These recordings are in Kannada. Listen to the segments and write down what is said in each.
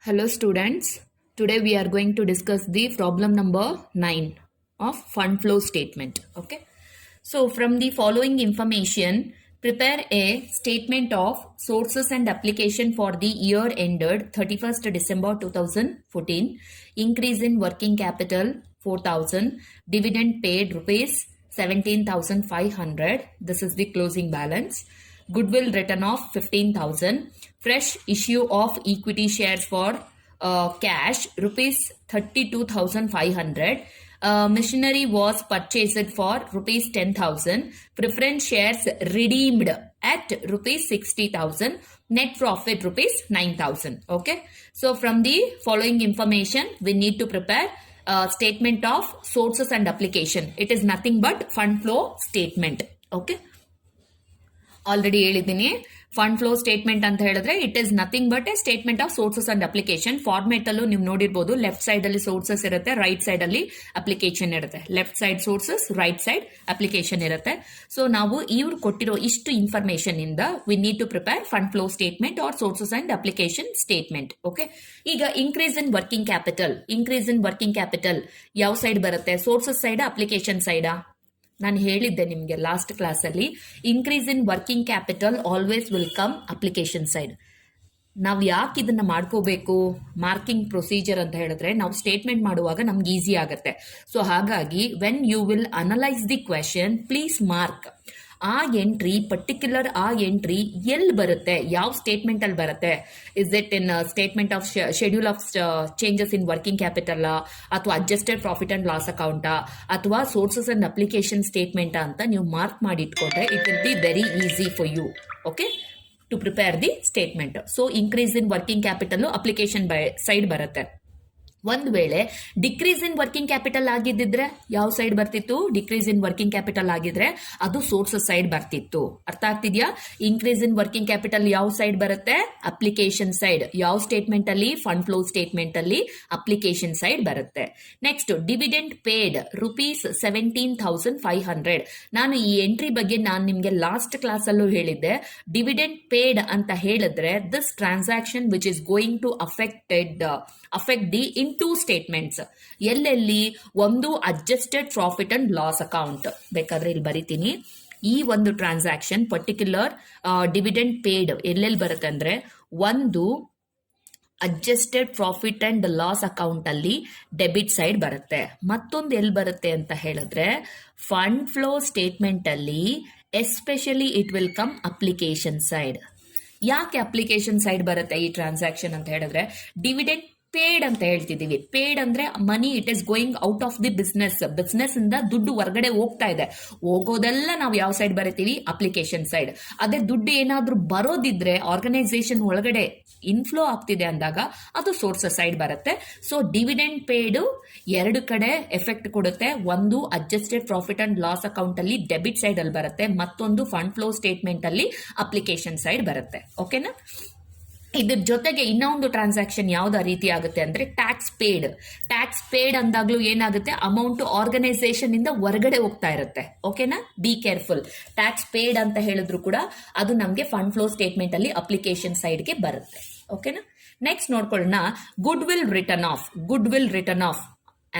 Hello students, today we are going to discuss the problem number 9 of fund flow statement. Okay. So from the following information, prepare a statement of sources and application for the year ended 31st December 2014. Increase in working capital 4,000, dividend paid rupees 17,500. This is the closing balance. Goodwill written off 15,000. Fresh issue of equity shares for cash rupees 32,500. Machinery was purchased for rupees 10,000. Preference shares redeemed at rupees 60,000. Net profit rupees 9,000. Okay. So from the following information, we need to prepare statement of sources and application. It is nothing but fund flow statement. Okay. Already ಹೇಳಿದ್ದೀನಿ ಫಂಡ್ ಫ್ಲೋ ಸ್ಟೇಟ್ಮೆಂಟ್ ಅಂತ ಹೇಳಿದ್ರೆ it is nothing but a statement of sources and application. Format ಅಲ್ಲೂ ನೀವು ನೋಡಿರ್ಬೋದು, ಲೆಫ್ಟ್ ಸೈಡ್ ಅಲ್ಲಿ ಸೋರ್ಸಸ್ ಇರುತ್ತೆ, ರೈಟ್ ಸೈಡ್ ಅಲ್ಲಿ ಅಪ್ಲಿಕೇಶನ್ ಇರುತ್ತೆ. Left side sources, right side application ಇರುತ್ತೆ. ಸೊ ನಾವು ಇವ್ರು ಕೊಟ್ಟಿರೋ ಇಷ್ಟು ಇನ್ಫಾರ್ಮೇಶನ್ ಇಂದ we need to prepare fund flow statement or sources and application statement. Okay, ಈಗ ಇನ್ಕ್ರೀಸ್ ಇನ್ ವರ್ಕಿಂಗ್ ಕ್ಯಾಪಿಟಲ್ ಯಾವ ಸೈಡ್ ಬರುತ್ತೆ? ಸೋರ್ಸಸ್ ಸೈಡ್, ಅಪ್ಲಿಕೇಶನ್ ಸೈಡಾ? ನಾನು ಹೇಳಿದ್ದೆ ನಿಮಗೆ ಲಾಸ್ಟ್ ಕ್ಲಾಸ್ ಅಲ್ಲಿ, increase in working capital always will come application side. ನಾವು ಯಾಕೆ ಇದನ್ನ ಮಾಡ್ಕೋಬೇಕು? ಮಾರ್ಕಿಂಗ್ ಪ್ರೊಸೀಜರ್ ಅಂತ ಹೇಳಿದ್ರೆ ನಾವು ಸ್ಟೇಟ್ಮೆಂಟ್ ಮಾಡುವಾಗ ನಮ್ಗೆ ಈಸಿ ಆಗುತ್ತೆ. ಸೊ ಹಾಗಾಗಿ when you will analyse the question, please mark ಆ ಎಂಟ್ರಿ, ಪರ್ಟಿಕ್ಯುಲರ್ ಆ ಎಂಟ್ರಿ ಎಲ್ಲಿ ಬರುತ್ತೆ, ಯಾವ ಸ್ಟೇಟ್ಮೆಂಟ್ ಅಲ್ಲಿ ಬರುತ್ತೆ. Is it in statement of schedule of changes in working capital, ಅಥವಾ adjusted profit and loss account, ಅಥವಾ ಸೋರ್ಸಸ್ ಅಂಡ್ ಅಪ್ಲಿಕೇಶನ್ ಸ್ಟೇಟ್ಮೆಂಟ್ ಅಂತ ನೀವು ಮಾರ್ಕ್ ಮಾಡಿ ಇಟ್ಕೊಂಡ್ರೆ it will be very easy for you. Okay, to prepare the statement. So increase in working capital application side ಬರುತ್ತೆ. ಒಂದ್ ವೇಳೆ ಡಿಕ್ರೀಸ್ ಇನ್ ವರ್ಕಿಂಗ್ ಕ್ಯಾಪಿಟಲ್ ಆಗಿದ್ದಿದ್ರೆ ಯಾವ ಸೈಡ್ ಬರ್ತಿತ್ತು? ಡಿಕ್ರೀಸ್ ಇನ್ ವರ್ಕಿಂಗ್ ಕ್ಯಾಪಿಟಲ್ ಆಗಿದ್ರೆ ಅದು ಸೋರ್ಸಸ್ ಸೈಡ್ ಬರ್ತಿತ್ತು. ಅರ್ಥ ಆಗ್ತಿದ್ಯಾ? ಇನ್ಕ್ರೀಸ್ ಇನ್ ವರ್ಕಿಂಗ್ ಕ್ಯಾಪಿಟಲ್ ಯಾವ ಸೈಡ್ ಬರುತ್ತೆ? Application side. ಯಾವ ಸ್ಟೇಟ್ಮೆಂಟ್ ಅಲ್ಲಿ? ಫಂಡ್ ಫ್ಲೋ ಸ್ಟೇಟ್ಮೆಂಟ್ ಅಲ್ಲಿ ಅಪ್ಲಿಕೇಶನ್ ಸೈಡ್ ಬರುತ್ತೆ. Next, dividend paid rupees 17,500. ನಾನು ಈ ಎಂಟ್ರಿ ಬಗ್ಗೆ ನಾನು ನಿಮ್ಗೆ ಲಾಸ್ಟ್ ಕ್ಲಾಸ್ ಅಲ್ಲೂ ಹೇಳಿದ್ದೆ. ಡಿವಿಡೆಂಡ್ ಪೇಡ್ ಅಂತ ಹೇಳಿದ್ರೆ this transaction which is going to affect the in two statements. ಎಲ್ಲೆಲ್ಲಿ? ಒಂದು adjusted profit and loss account. ಬೇಕಾದ್ರೆ ಇಲ್ಲಿ ಬರಿತೀನಿ. ಈ ಒಂದು ಟ್ರಾನ್ಸಾಕ್ಷನ್ ಪರ್ಟಿಕ್ಯುಲರ್ ಡಿವಿಡೆಂಡ್ ಪೇಡ್ ಎಲ್ಲೆಲ್ಲಿ ಬರುತ್ತೆ ಅಂದ್ರೆ, ಒಂದು adjusted profit and loss account ಅಲ್ಲಿ ಡೆಬಿಟ್ ಸೈಡ್ ಬರುತ್ತೆ. ಮತ್ತೊಂದು ಎಲ್ಲಿ ಬರುತ್ತೆ ಅಂತ ಹೇಳಿದ್ರೆ ಫಂಡ್ ಫ್ಲೋ ಸ್ಟೇಟ್ಮೆಂಟ್ ಅಲ್ಲಿ especially it will come application side. ಯಾಕೆ ಅಪ್ಲಿಕೇಶನ್ ಸೈಡ್ ಬರುತ್ತೆ ಈ ಟ್ರಾನ್ಸಾಕ್ಷನ್ ಅಂತ ಹೇಳಿದ್ರೆ, ಡಿವಿಡೆಂಡ್ ಪೇಡ್ ಅಂತ ಹೇಳ್ತಿದೀವಿ. ಪೇಡ್ ಅಂದ್ರೆ money it is going out of the business ಇಂದ ದುಡ್ಡು ಹೊರಗಡೆ ಹೋಗ್ತಾ ಇದೆ. ಹೋಗೋದೆಲ್ಲ ನಾವು ಯಾವ ಸೈಡ್ ಬರೀತೀವಿ? Application side. ಅದೇ ದುಡ್ಡು ಏನಾದ್ರೂ ಬರೋದಿದ್ರೆ ಆರ್ಗನೈಸೇಷನ್ ಒಳಗಡೆ ಇನ್ಫ್ಲೋ ಆಗ್ತಿದೆ ಅಂದಾಗ ಅದು ಸೋರ್ಸಸ್ ಸೈಡ್ ಬರುತ್ತೆ. ಸೊ ಡಿವಿಡೆಂಡ್ ಪೇಡ್ ಎರಡು ಕಡೆ ಎಫೆಕ್ಟ್ ಕೊಡುತ್ತೆ. ಒಂದು adjusted profit and loss account ಅಲ್ಲಿ ಡೆಬಿಟ್ ಸೈಡ್ ಅಲ್ಲಿ ಬರುತ್ತೆ, ಮತ್ತೊಂದು ಫಂಡ್ ಫ್ಲೋ ಸ್ಟೇಟ್ಮೆಂಟ್ ಅಲ್ಲಿ ಅಪ್ಲಿಕೇಶನ್ ಸೈಡ್ ಬರುತ್ತೆ. ಓಕೆನಾ? ಇದ್ರ ಜೊತೆಗೆ ಇನ್ನೊಂದು ಟ್ರಾನ್ಸಾಕ್ಷನ್ ಯಾವ್ದು ರೀತಿ ಆಗುತ್ತೆ ಅಂದ್ರೆ ಟ್ಯಾಕ್ಸ್ ಪೇಡ್ ಅಂದಾಗ್ಲೂ ಏನಾಗುತ್ತೆ? ಅಮೌಂಟ್ ಆರ್ಗನೈಸೇಷನ್ ಇಂದ ಹೊರಗಡೆ ಹೋಗ್ತಾ ಇರುತ್ತೆ. ಓಕೆನಾ? Be careful. ಟ್ಯಾಕ್ಸ್ ಪೇಡ್ ಅಂತ ಹೇಳಿದ್ರು ಕೂಡ ಅದು ನಮ್ಗೆ ಫಂಡ್ ಫ್ಲೋ ಸ್ಟೇಟ್ಮೆಂಟ್ ಅಲ್ಲಿ ಅಪ್ಲಿಕೇಶನ್ ಸೈಡ್ಗೆ ಬರುತ್ತೆ. ಓಕೆನಾ? ನೆಕ್ಸ್ಟ್ ನೋಡ್ಕೊಳ್ಳೋಣ. Good will written of.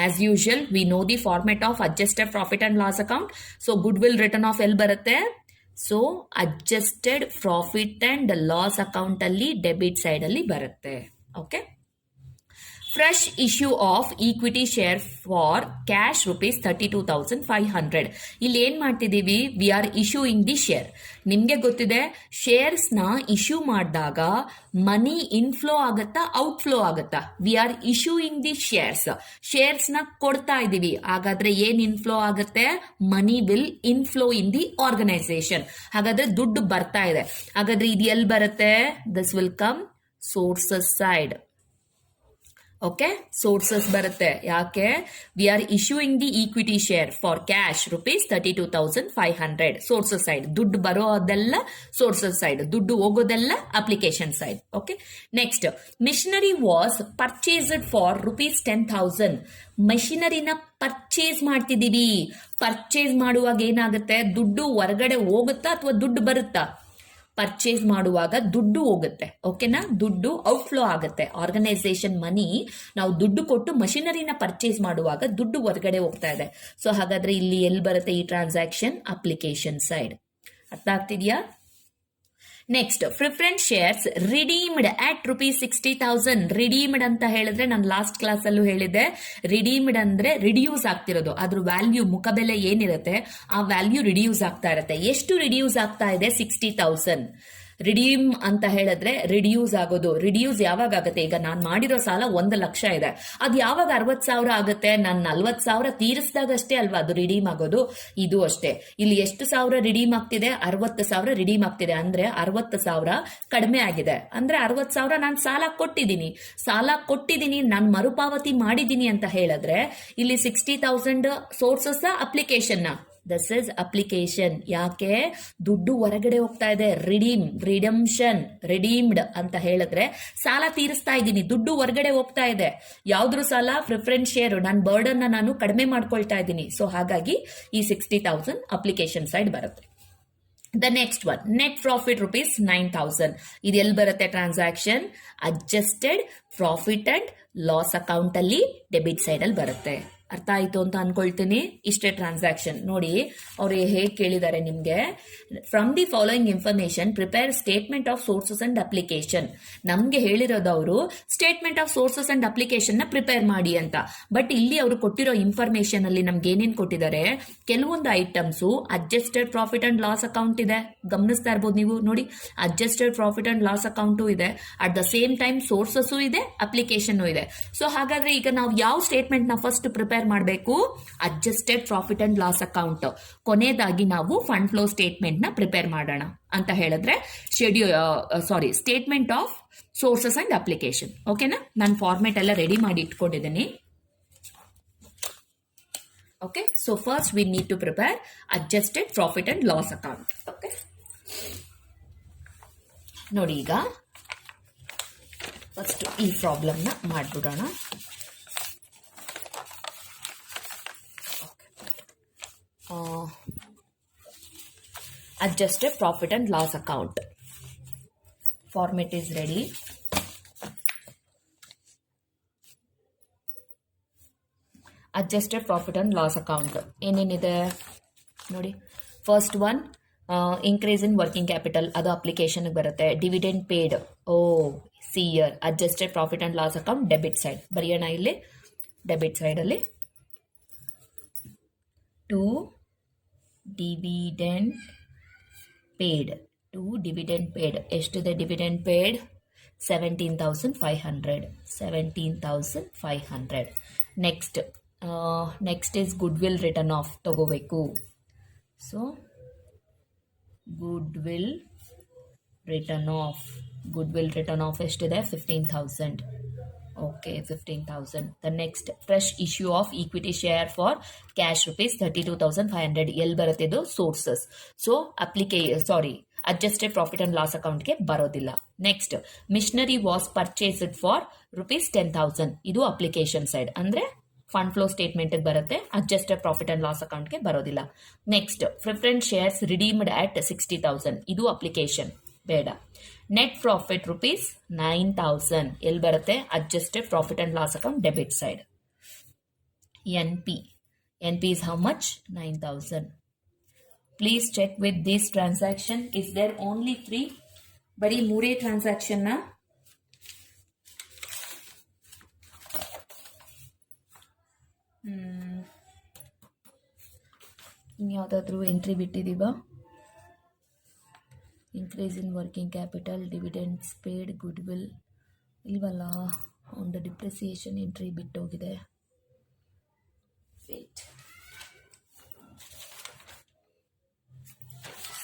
As usual, we know the format of adjusted profit and loss account. So goodwill written off ಎಲ್ಲಿ ಬರುತ್ತೆ? So adjusted profit and loss account ಅಲ್ಲಿ ಡೆಬಿಟ್ ಸೈಡ್ ಅಲ್ಲಿ ಬರುತ್ತೆ. Okay, fresh issue of equity share for cash rupees 32,500. ಇಲ್ಲಿ ಏನ್ ಮಾಡ್ತಿದೀವಿ? We are issuing the share. ನಿಮ್ಗೆ ಗೊತ್ತಿದೆ, ಶೇರ್ಸ್ ನ ಇಶ್ಯೂ ಮಾಡಿದಾಗ ಮನಿ ಇನ್ಫ್ಲೋ ಆಗತ್ತಾ, ಔಟ್ಫ್ಲೋ ಆಗತ್ತಾ? We are issuing the shares ನ ಕೊಡ್ತಾ ಇದೀವಿ. ಹಾಗಾದ್ರೆ ಏನ್ ಇನ್ಫ್ಲೋ ಆಗುತ್ತೆ? Money will inflow in the organisation. ಹಾಗಾದ್ರೆ ದುಡ್ಡು ಬರ್ತಾ ಇದೆ. ಹಾಗಾದ್ರೆ ಇದು ಎಲ್ಲಿ ಬರುತ್ತೆ? This will come sources side. Okay, sources ಬರುತ್ತೆ. ಯಾಕೆ? We are issuing the equity share for cash rupees 32,500. Sources side. ದುಡ್ಡು ಬರೋದೆಲ್ಲ ಸೋರ್ಸಸ್ ಸೈಡ್, ದುಡ್ಡು ಹೋಗೋದೆಲ್ಲ application side. Okay, next, machinery was purchased for rupees 10,000. ಮೆಷಿನರಿನ ಪರ್ಚೇಸ್ ಮಾಡ್ತಿದೀವಿ. ಪರ್ಚೇಸ್ ಮಾಡುವಾಗ ಏನಾಗುತ್ತೆ? ದುಡ್ಡು ಹೊರಗಡೆ ಹೋಗುತ್ತಾ ಅಥವಾ ದುಡ್ಡು ಬರುತ್ತಾ? ಪರ್ಚೇಸ್ ಮಾಡುವಾಗ ದುಡ್ಡು ಹೋಗುತ್ತೆ, ಓಕೆನಾ, ದುಡ್ಡು ಔಟ್ಫ್ಲೋ ಆಗುತ್ತೆ. ಆರ್ಗನೈಸೇಷನ್ ಮನಿ ನಾವು ದುಡ್ಡು ಕೊಟ್ಟು ಮಷಿನರಿನ ಪರ್ಚೇಸ್ ಮಾಡುವಾಗ ದುಡ್ಡು ಹೊರಗಡೆ ಹೋಗ್ತಾ ಇದೆ. ಸೊ ಹಾಗಾದ್ರೆ ಇಲ್ಲಿ ಎಲ್ಲಿ ಬರುತ್ತೆ ಈ ಟ್ರಾನ್ಸಾಕ್ಷನ್? Application side. ಅರ್ಥ ಆಗ್ತಿದ್ಯಾ? Next, preference shares redeemed at ₹60,000. Redeemed ಅಂತ ಹೇಳಿದ್ರೆ ನಾನು ಲಾಸ್ಟ್ ಕ್ಲಾಸ್ ಅಲ್ಲೂ ಹೇಳಿದ್ದೆ, ರಿಡೀಮ್ಡ್ ಅಂದ್ರೆ ರಿಡ್ಯೂಸ್ ಆಗ್ತಿರೋದು, ಅದ್ರ ವ್ಯಾಲ್ಯೂ ಮುಖಬೆಲೆ ಏನಿರುತ್ತೆ ಆ ವ್ಯಾಲ್ಯೂ ರಿಡ್ಯೂಸ್ ಆಗ್ತಾ ಇರುತ್ತೆ. ಎಷ್ಟು ರಿಡ್ಯೂಸ್ ಆಗ್ತಾ ಇದೆ? 60,000. ರಿಡೀಮ್ ಅಂತ ಹೇಳಿದ್ರೆ ರಿಡ್ಯೂಸ್ ಆಗೋದು. ರಿಡ್ಯೂಸ್ ಯಾವಾಗ ಆಗುತ್ತೆ? ಈಗ ನಾನು ಮಾಡಿರೋ ಸಾಲ 1,00,000 ಇದೆ, ಅದು ಯಾವಾಗ 60,000 ಆಗುತ್ತೆ? ನಾನು 40,000 ತೀರಿಸಿದಾಗಷ್ಟೇ ಅಲ್ವಾ ಅದು ರಿಡೀಮ್ ಆಗೋದು. ಇದು ಅಷ್ಟೇ, ಇಲ್ಲಿ ಎಷ್ಟು ಸಾವಿರ ರಿಡೀಮ್ ಆಗ್ತಿದೆ? 60,000 ರಿಡೀಮ್ ಆಗ್ತಿದೆ. ಅಂದ್ರೆ 60,000 ಕಡಿಮೆ ಆಗಿದೆ. ಅಂದ್ರೆ 60,000 ನಾನು ಸಾಲ ಕೊಟ್ಟಿದ್ದೀನಿ, ನಾನು ಮರುಪಾವತಿ ಮಾಡಿದ್ದೀನಿ ಅಂತ ಹೇಳಿದ್ರೆ ಇಲ್ಲಿ 60,000 sources application. This is application. ಯಾಕೆ? ದುಡ್ಡು ಹೊರಗಡೆ ಹೋಗ್ತಾ ಇದೆ. ರಿಡೀಮ್ಡ್ ಅಂತ ಹೇಳಿದ್ರೆ ಸಾಲ ತೀರಿಸ್ತಾ ಇದ್ದೀನಿ, ದುಡ್ಡು ಹೊರಗಡೆ ಹೋಗ್ತಾ ಇದೆ. ಯಾವ್ದ್ರ ಸಾಲ? Preference share. ನನ್ನ ಬರ್ಡನ್ ನಾನು ಕಡಿಮೆ ಮಾಡ್ಕೊಳ್ತಾ ಇದ್ದೀನಿ. ಸೊ ಹಾಗಾಗಿ ಈ 60,000 ಅಪ್ಲಿಕೇಶನ್ ಸೈಡ್ ಬರುತ್ತೆ. The next one, net profit ₹9,000. ಇದು ಎಲ್ಲಿ ಬರುತ್ತೆ? Transaction adjusted profit and loss account ಅಲ್ಲಿ ಡೆಬಿಟ್ ಸೈಡ್ ಅಲ್ಲಿ ಬರುತ್ತೆ. ಅರ್ಥ ಆಯ್ತು ಅಂತ ಅನ್ಕೊಳ್ತೀನಿ. ಇಷ್ಟೇ ಟ್ರಾನ್ಸಾಕ್ಷನ್. ನೋಡಿ ಅವ್ರು ಹೇಗೆ ಕೇಳಿದ್ದಾರೆ ನಿಮ್ಗೆ, from the following information prepare statement of sources and application. ನಮ್ಗೆ ಹೇಳಿರೋದವರು statement of sources and application ನ ಪ್ರಿಪೇರ್ ಮಾಡಿ ಅಂತ. ಬಟ್ ಇಲ್ಲಿ ಅವರು ಕೊಟ್ಟಿರೋ ಇನ್ಫಾರ್ಮೇಶನ್ ಅಲ್ಲಿ ನಮ್ಗೆ ಏನೇನ್ ಕೊಟ್ಟಿದ್ದಾರೆ? ಕೆಲವೊಂದು items adjusted profit and loss account ಇದೆ, ಗಮನಿಸ್ತಾ ಇರ್ಬೋದು ನೀವು. ನೋಡಿ, adjusted profit and loss account ಇದೆ, at the same time sources ಇದೆ, ಅಪ್ಲಿಕೇಶನ್ ಇದೆ. ಸೊ ಹಾಗಾದ್ರೆ ಈಗ ನಾವು ಯಾವ ಸ್ಟೇಟ್ಮೆಂಟ್ ನ ಫಸ್ಟ್ ಪ್ರಿಪೇರ್ ಮಾಡಬೇಕು? Adjusted profit and loss account. ಕೊನೆಯದಾಗಿ ನಾವು ಫಂಡ್ ಫ್ಲೋ ಸ್ಟೇಟ್ಮೆಂಟ್ ನ ಪ್ರಿಪೇರ್ ಮಾಡೋಣ ಅಂತ ಹೇಳಿದ್ರೆ statement of sources and application. ಓಕೆನಾ? ನಾನು ಫಾರ್ಮೆಟ್ ಎಲ್ಲ ರೆಡಿ ಮಾಡಿ ಇಟ್ಕೊಂಡಿದ್ದೀನಿ. Okay, so first V need to prepare adjusted profit and loss account. Okay, ನೋಡಿ ಈಗ ಫಸ್ಟ್ ಈ ಪ್ರಾಬ್ಲಮ್ ನ ಮಾಡ್ಬಿಡೋಣ. Adjusted profit and loss account. Format is ready. Adjusted profit and loss account. ಏನೇನಿದೆ ನೋಡಿ. First one, increase in working capital, ಅದು ಅಪ್ಲಿಕೇಶನ್ ಬರುತ್ತೆ. Dividend paid, see year. Adjusted profit and loss account debit side ಬರೆಯೋಣ. ಇಲ್ಲಿ ಡೆಬಿಟ್ ಸೈಡ್ ಅಲ್ಲಿ ಟು ಡಿವಿಡೆಂಡ್ ಪೇಡ್. ಎಷ್ಟಿದೆ dividend paid? 17,500. Next is goodwill written off ತಗೋಬೇಕು. ಸೊ ಗುಡ್ ವಿಲ್ ರಿಟರ್ನ್ ಆಫ್ ಎಷ್ಟಿದೆ? 15,000. Okay, 15,000. The next, fresh issue of equity share for cash ₹32,500. ಎಲ್ಲಿ ಬರುತ್ತೆ ಇದು? Sources. So adjusted profit and loss ಅಕೌಂಟ್ಗೆ ಬರೋದಿಲ್ಲ. Next, machinery was purchased for ₹10,000. ಇದು ಅಪ್ಲಿಕೇಶನ್ ಸೈಡ್, ಅಂದ್ರೆ ಫಂಡ್ ಫ್ಲೋ ಸ್ಟೇಟ್ಮೆಂಟ್ ಬರುತ್ತೆ. ಅಡ್ಜಸ್ಟೆಡ್ ಪ್ರಾಫಿಟ್ ಅಂಡ್ ಲಾಸ್ ಅಕೌಂಟ್ಗೆ ಬರೋದಿಲ್ಲ. Next, preference shares redeemed at 60,000. ಇದು ಅಪ್ಲಿಕೇಶನ್, ಬೇಡ. ನೆಟ್ ಪ್ರಾಫಿಟ್ ₹9,000 ಎಲ್ಲಿ ಬರುತ್ತೆ? Adjusted profit and loss account debit side. NP is how much? 9,000. Please check with this transaction. Is there only 3? ಬರೀ 3 ಟ್ರಾನ್ಸಾಕ್ಷನ್ ನ? ಇನ್ಯಾವುದಾದ್ರೂ ಎಂಟ್ರಿ ಬಿಟ್ಟಿದೀವ? Increase in working capital, dividends paid, goodwill ಇಲ್ವಲ್ಲ. ಒಂದು ಡಿಪ್ರಿಸಿಯೇಷನ್ ಎಂಟ್ರಿ ಬಿಟ್ಟೋಗಿದೆ. ವೇಟ್,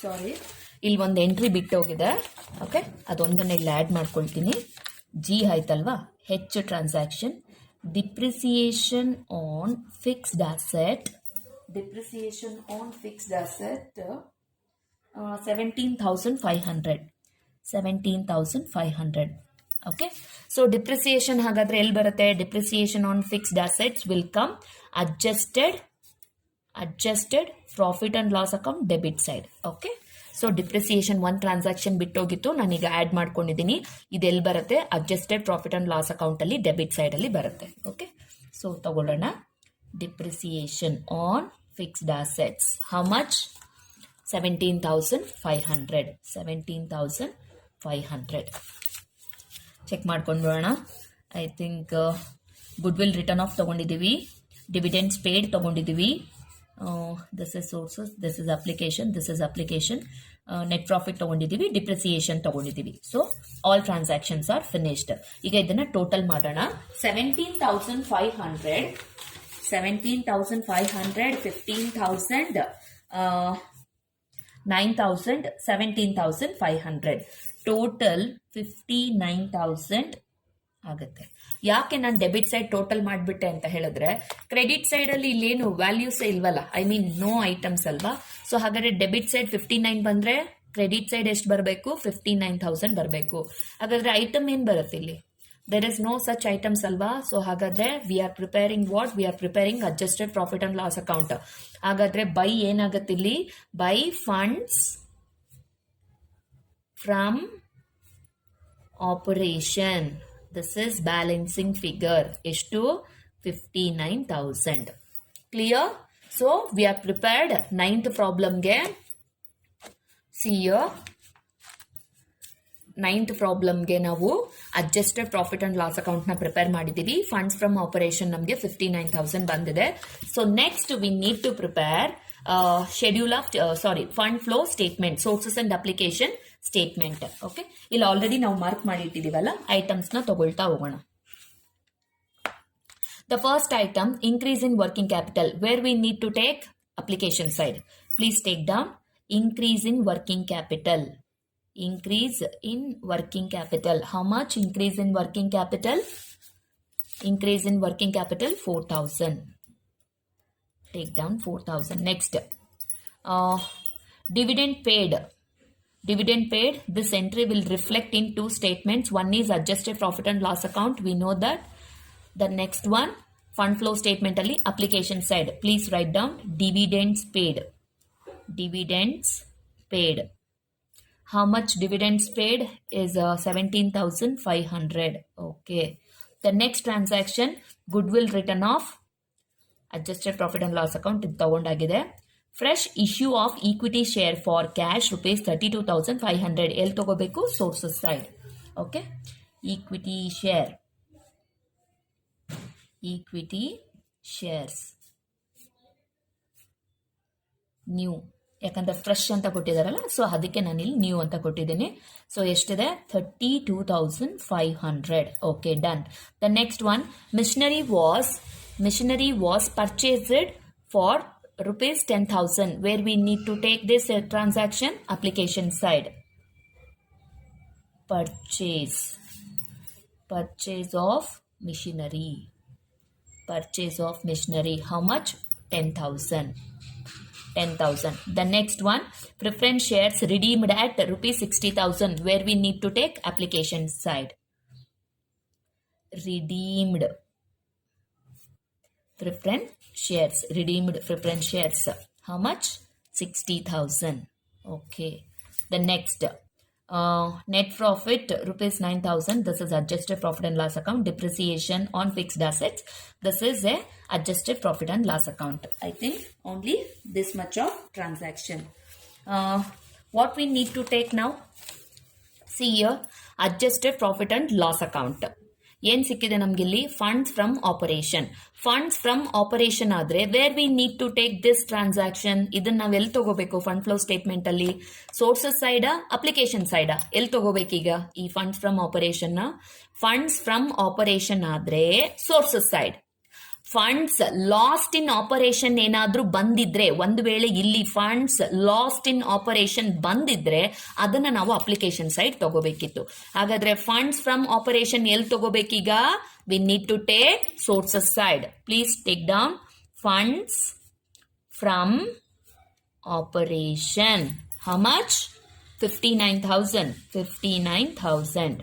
ಸಾರಿ, ಇಲ್ಲಿ ಒಂದು ಎಂಟ್ರಿ ಬಿಟ್ಟೋಗಿದೆ. ಓಕೆ, ಅದೊಂದನ್ನು ಇಲ್ಲಿ ಆ್ಯಡ್ ಮಾಡ್ಕೊಳ್ತೀನಿ. ಜಿ ಆಯ್ತಲ್ವಾ? ಹೆಚ್ಚು transaction, depreciation on fixed asset. 17,500. Okay, so depreciation ಹಾಗಾದ್ರೆ ಎಲ್ಲಿ ಬರುತ್ತೆ? Depreciation on fixed assets will come adjusted profit and loss account debit side. Okay, so depreciation ಒಂದು ಟ್ರಾನ್ಸಾಕ್ಷನ್ ಬಿಟ್ಟೋಗಿತ್ತು, ನಾನೀಗ ಆ್ಯಡ್ ಮಾಡ್ಕೊಂಡಿದ್ದೀನಿ. ಇದೆಲ್ಲಿ ಬರುತ್ತೆ? ಅಡ್ಜಸ್ಟೆಡ್ ಪ್ರಾಫಿಟ್ ಆ್ಯಂಡ್ ಲಾಸ್ ಅಕೌಂಟಲ್ಲಿ ಡೆಬಿಟ್ ಸೈಡಲ್ಲಿ ಬರುತ್ತೆ. ಓಕೆ, ಸೊ ತಗೊಳ್ಳೋಣ. Depreciation on fixed assets, how much? 17,500. 17,500 check ಮಾಡ್ಕೊಂಡು ಬರೋಣ. I think goodwill written off ತೊಗೊಂಡಿದ್ದೀವಿ, ಡಿವಿಡೆಂಡ್ಸ್ ಪೇಡ್ ತೊಗೊಂಡಿದ್ದೀವಿ. This is sources, this is application, net profit ತೊಗೊಂಡಿದ್ದೀವಿ, ಡಿಪ್ರಿಸಿಯೇಷನ್ ತೊಗೊಂಡಿದ್ದೀವಿ. So all transactions are finished. ಈಗ ಇದನ್ನು ಟೋಟಲ್ ಮಾಡೋಣ. 17,500, 15,000, 9,000, 17,500, ಟೋಟಲ್ 59,000 ಆಗುತ್ತೆ. ಯಾಕೆ ನಾನು ಡೆಬಿಟ್ ಸೈಡ್ ಟೋಟಲ್ ಮಾಡಿಬಿಟ್ಟೆ ಅಂತ ಹೇಳಿದ್ರೆ, ಕ್ರೆಡಿಟ್ ಸೈಡಲ್ಲಿ ಇಲ್ಲೇನು ವ್ಯಾಲ್ಯೂಸ್ ಇಲ್ವಲ್ಲ, ಐ ಮೀನ್ ನೋ ಐಟಮ್ಸ್ ಅಲ್ವಾ. ಸೊ ಹಾಗಾದ್ರೆ ಡೆಬಿಟ್ ಸೈಡ್ 59 ಬಂದರೆ ಕ್ರೆಡಿಟ್ ಸೈಡ್ ಎಷ್ಟು ಬರಬೇಕು? 59,000 ಬರಬೇಕು. ಹಾಗಾದ್ರೆ ಐಟಮ್ ಏನು ಬರುತ್ತೆ ಇಲ್ಲಿ? There is no such items ಅಲ್ವಾ. ಸೊ ಹಾಗಾದ್ರೆ we are preparing what? We are preparing adjusted profit and loss account. ಹಾಗಾದ್ರೆ ಬೈ ಏನಾಗುತ್ತೆ ಇಲ್ಲಿ? By funds from operation. This is balancing figure. ಎಷ್ಟು? 59,000. Clear? So we are prepared 9th ಪ್ರಾಬ್ಲಮ್ಗೆ. ಸಿ ಹಿಯರ್, 9th ಪ್ರಾಬ್ಲಮ್ಗೆ ನಾವು ಅಡ್ಜಸ್ಟೆಡ್ ಪ್ರಾಫಿಟ್ ಅಂಡ್ ಲಾಸ್ ಅಕೌಂಟ್ನ ಪ್ರಿಪೇರ್ ಮಾಡಿದ್ದೀವಿ. ಫಂಡ್ಸ್ ಫ್ರಮ್ ಆಪರೇಷನ್ ನಮಗೆ 59,000 ಬಂದಿದೆ. So next we need to prepare schedule of fund flow statement, sources and application statement. Okay, ಇಲ್ಲಿ ಆಲ್ರೆಡಿ ನಾವು ಮಾರ್ಕ್ ಮಾಡಿಟ್ಟಿದ್ದೀವಲ್ಲ, ಐಟಮ್ಸ್ನ ತಗೊಳ್ತಾ ಹೋಗೋಣ. The first item, increase in working capital, where we need to take application side. Please take down increase in working capital. Increase in working capital. How much increase in working capital? Increase in working capital 4,000. Take down 4,000. Next, dividend paid. Dividend paid. This entry will reflect in two statements. One is adjusted profit and loss account. We know that. The next one, fund flow statement ali application side. Please write down dividends paid. Dividends paid. How much dividends paid is 17,500. Okay. The next transaction, goodwill written off, adjusted profit and loss account ತಗೊಂಡಾಗಿದೆ. Fresh issue of equity share for cash rupees 32,500. ಎಲ್ಲಿ ತಗೋಬೇಕು? Sources side. Okay. Equity share. Equity shares. New. ಯಾಕಂದ್ರೆ ಫ್ರೆಶ್ ಅಂತ ಕೊಟ್ಟಿದಾರಲ್ಲ, ಸೊ ಅದಕ್ಕೆ ನಾನು ಇಲ್ಲಿ ನ್ಯೂ ಅಂತ ಕೊಟ್ಟಿದ್ದೀನಿ. ಸೊ ಎಷ್ಟಿದೆ? 32,500. Okay, done. The next one, machinery was purchased for rupees 10,000. where we need to take this transaction application side. Purchase of machinery. How much? 10,000. The next one, preference shares redeemed at rupees 60,000. where we need to take application side. Redeemed preference shares. How much? 60,000. Okay. The next, net profit rupees 9,000. This is adjusted profit and loss account. Depreciation on fixed assets. This is a adjusted profit and loss account. I think only this much of transaction. What we need to take now? See here, adjusted profit and loss account. ಏನ್ ಸಿಕ್ಕಿದೆ ನಮ್ಗಿಲ್ಲಿ? ಫಂಡ್ಸ್ ಫ್ರಮ್ ಆಪರೇಷನ್ ಆದ್ರೆ where we need to take this transaction, ಇದನ್ನ ನಾವ್ ಎಲ್ಲಿ ತಗೋಬೇಕು? ಫಂಡ್ ಫ್ಲೋ ಸ್ಟೇಟ್ಮೆಂಟ್ ಅಲ್ಲಿ ಸೋರ್ಸಸ್ ಸೈಡಾ, ಅಪ್ಲಿಕೇಶನ್ ಸೈಡಾ? ಎಲ್ಲಿ ತಗೋಬೇಕೀಗ ಈ ಫಂಡ್ಸ್ ಫ್ರಮ್ ಆಪರೇಷನ್ ಆದ್ರೆ sources side. Funds lost in operation ಏನಾದ್ರೂ ಬಂದಿದ್ರೆ, ಒಂದು ವೇಳೆ ಇಲ್ಲಿ ಫಂಡ್ಸ್ ಲಾಸ್ಟ್ ಇನ್ ಆಪರೇಷನ್ ಬಂದಿದ್ರೆ ಅದನ್ನ ನಾವು ಅಪ್ಲಿಕೇಶನ್ ಸೈಡ್ ತಗೋಬೇಕಿತ್ತು. ಹಾಗಾದ್ರೆ ಫಂಡ್ಸ್ ಫ್ರಮ್ ಆಪರೇಷನ್ ಎಲ್ಲಿ ತಗೋಬೇಕೀಗ? We need to take sources side. Please take down funds from operation. How much? 59,000.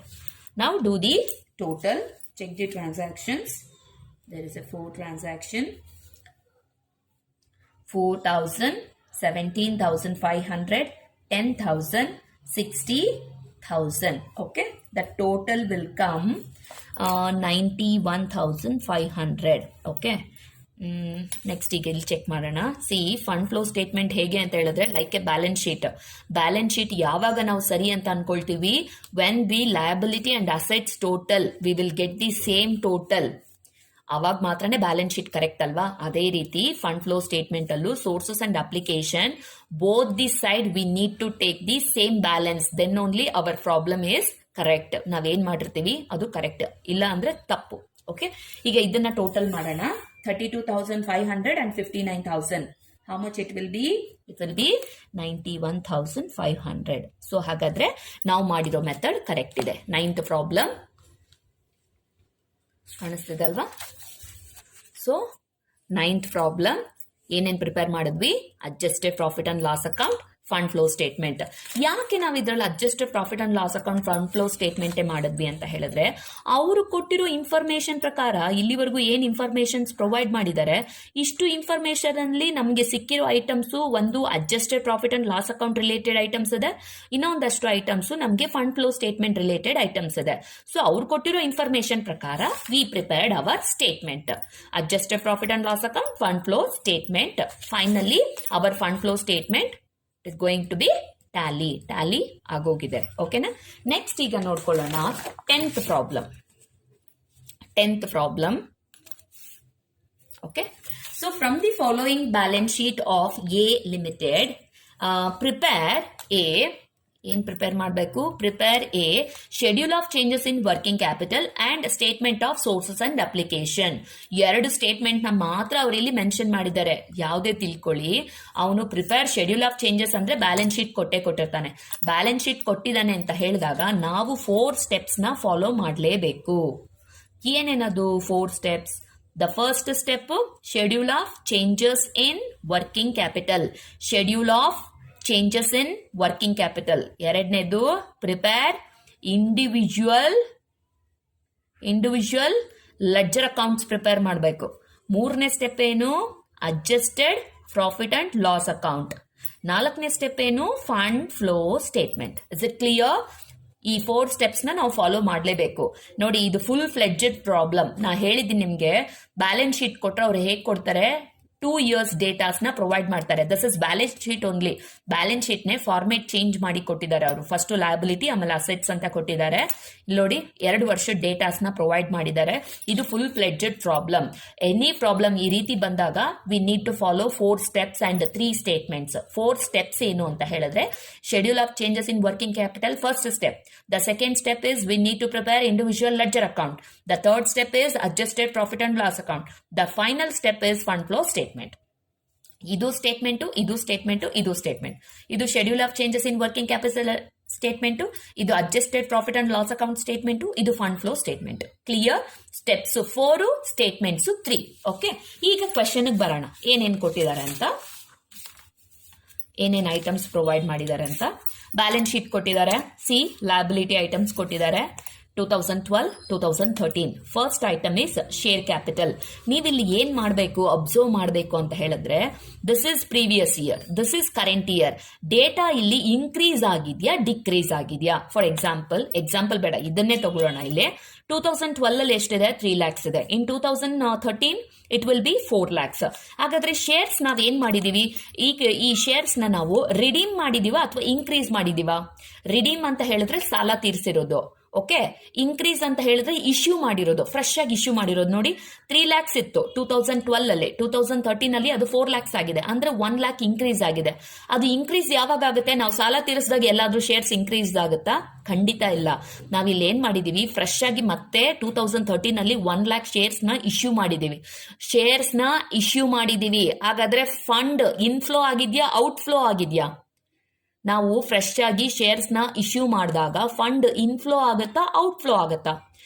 Now do the total. Check the transactions. There is a 4 transaction. 4,000, 17,500, 10,000, 60,000. Okay, the total will come 91,500. Okay. Next ಈಗ ಇಲ್ಲಿ ಚೆಕ್ ಮಾಡೋಣ. ಸಿ ಫಂಡ್ ಫ್ಲೋ ಸ್ಟೇಟ್ಮೆಂಟ್ ಹೇಗೆ ಅಂತ ಹೇಳಿದ್ರೆ ಲೈಕ್ ಎ ಬ್ಯಾಲೆನ್ಸ್ ಶೀಟ್ ಯಾವಾಗ ನಾವು ಸರಿ ಅಂತ ಅನ್ಕೊಳ್ತೀವಿ, when the liability and assets total we will get the same total, ಅವಾಗ ಮಾತ್ರನೇ ಬ್ಯಾಲೆನ್ಸ್ ಶೀಟ್ ಕರೆಕ್ಟ್ ಅಲ್ವಾ. ಅದೇ ರೀತಿ ಫಂಡ್ ಫ್ಲೋ ಸ್ಟೇಟ್ಮೆಂಟ್ ಅಲ್ಲೂ sources and application both the side we need to take the same balance, then only our problem is correct. ನಾವೇನ್ ಮಾಡಿರ್ತೀವಿ ಅದು ಕರೆಕ್ಟ್, ಇಲ್ಲ ಅಂದ್ರೆ ತಪ್ಪು. ಓಕೆ, ಈಗ ಇದನ್ನ ಟೋಟಲ್ ಮಾಡೋಣ. 32,500 and 59,000. How much it will be? It will be 91,500. So ಹಾಗಾದ್ರೆ ನಾವು ಮಾಡಿರೋ ಮೆಥಡ್ ಕರೆಕ್ಟ್ ಇದೆ. 9th ಪ್ರಾಬ್ಲಮ್ ಕಾಣಿಸ್ತಿದೆ ಅಲ್ವಾ? ಸೊ 9th ಪ್ರಾಬ್ಲಮ್ ಏನೇನ್ ಪ್ರಿಪೇರ್ ಮಾಡಿದ್ವಿ? Adjusted profit and loss account, fund flow statement. ಯಾಕೆ ನಾವು ಇದ್ರಲ್ಲಿ adjusted profit and loss account, fund flow statement ಮಾಡಿದ್ವಿ ಅಂತ ಹೇಳಿದ್ರೆ, ಅವರು ಕೊಟ್ಟಿರೋ ಇನ್ಫಾರ್ಮೇಶನ್ ಪ್ರಕಾರ ಇಲ್ಲಿವರೆಗೂ ಏನ್ ಇನ್ಫಾರ್ಮೇಶನ್ಸ್ ಪ್ರೊವೈಡ್ ಮಾಡಿದ್ದಾರೆ, ಇಷ್ಟು ಇನ್ಫಾರ್ಮೇಶನ್ ಅಲ್ಲಿ ನಮಗೆ ಸಿಕ್ಕಿರೋ ಐಟಮ್ಸ್ ಒಂದು adjusted profit and loss account related items ಇದೆ, ಇನ್ನೊಂದಷ್ಟು ಐಟಮ್ಸ್ ನಮಗೆ fund flow statement related items ಇದೆ. ಸೊ ಅವ್ರು ಕೊಟ್ಟಿರೋ ಇನ್ಫಾರ್ಮೇಶನ್ ಪ್ರಕಾರ we prepared our statement, adjusted profit and loss account, fund flow statement. Finally our fund flow statement is going to be tally ಆಗೋಗಿದೆ. ಓಕೆನಾ? ನೆಕ್ಸ್ಟ್ ಈಗ ನೋಡ್ಕೊಳ್ಳೋಣ 10th problem. Okay, so from the following balance sheet of A limited prepare A schedule of changes in working capital and statement of sources and application. 2 statement ನ ಮಾತ್ರ ಅವರು ಇಲ್ಲಿ ಮೆನ್ಷನ್ ಮಾಡಿದ್ದಾರೆ. ಯಾವುದೇ ತಿಳ್ಕೊಳ್ಳಿ, ಅವನು ಪ್ರಿಪೇರ್ ಶೆಡ್ಯೂಲ್ ಆಫ್ ಚೇಂಜಸ್ ಅಂದ್ರೆ ಬ್ಯಾಲೆನ್ಸ್ ಶೀಟ್ ಕೊಟ್ಟಿರ್ತಾನೆ. ಬ್ಯಾಲೆನ್ಸ್ ಶೀಟ್ ಕೊಟ್ಟಿದ್ದಾನೆ ಅಂತ ಹೇಳಿದಾಗ ನಾವು 4 ಸ್ಟೆಪ್ಸ್ ನ ಫಾಲೋ ಮಾಡಲೇಬೇಕು. ಏನೇನದು 4 steps? The first step schedule of changes in working capital, schedule of changes in working capital. ಎರಡನೇದು prepare individual ledger accounts prepare ಮಾಡಬೇಕು. 3ನೇ ಸ್ಟೆಪ್ ಏನು? Adjusted profit and loss account. 4ನೇ ಸ್ಟೆಪ್ ಏನು? Fund flow statement. Is it clear? ಈ 4 ಸ್ಟೆಪ್ಸ್ ನ ನಾವು ಫಾಲೋ ಮಾಡಲೇಬೇಕು. ನೋಡಿ, ಇದು ಫುಲ್ ಫ್ಲೆಡ್ಜೆಡ್ ಪ್ರಾಬ್ಲಮ್. ನಾ ಹೇಳಿದ್ದೀನಿ ನಿಮ್ಗೆ, ಬ್ಯಾಲೆನ್ಸ್ ಶೀಟ್ ಕೊಟ್ರೆ ಅವ್ರು ಹೇಗೆ ಕೊಡ್ತಾರೆ, 2 years ಡೇಟಾಸ್ ನ ಪ್ರೊವೈಡ್ ಮಾಡ್ತಾರೆ. This is balance sheet only. Balance sheet ನೇ ಫಾರ್ಮೇಟ್ ಚೇಂಜ್ ಮಾಡಿ ಕೊಟ್ಟಿದ್ದಾರೆ ಅವರು. ಫಸ್ಟ್ ಲಯಬಿಲಿಟಿ, ಆಮೇಲೆ ಅಸೆಟ್ಸ್ ಅಂತ ಕೊಟ್ಟಿದ್ದಾರೆ. ಇಲ್ಲಿ ನೋಡಿ, 2 ವರ್ಷದ ಡೇಟಾಸ್ ನ ಪ್ರೊವೈಡ್ ಮಾಡಿದ್ದಾರೆ. ಇದು full fledged problem. Any problem ಈ ರೀತಿ ಬಂದಾಗ we need to follow 4 steps and 3 statements. 4 steps ಏನು ಅಂತ ಹೇಳಿದ್ರೆ, schedule of changes in working capital, first step. The second step is we need to prepare individual ledger account. The third step is adjusted profit and loss account. The final step is fund flow statement. ಇದು ಸ್ಟೇಟ್ಮೆಂಟ್, ಇದು schedule of changes in working capital statement, ಇದು adjusted profit and loss account statement, ಇದು fund flow statement. Clear? Steps 4, statements 3. Okay, ಈಗ ಕ್ವೆಶ್ಚನ್ ಬರೋಣ. ಏನೇನು ಕೊಟ್ಟಿದ್ದಾರೆ ಅಂತ, ಏನೇನು ಐಟಮ್ಸ್ ಪ್ರೊವೈಡ್ ಮಾಡಿದ್ದಾರೆ ಅಂತ. ಬ್ಯಾಲೆನ್ಸ್ ಶೀಟ್ ಕೊಟ್ಟಿದ್ದಾರೆ. ಸಿ ಲಯಬಿಲಿಟಿ ಐಟಮ್ಸ್ ಕೊಟ್ಟಿದ್ದಾರೆ. 2012, 2013. First item is share capital. ನೀವಿಲ್ಲಿ ಏನ್ ಮಾಡಬೇಕು, ಅಬ್ಸರ್ವ್ ಮಾಡಬೇಕು ಅಂತ ಹೇಳಿದ್ರೆ, this is previous year, this is current year. Data ಇಲ್ಲಿ ಇನ್ಕ್ರೀಸ್ ಆಗಿದ್ಯಾ, ಡಿಕ್ರೀಸ್ ಆಗಿದ್ಯಾ? ಫಾರ್ ಎಕ್ಸಾಂಪಲ್ ಬೇಡ, ಇದನ್ನೇ ತಗೊಳ್ಳೋಣ. ಇಲ್ಲಿ 2012 ಅಲ್ಲಿ ಎಷ್ಟಿದೆ? 3 lakhs ಇದೆ. ಇನ್ 2013 ಇಟ್ ವಿಲ್ ಬಿ 4 lakhs. ಹಾಗಾದ್ರೆ ಶೇರ್ಸ್ ನಾವ್ ಏನ್ ಮಾಡಿದೀವಿ? ಈ ಶೇರ್ಸ್ ನ ನಾವು ರಿಡೀಮ್ ಮಾಡಿದೀವಾ ಅಥವಾ ಇನ್ಕ್ರೀಸ್ ಮಾಡಿದೀವಾ? ರಿಡೀಮ್ ಅಂತ ಹೇಳಿದ್ರೆ ಸಾಲ ತೀರಿಸಿರೋದು. ಓಕೆ, ಇನ್ಕ್ರೀಸ್ ಅಂತ ಹೇಳಿದ್ರೆ ಇಶ್ಯೂ ಮಾಡಿರೋದು, ಫ್ರೆಶ್ ಆಗಿ ಇಶ್ಯೂ ಮಾಡಿರೋದು. ನೋಡಿ, 3 lakhs ಇತ್ತು 2012 ಅಲ್ಲಿ, 2013 ಅಲ್ಲಿ ಅದು 4 lakhs ಆಗಿದೆ. ಅಂದ್ರೆ 1 lakh ಇನ್ಕ್ರೀಸ್ ಆಗಿದೆ. ಅದು ಇನ್ಕ್ರೀಸ್ ಯಾವಾಗ ಆಗುತ್ತೆ? ನಾವು ಸಾಲ ತೀರಿಸಿದಾಗ ಎಲ್ಲಾದ್ರೂ ಶೇರ್ಸ್ ಇನ್ಕ್ರೀಸ್ ಆಗುತ್ತಾ? ಖಂಡಿತ ಇಲ್ಲ. ನಾವಿಲ್ಲಿ ಏನ್ ಮಾಡಿದೀವಿ, ಫ್ರೆಶ್ ಆಗಿ ಮತ್ತೆ 2013 ಅಲ್ಲಿ 1 lakh ಶೇರ್ಸ್ ನ ಇಶ್ಯೂ ಮಾಡಿದೀವಿ. ಹಾಗಾದ್ರೆ ಫಂಡ್ ಇನ್ಫ್ಲೋ ಆಗಿದ್ಯಾ, ಔಟ್ಫ್ಲೋ ಆಗಿದ್ಯಾ? ನಾವು ಫ್ರೆಶ್ ಆಗಿ ಶೇರ್ಸ್ ನ ಇಶ್ಯೂ ಮಾಡಿದಾಗ ಫಂಡ್ ಇನ್ಫ್ಲೋ ಆಗುತ್ತಾ, ಔಟ್ಫ್ಲೋ ಆಗುತ್ತಾ?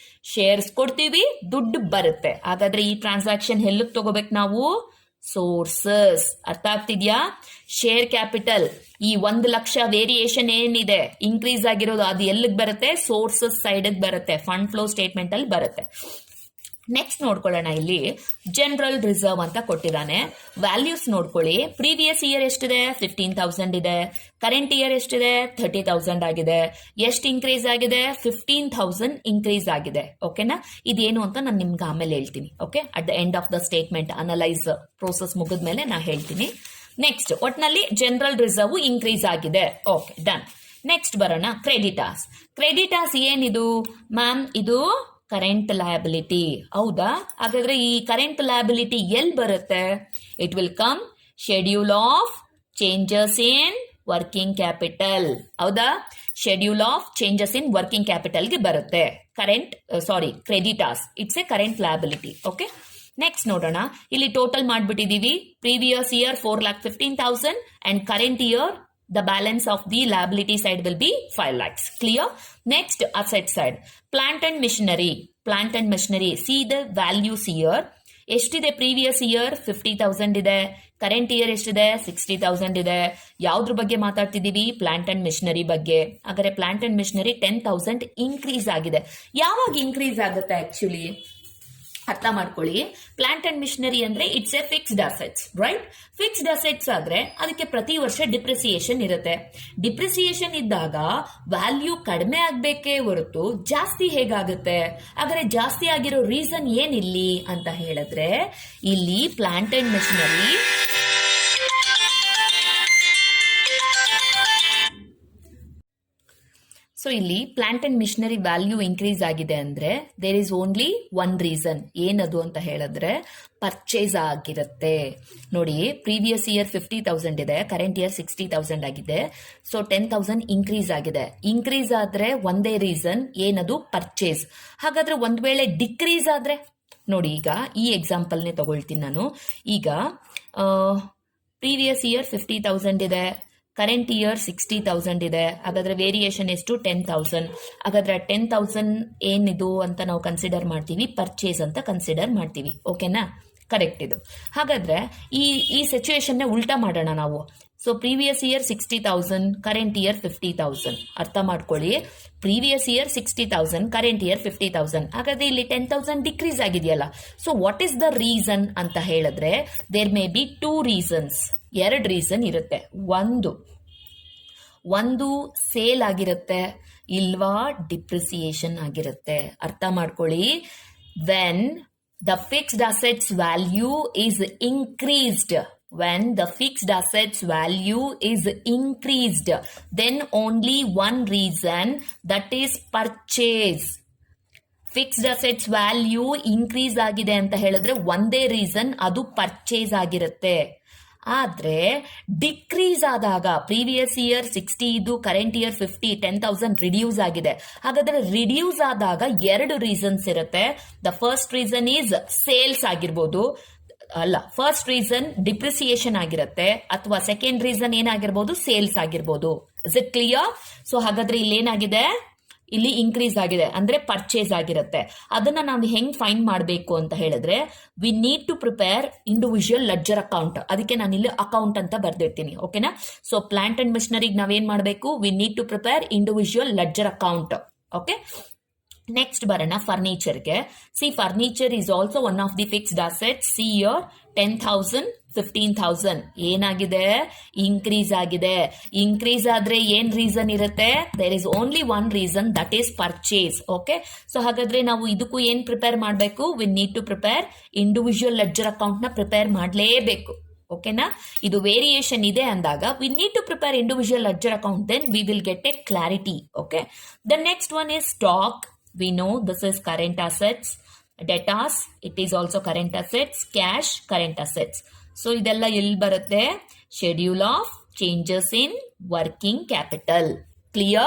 ಶೇರ್ಸ್ ಕೊಡ್ತೀವಿ, ದುಡ್ಡು ಬರುತ್ತೆ. ಹಾಗಾದ್ರೆ ಈ ಟ್ರಾನ್ಸಾಕ್ಷನ್ ಎಲ್ಲಕ್ಕೆ ತಗೋಬೇಕು ನಾವು? ಸೋರ್ಸಸ್. ಅರ್ಥ ಆಗ್ತಿದ್ಯಾ? ಶೇರ್ ಕ್ಯಾಪಿಟಲ್ ಈ 1 ಲಕ್ಷ ವೇರಿಯೇಷನ್ ಏನಿದೆ, ಇನ್ಕ್ರೀಸ್ ಆಗಿರೋದು, ಅದು ಎಲ್ಲಿಗೆ ಬರುತ್ತೆ? ಸೋರ್ಸಸ್ ಸೈಡ್ ಬರುತ್ತೆ, ಫಂಡ್ ಫ್ಲೋ ಸ್ಟೇಟ್ಮೆಂಟ್ ಅಲ್ಲಿ ಬರುತ್ತೆ. ನೆಕ್ಸ್ಟ್ ನೋಡ್ಕೊಳ್ಳೋಣ, ಇಲ್ಲಿ ಜನರಲ್ ರಿಸರ್ವ್ ಅಂತ ಕೊಟ್ಟಿದ್ದಾನೆ. ವ್ಯಾಲ್ಯೂಸ್ ನೋಡ್ಕೊಳ್ಳಿ. ಪ್ರೀವಿಯಸ್ ಇಯರ್ ಎಷ್ಟಿದೆ? 15,000 ಇದೆ. ಕರೆಂಟ್ ಇಯರ್ ಎಷ್ಟಿದೆ? 30,000 ಆಗಿದೆ. ಎಷ್ಟು ಇನ್ಕ್ರೀಸ್ ಆಗಿದೆ? 15,000 ಇನ್ಕ್ರೀಸ್ ಆಗಿದೆ. ಓಕೆನಾ? ಇದೇನು ಅಂತ ನಾನು ನಿಮ್ಗೆ ಆಮೇಲೆ ಹೇಳ್ತೀನಿ. Okay, at the end of the statement analyse process ಮುಗಿದ್ಮೇಲೆ ನಾ ಹೇಳ್ತೀನಿ. ನೆಕ್ಸ್ಟ್, ಒಟ್ನಲ್ಲಿ ಜನರಲ್ ರಿಸರ್ವ್ ಇನ್ಕ್ರೀಸ್ ಆಗಿದೆ. Okay, done. ನೆಕ್ಸ್ಟ್ ಬರೋಣ, ಕ್ರೆಡಿಟಾರ್ಸ್. ಕ್ರೆಡಿಟಾರ್ಸ್ ಏನಿದು ಮ್ಯಾಮ್? ಇದು ಕರೆಂಟ್ ಲಯಬಿಲಿಟಿ. ಹೌದಾ? ಹಾಗಾದ್ರೆ ಈ ಕರೆಂಟ್ ಲಯಬಿಲಿಟಿ ಎಲ್ಲಿ ಬರುತ್ತೆ? It will come schedule of changes in working capital. ಹೌದಾ? Schedule of changes in working ಕ್ಯಾಪಿಟಲ್ಗೆ ಬರುತ್ತೆ creditors. It's a current liability. Okay, next ನೋಡೋಣ. ಇಲ್ಲಿ ಟೋಟಲ್ ಮಾಡ್ಬಿಟ್ಟಿದೀವಿ. Previous year 4,15,000 and current year the balance of the liability side will be 5 lakhs. Clear? Next, asset side. Plant and machinery. Plant and machinery. See the values here. ಎಷ್ಟಿದೆ? ಪ್ರೀವಿಯಸ್ ಇಯರ್ 50,000 ಇದೆ. ಕರೆಂಟ್ ಇಯರ್ ಎಷ್ಟಿದೆ? 60,000 ಇದೆ. ಯಾವ್ದ್ರ ಬಗ್ಗೆ ಮಾತಾಡ್ತಿದೀವಿ? ಪ್ಲಾಂಟ್ ಅಂಡ್ ಮಿಷನರಿ ಬಗ್ಗೆ. ಹಾಗಾದ್ರೆ ಪ್ಲಾಂಟ್ ಅಂಡ್ ಮಿಷನರಿ 10,000 ಇನ್ಕ್ರೀಸ್ ಆಗಿದೆ. ಯಾವಾಗ ಇನ್ಕ್ರೀಸ್ ಆಗುತ್ತೆ ಆಕ್ಚುಲಿ? ಅರ್ಥ ಮಾಡ್ಕೊಳ್ಳಿ. ಪ್ಲಾಂಟ್ ಅಂಡ್ ಮಿಷನರಿ ಅಂದ್ರೆ it's A fixed assets, right? Fixed assets ಆದ್ರೆ ಅದಕ್ಕೆ ಪ್ರತಿ ವರ್ಷ ಡಿಪ್ರಿಸಿಯೇಷನ್ ಇರುತ್ತೆ. ಡಿಪ್ರಿಸಿಯೇಷನ್ ಇದ್ದಾಗ ವ್ಯಾಲ್ಯೂ ಕಡಿಮೆ ಆಗ್ಬೇಕೇ ಹೊರತು ಜಾಸ್ತಿ ಹೇಗಾಗುತ್ತೆ? ಹಾಗಾದ್ರೆ ಜಾಸ್ತಿ ಆಗಿರೋ ರೀಸನ್ ಏನಿಲ್ಲಿ ಅಂತ ಹೇಳಿದ್ರೆ, ಇಲ್ಲಿ ಪ್ಲಾಂಟ್ ಅಂಡ್ ಮಿಷನರಿ ಸೊ ಇಲ್ಲಿ plant and machinery value increase ಆಗಿದೆ ಅಂದ್ರೆ there is only one reason. ಏನದು ಅಂತ ಹೇಳಿದ್ರೆ ಪರ್ಚೇಸ್ ಆಗಿರುತ್ತೆ. ನೋಡಿ, ಪ್ರೀವಿಯಸ್ ಇಯರ್ 50,000 ಇದೆ, ಕರೆಂಟ್ ಇಯರ್ 60,000 ಆಗಿದೆ. ಸೊ 10,000 ಇನ್ಕ್ರೀಸ್ ಆಗಿದೆ. ಇನ್ಕ್ರೀಸ್ ಆದ್ರೆ ಒಂದೇ ರೀಸನ್, ಏನದು? ಪರ್ಚೇಸ್. ಹಾಗಾದ್ರೆ ಒಂದ್ ವೇಳೆ ಡಿಕ್ರೀಸ್ ಆದ್ರೆ ನೋಡಿ, ಈಗ ಈ ಎಕ್ಸಾಂಪಲ್ನೇ ತಗೊಳ್ತೀನಿ ನಾನು. ಈಗ ಪ್ರೀವಿಯಸ್ ಇಯರ್ 50,000 ಇದೆ, ಕರೆಂಟ್ ಇಯರ್ 60,000 ಇದೆ. ಹಾಗಾದ್ರೆ ವೇರಿಯೇಷನ್ ಎಷ್ಟು? 10,000. ಹಾಗಾದ್ರೆ 10,000 ಏನಿದು ಅಂತ ನಾವು ಕನ್ಸಿಡರ್ ಮಾಡ್ತೀವಿ? ಪರ್ಚೇಸ್ ಅಂತ ಕನ್ಸಿಡರ್ ಮಾಡ್ತೀವಿ. ಓಕೆನಾ? ಕರೆಕ್ಟ್ ಇದು. ಹಾಗಾದ್ರೆ ಈ ಸಿಚುವೇಶನ್ ಉಲ್ಟಾ ಮಾಡೋಣ ನಾವು. So previous year 60,000, current year 50,000. ಅರ್ಥ ಮಾಡ್ಕೊಳ್ಳಿ. Previous year 60,000, current year 50,000. ಹಾಗಾದ್ರೆ ಇಲ್ಲಿ 10,000 ಡಿಕ್ರೀಸ್ ಆಗಿದೆಯಲ್ಲ. So what is the reason ಅಂತ ಹೇಳಿದ್ರೆ, there may be 2 reasons. 2 reason ಇರುತ್ತೆ. ಒಂದು ಸೇಲ್ ಆಗಿರುತ್ತೆ, ಇಲ್ವಾ ಡಿಪ್ರಿಸಿಯೇಷನ್ ಆಗಿರುತ್ತೆ. ಅರ್ಥ ಮಾಡ್ಕೊಳ್ಳಿ. When the fixed assets value is increased, when the fixed assets value is increased, then only one reason, that is purchase. Fixed assets value increase ಆಗಿದೆ ಅಂತ ಹೇಳಿದ್ರೆ ಒಂದೇ ರೀಸನ್, ಅದು ಪರ್ಚೇಸ್ ಆಗಿರುತ್ತೆ. ಆದ್ರೆ ಡಿಕ್ರೀಸ್ ಆದಾಗ, ಪ್ರೀವಿಯಸ್ ಇಯರ್ 60 ಇದು, ಕರೆಂಟ್ ಇಯರ್ 50, 10,000 ರಿಡ್ಯೂಸ್ ಆಗಿದೆ. ಹಾಗಾದ್ರೆ ರಿಡ್ಯೂಸ್ ಆದಾಗ 2 ರೀಸನ್ಸ್ ಇರುತ್ತೆ. The first reason is sales ಆಗಿರ್ಬೋದು, ಅಲ್ಲ, ಫಸ್ಟ್ ರೀಸನ್ ಡಿಪ್ರಿಸಿಯೇಷನ್ ಆಗಿರುತ್ತೆ, ಅಥವಾ ಸೆಕೆಂಡ್ ರೀಸನ್ ಏನಾಗಿರ್ಬೋದು? ಸೇಲ್ಸ್ ಆಗಿರ್ಬೋದು. Is it clear? ಸೊ ಹಾಗಾದ್ರೆ ಇಲ್ಲಿ ಏನಾಗಿದೆ? ಇಲ್ಲಿ ಇನ್ಕ್ರೀಸ್ ಆಗಿದೆ ಅಂದ್ರೆ ಪರ್ಚೇಸ್ ಆಗಿರುತ್ತೆ. ಅದನ್ನ ನಾವು ಹೆಂಗ್ ಫೈಂಡ್ ಮಾಡಬೇಕು ಅಂತ ಹೇಳಿದ್ರೆ, we need to prepare individual ledger account. ಅದಕ್ಕೆ ನಾನು ಇಲ್ಲಿ ಅಕೌಂಟ್ ಅಂತ ಬರ್ದಿರ್ತೀನಿ. ಓಕೆನಾ? ಸೊ ಪ್ಲಾಂಟ್ ಅಂಡ್ ಮಿಷನರಿಗೆ ನಾವೇನ್ ಮಾಡಬೇಕು? We need to prepare individual ledger account. Okay, next ಬರೋಣ ಫರ್ನಿಚರ್ಗೆ. See, furniture is also one of the fixed assets. See year 10,000, 15,000 ಏನಾಗಿದೆ? ಇನ್ಕ್ರೀಸ್ ಆಗಿದೆ. ಇನ್ಕ್ರೀಸ್ ಆದ್ರೆ ಏನ್ ರೀಸನ್ ಇರುತ್ತೆ? There is only one reason, that is purchase. Okay, so ಹಾಗಾದ್ರೆ ನಾವು ಇದಕ್ಕೂ ಏನ್ ಪ್ರಿಪೇರ್ ಮಾಡಬೇಕು? We need to prepare individual ledger account ನ ಪ್ರಿಪೇರ್ ಮಾಡಲೇಬೇಕು. ಓಕೆನಾ? ಇದು ವೇರಿಯೇಷನ್ ಇದೆ ಅಂದಾಗ we need to prepare individual ledger account, then we will get a clarity. Okay, the next one is stock. We know this is current assets. Debtors, it is also current assets. Cash, current assets. So ಇದೆಲ್ಲ ಎಲ್ಲಿ ಬರುತ್ತೆ? Schedule of changes in working capital. Clear?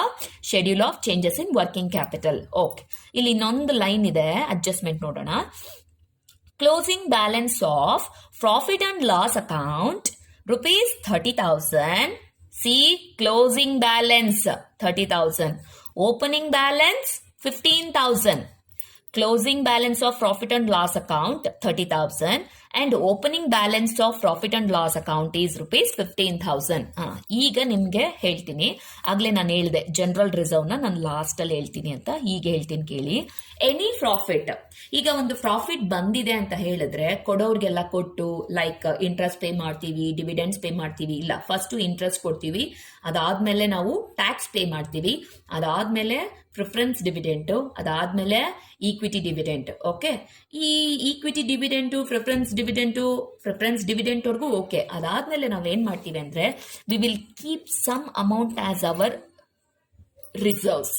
Schedule of changes in working capital. Okay. ಇಲ್ಲಿ ಇನ್ನೊಂದು ಲೈನ್ ಇದೆ, ಅಡ್ಜಸ್ಟ್ಮೆಂಟ್ ನೋಡೋಣ. Closing balance of profit and loss account rupees 30,000. See, closing balance 30,000. Opening balance 15,000. Closing balance of profit and loss account 30,000 and opening balance of profit and loss account is ₹15,000. ಈಗ ನಿಮ್ಗೆ ಹೇಳ್ತೀನಿ, ಆಗ್ಲೇ ನಾನು ಹೇಳಿದೆ ಜನರಲ್ ರಿಸರ್ವ್ ನಾನು ಲಾಸ್ಟ್ ಅಲ್ಲಿ ಹೇಳ್ತೀನಿ ಅಂತ, ಈಗ ಹೇಳ್ತೀನಿ ಕೇಳಿ. ಎನಿ ಪ್ರಾಫಿಟ್, ಈಗ ಒಂದು ಪ್ರಾಫಿಟ್ ಬಂದಿದೆ ಅಂತ ಹೇಳಿದ್ರೆ ಕೊಡೋರ್ಗೆಲ್ಲ ಕೊಟ್ಟು ಲೈಕ್ ಇಂಟ್ರೆಸ್ಟ್ ಪೇ ಮಾಡ್ತೀವಿ, ಡಿವಿಡೆಂಡ್ಸ್ ಪೇ ಮಾಡ್ತೀವಿ. ಇಲ್ಲ, ಫಸ್ಟ್ ಇಂಟ್ರೆಸ್ಟ್ ಕೊಡ್ತೀವಿ, ಅದಾದ್ಮೇಲೆ ನಾವು ಟ್ಯಾಕ್ಸ್ ಪೇ ಮಾಡ್ತೀವಿ, ಅದಾದ್ಮೇಲೆ ಪ್ರಿಫರೆನ್ಸ್ ಡಿವಿಡೆಂಟ್, ಅದಾದ್ಮೇಲೆ ಈಕ್ವಿಟಿ ಡಿವಿಡೆಂಟ್. ಓಕೆ, ಈ ಈಕ್ವಿಟಿ ಡಿವಿಡೆಂಟು, ಪ್ರಿಫರೆನ್ಸ್ ಡಿವಿಡೆಂಟ್ ವರ್ಗೂ ಓಕೆ. ಅದಾದ್ಮೇಲೆ ನಾವೇನ್ ಮಾಡ್ತೀವಿ ಅಂದ್ರೆ we will keep some amount as our reserves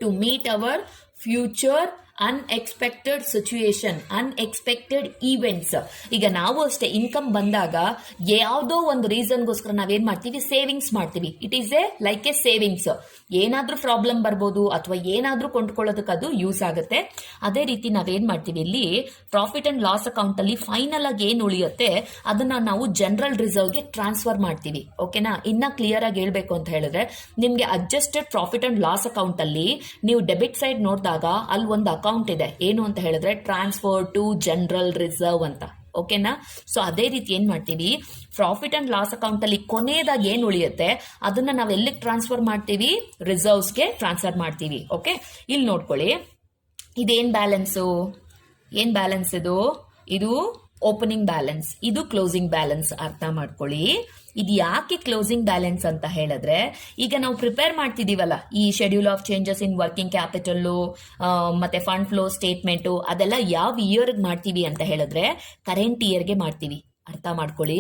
to meet our future unexpected situation, unexpected events. ಈಗ ನಾವು ಅಷ್ಟೇ ಇನ್ಕಮ್ ಬಂದಾಗ ಯಾವುದೋ ಒಂದು ರೀಸನ್ಗೋಸ್ಕರ ನಾವೇನ್ ಮಾಡ್ತೀವಿ, ಸೇವಿಂಗ್ಸ್ ಮಾಡ್ತೀವಿ. It is like A savings. ಏನಾದ್ರೂ ಪ್ರಾಬ್ಲಮ್ ಬರ್ಬೋದು ಅಥವಾ ಏನಾದ್ರೂ ಕೊಂಡ್ಕೊಳ್ಳೋದಕ್ಕೆ ಅದು ಯೂಸ್ ಆಗುತ್ತೆ. ಅದೇ ರೀತಿ ನಾವೇನ್ ಮಾಡ್ತೀವಿ, ಇಲ್ಲಿ ಪ್ರಾಫಿಟ್ ಅಂಡ್ ಲಾಸ್ ಅಕೌಂಟ್ ಅಲ್ಲಿ ಫೈನಲ್ ಆಗಿ ಏನ್ ಉಳಿಯುತ್ತೆ ಅದನ್ನ ನಾವು ಜನರಲ್ ರಿಸರ್ವ್ಗೆ ಟ್ರಾನ್ಸ್ಫರ್ ಮಾಡ್ತೀವಿ. ಓಕೆನಾ? ಇನ್ನ ಕ್ಲಿಯರ್ ಆಗಿ ಹೇಳ್ಬೇಕು ಅಂತ ಹೇಳಿದ್ರೆ, ನಿಮ್ಗೆ adjusted profit and loss account ಅಲ್ಲಿ ನೀವು ಡೆಬಿಟ್ ಸೈಡ್ ನೋಡಿದಾಗ ಅಲ್ಲಿ ಒಂದು ಅಕೌಂಟ್ ಇದೆ, ಏನು ಅಂತ ಹೇಳಿದ್ರೆ ಟ್ರಾನ್ಸ್ಫರ್ ಟು ಜನರಲ್ ರಿಸರ್ವ್ ಅಂತ. ಓಕೆನಾ? ಸೊ ಅದೇ ರೀತಿ ಏನ್ ಮಾಡ್ತೀವಿ, ಪ್ರಾಫಿಟ್ ಅಂಡ್ ಲಾಸ್ ಅಕೌಂಟ್ ಅಲ್ಲಿ ಕೊನೆಯದಾಗಿ ಏನ್ ಉಳಿಯುತ್ತೆ ಅದನ್ನ ನಾವ್ ಎಲ್ಲಿಗೆ ಟ್ರಾನ್ಸ್ಫರ್ ಮಾಡ್ತೀವಿ, ರಿಸರ್ವ್ಸ್ಗೆ ಟ್ರಾನ್ಸ್ಫರ್ ಮಾಡ್ತೀವಿ. ಓಕೆ, ಇಲ್ಲಿ ನೋಡ್ಕೊಳ್ಳಿ, ಇದೇನ್ ಬ್ಯಾಲೆನ್ಸು, ಏನ್ ಬ್ಯಾಲೆನ್ಸ್ ಇದು ಓಪನಿಂಗ್ ಬ್ಯಾಲೆನ್ಸ್, ಇದು ಕ್ಲೋಸಿಂಗ್ ಬ್ಯಾಲೆನ್ಸ್. ಅರ್ಥ ಮಾಡ್ಕೊಳ್ಳಿ, ಇದು ಯಾಕೆ ಕ್ಲೋಸಿಂಗ್ ಬ್ಯಾಲೆನ್ಸ್ ಅಂತ ಹೇಳಿದ್ರೆ, ಈಗ ನಾವು ಪ್ರಿಪೇರ್ ಮಾಡ್ತಿದೀವಲ್ಲ ಈ schedule of changes in working capital ಮತ್ತೆ ಫಂಡ್ ಫ್ಲೋ ಸ್ಟೇಟ್ಮೆಂಟ್, ಅದೆಲ್ಲ ಯಾವ ಇಯರ್ ಮಾಡ್ತೀವಿ ಅಂತ ಹೇಳಿದ್ರೆ ಕರೆಂಟ್ ಇಯರ್ಗೆ ಮಾಡ್ತೀವಿ. ಅರ್ಥ ಮಾಡ್ಕೊಳ್ಳಿ,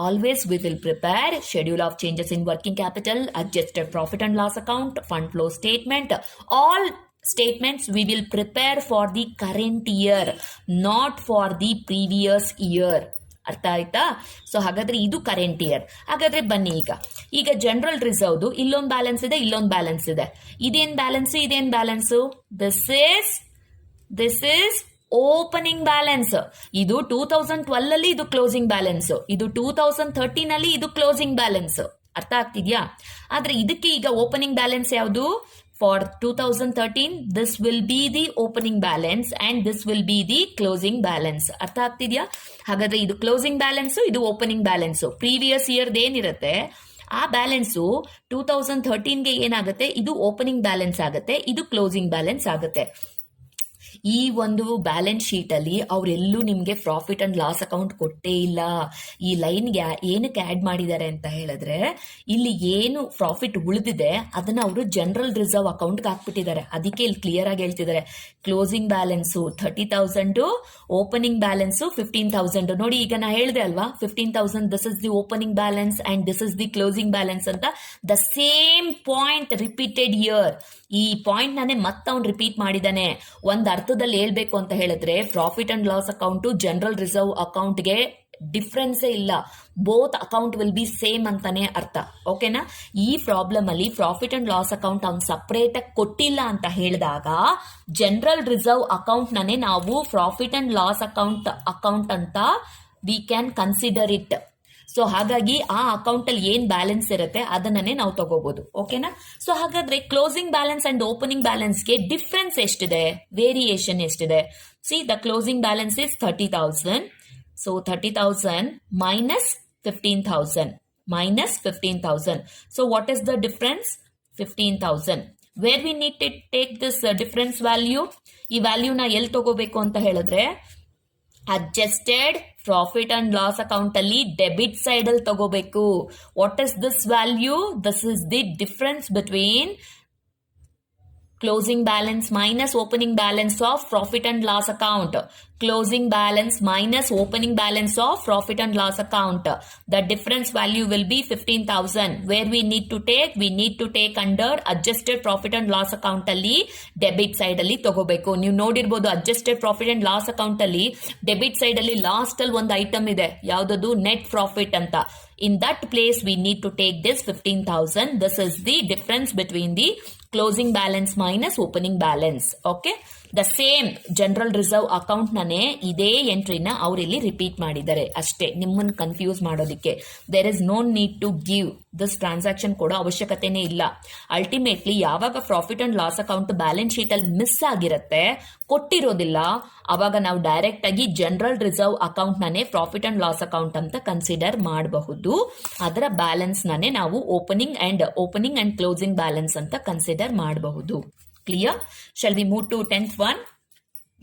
always V will prepare schedule of changes in working capital, adjusted profit and loss account, fund flow statement, all statements we will prepare for the current year, not for the previous year. ಅರ್ಥ ಆಯ್ತಾ? ಸೊ ಹಾಗಾದ್ರೆ ಇದು ಕರೆಂಟ್ ಇಯರ್. ಹಾಗಾದ್ರೆ ಬನ್ನಿ, ಈಗ ಜನರಲ್ ರಿಸರ್ವ್ದು ಇಲ್ಲೊಂದು ಬ್ಯಾಲೆನ್ಸ್ ಇದೆ, ಇಲ್ಲೊಂದು ಬ್ಯಾಲೆನ್ಸ್ ಇದೆ. ಇದೇನ್ balance? This is opening balance. ಇದು 2012 ಅಲ್ಲಿ ಇದು ಕ್ಲೋಸಿಂಗ್ ಬ್ಯಾಲೆನ್ಸ್, ಇದು 2013 ಅಲ್ಲಿ ಇದು ಕ್ಲೋಸಿಂಗ್ ಬ್ಯಾಲೆನ್ಸ್. ಅರ್ಥ ಆಗ್ತಿದ್ಯಾ? ಆದ್ರೆ ಇದಕ್ಕೆ ಈಗ ಓಪನಿಂಗ್ ಬ್ಯಾಲೆನ್ಸ್ ಯಾವುದು? For 2013, this will be the opening balance and this will be the closing balance. ಅರ್ಥ ಆಗ್ತಿದ್ಯಾ? ಹಾಗಾದ್ರೆ ಇದು ಕ್ಲೋಸಿಂಗ್ ಬ್ಯಾಲೆನ್ಸ್, ಇದು ಓಪನಿಂಗ್ ಬ್ಯಾಲೆನ್ಸ್. ಪ್ರೀವಿಯಸ್ ಇಯರ್ ಏನಿರುತ್ತೆ ಆ ಬ್ಯಾಲೆನ್ಸು 2013ಗೆ ಏನಾಗುತ್ತೆ, ಇದು ಓಪನಿಂಗ್ ಬ್ಯಾಲೆನ್ಸ್ ಆಗುತ್ತೆ, ಇದು ಕ್ಲೋಸಿಂಗ್ ಬ್ಯಾಲೆನ್ಸ್ ಆಗುತ್ತೆ. ಈ ಒಂದು ಬ್ಯಾಲೆನ್ಸ್ ಶೀಟ್ ಅಲ್ಲಿ ಅವರೆಲ್ಲೂ ನಿಮ್ಗೆ ಪ್ರಾಫಿಟ್ ಅಂಡ್ ಲಾಸ್ ಅಕೌಂಟ್ ಕೊಟ್ಟೇ ಇಲ್ಲ. ಈ ಲೈನ್ಗೆ ಏನಕ್ಕೆ ಆಡ್ ಮಾಡಿದ್ದಾರೆ ಅಂತ ಹೇಳಿದ್ರೆ, ಇಲ್ಲಿ ಏನು ಪ್ರಾಫಿಟ್ ಉಳಿದಿದೆ ಅದನ್ನ ಅವರು ಜನರಲ್ ರಿಸರ್ವ್ ಅಕೌಂಟ್ಗೆ ಹಾಕ್ಬಿಟ್ಟಿದ್ದಾರೆ. ಅದಕ್ಕೆ ಇಲ್ಲಿ ಕ್ಲಿಯರ್ ಆಗಿ ಹೇಳ್ತಿದ್ದಾರೆ, ಕ್ಲೋಸಿಂಗ್ ಬ್ಯಾಲೆನ್ಸು 30,000, ಓಪನಿಂಗ್ ಬ್ಯಾಲೆನ್ಸು 15,000. ನೋಡಿ, ಈಗ ನಾ ಹೇಳಿದೆ ಅಲ್ವಾ, 15,000 this is the opening balance and this is the closing balance ಅಂತ. The same point repeated year. ಈ ಪಾಯಿಂಟ್ ನಾನೇ ಅವ್ನು ರಿಪೀಟ್ ಮಾಡಿದಾನೆ. ಒಂದ್ ಅರ್ಥದಲ್ಲಿ ಹೇಳ್ಬೇಕು ಅಂತ ಹೇಳಿದ್ರೆ, profit and loss account general reserve ಅಕೌಂಟ್ಗೆ ಡಿಫ್ರೆನ್ಸೇ ಇಲ್ಲ, both account will be same ಅಂತಾನೆ ಅರ್ಥ. ಓಕೆನಾ? ಈ ಪ್ರಾಬ್ಲಮ್ ಅಲ್ಲಿ ಪ್ರಾಫಿಟ್ ಅಂಡ್ ಲಾಸ್ ಅಕೌಂಟ್ ಅವ್ನು ಸಪರೇಟ್ ಆಗಿ ಕೊಟ್ಟಿಲ್ಲ ಅಂತ ಹೇಳಿದಾಗ ಜನರಲ್ ರಿಸರ್ವ್ ಅಕೌಂಟ್ ನಾನೇ ನಾವು ಪ್ರಾಫಿಟ್ ಅಂಡ್ ಲಾಸ್ ಅಕೌಂಟ್ ಅಂತ we can consider it. So ಹಾಗಾಗಿ ಆ ಅಕೌಂಟ್ ಅಲ್ಲಿ ಏನ್ ಬ್ಯಾಲೆನ್ಸ್ ಇರುತ್ತೆ ಅದನ್ನೇ ನಾವು ತಗೋಬಹುದು. ಓಕೆನಾ? ಸೊ ಹಾಗಾದ್ರೆ ಕ್ಲೋಸಿಂಗ್ ಬ್ಯಾಲೆನ್ಸ್ ಅಂಡ್ ಓಪನಿಂಗ್ ಬ್ಯಾಲೆನ್ಸ್ಗೆ ಡಿಫ್ರೆನ್ಸ್ ಎಷ್ಟಿದೆ, ವೇರಿಯೇಷನ್ ಎಷ್ಟಿದೆ? See, the closing balance is 30,000. So 30,000 minus 15,000. So what is the difference? 15,000. Where we need to take this difference value? ಈ ವ್ಯಾಲ್ಯೂ ನ ಎಲ್ಲಿ ತಗೋಬೇಕು ಅಂತ ಹೇಳಿದ್ರೆ, adjusted profit and loss account ಅಲ್ಲಿ ಡೆಬಿಟ್ ಸೈಡ್ ಅಲ್ಲಿ ತಗೋಬೇಕು. What is this value? This is the difference between closing balance minus opening balance of profit and loss account. Closing balance minus opening balance of profit and loss account. The difference value will be 15,000. Where we need to take under adjusted profit and loss account ಅಲ್ಲಿ ಡೆಬಿಟ್ ಸೈಡ್ ಅಲ್ಲಿ ತಗೋಬೇಕು. ನೀವು ನೋಡಿರ್ಬೋದು, adjusted profit and loss account ಅಲ್ಲಿ ಡೆಬಿಟ್ ಸೈಡ್ ಅಲ್ಲಿ ಲಾಸ್ಟ್ ಅಲ್ಲಿ ಒಂದು ಐಟಮ್ ಇದೆ, ಯಾವ್ದದು? ನೆಟ್ ಪ್ರಾಫಿಟ್ ಅಂತ. In that place, we need to take this 15,000. This is the difference between the closing balance minus opening balance. Okay. The same general reserve ಅಕೌಂಟ್ನೇ ಇದೇ ಎಂಟ್ರಿನ ಅವರಿಲ್ಲಿ ರಿಪೀಟ್ ಮಾಡಿದ್ದಾರೆ ಅಷ್ಟೇ, ನಿಮ್ಮನ್ನು ಕನ್ಫ್ಯೂಸ್ ಮಾಡೋದಕ್ಕೆ. There is no need to give this transaction ಕೊಡೋ ಅವಶ್ಯಕತೆನೇ ಇಲ್ಲ. ಅಲ್ಟಿಮೇಟ್ಲಿ ಯಾವಾಗ profit and loss account balance sheet ಅಲ್ಲಿ ಮಿಸ್ ಆಗಿರುತ್ತೆ, ಕೊಟ್ಟಿರೋದಿಲ್ಲ, ಅವಾಗ ನಾವು ಡೈರೆಕ್ಟ್ ಆಗಿ ಜನರಲ್ ರಿಸರ್ವ್ ಅಕೌಂಟ್ ನಾನೇ ಪ್ರಾಫಿಟ್ ಅಂಡ್ ಲಾಸ್ ಅಕೌಂಟ್ ಅಂತ ಕನ್ಸಿಡರ್ ಮಾಡಬಹುದು. ಅದರ ಬ್ಯಾಲೆನ್ಸ್ ನಾನೇ ನಾವು ಓಪನಿಂಗ್ ಅಂಡ್ ಕ್ಲೋಸಿಂಗ್ ಬ್ಯಾಲೆನ್ಸ್ ಅಂತ ಕನ್ಸಿಡರ್ ಮಾಡಬಹುದು. Clear? Shall we move to 10th one?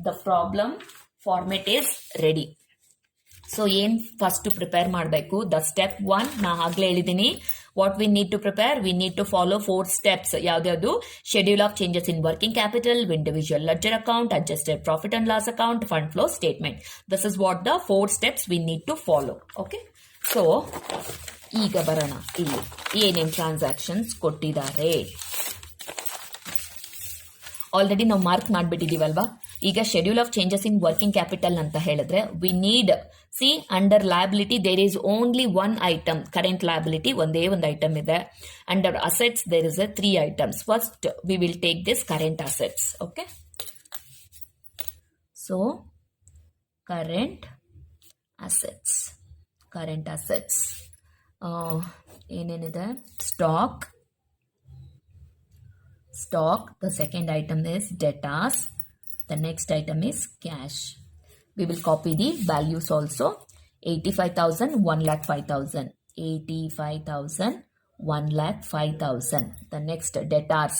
The problem format is ready. So ಏನ್ ಫಸ್ಟ್ ಪ್ರಿಪೇರ್ ಮಾಡಬೇಕು? ದ ಸ್ಟೆಪ್ 1 ನಾ ಆಗ್ಲೇ ಹೇಳಿದ್ದೀನಿ. What we need to prepare? We need to follow 4 steps. ಯಾವ್ದು? Schedule of changes in working capital, individual ledger account, adjusted profit and loss account, fund flow statement. This is what the 4 steps we need to follow. Okay, so ಈಗ ಬರೋಣ. ಇಲ್ಲಿ ಏನೇನು ಟ್ರಾನ್ಸಾಕ್ಷನ್ಸ್ ಕೊಟ್ಟಿದ್ದಾರೆ ಆಲ್ರೆಡಿ ನಾವು ಮಾರ್ಕ್ ಮಾಡಿಬಿಟ್ಟಿದೀವಲ್ವಾ. ಈಗ schedule of changes in working capital ಅಂತ ಹೇಳಿದ್ರೆ we need see under liability there is only 1 item. Current liability ಒಂದೇ ಒಂದು ಐಟಮ್ ಇದೆ. Under assets there is 3 items. First we will take this current assets. Okay, so current assets ಏನೇನಿದೆ? Stock. The second item is debtors. The next item is cash. We will copy the values also. 85,000, 1,05,000. 85,000, 1,05,000. The next debtors.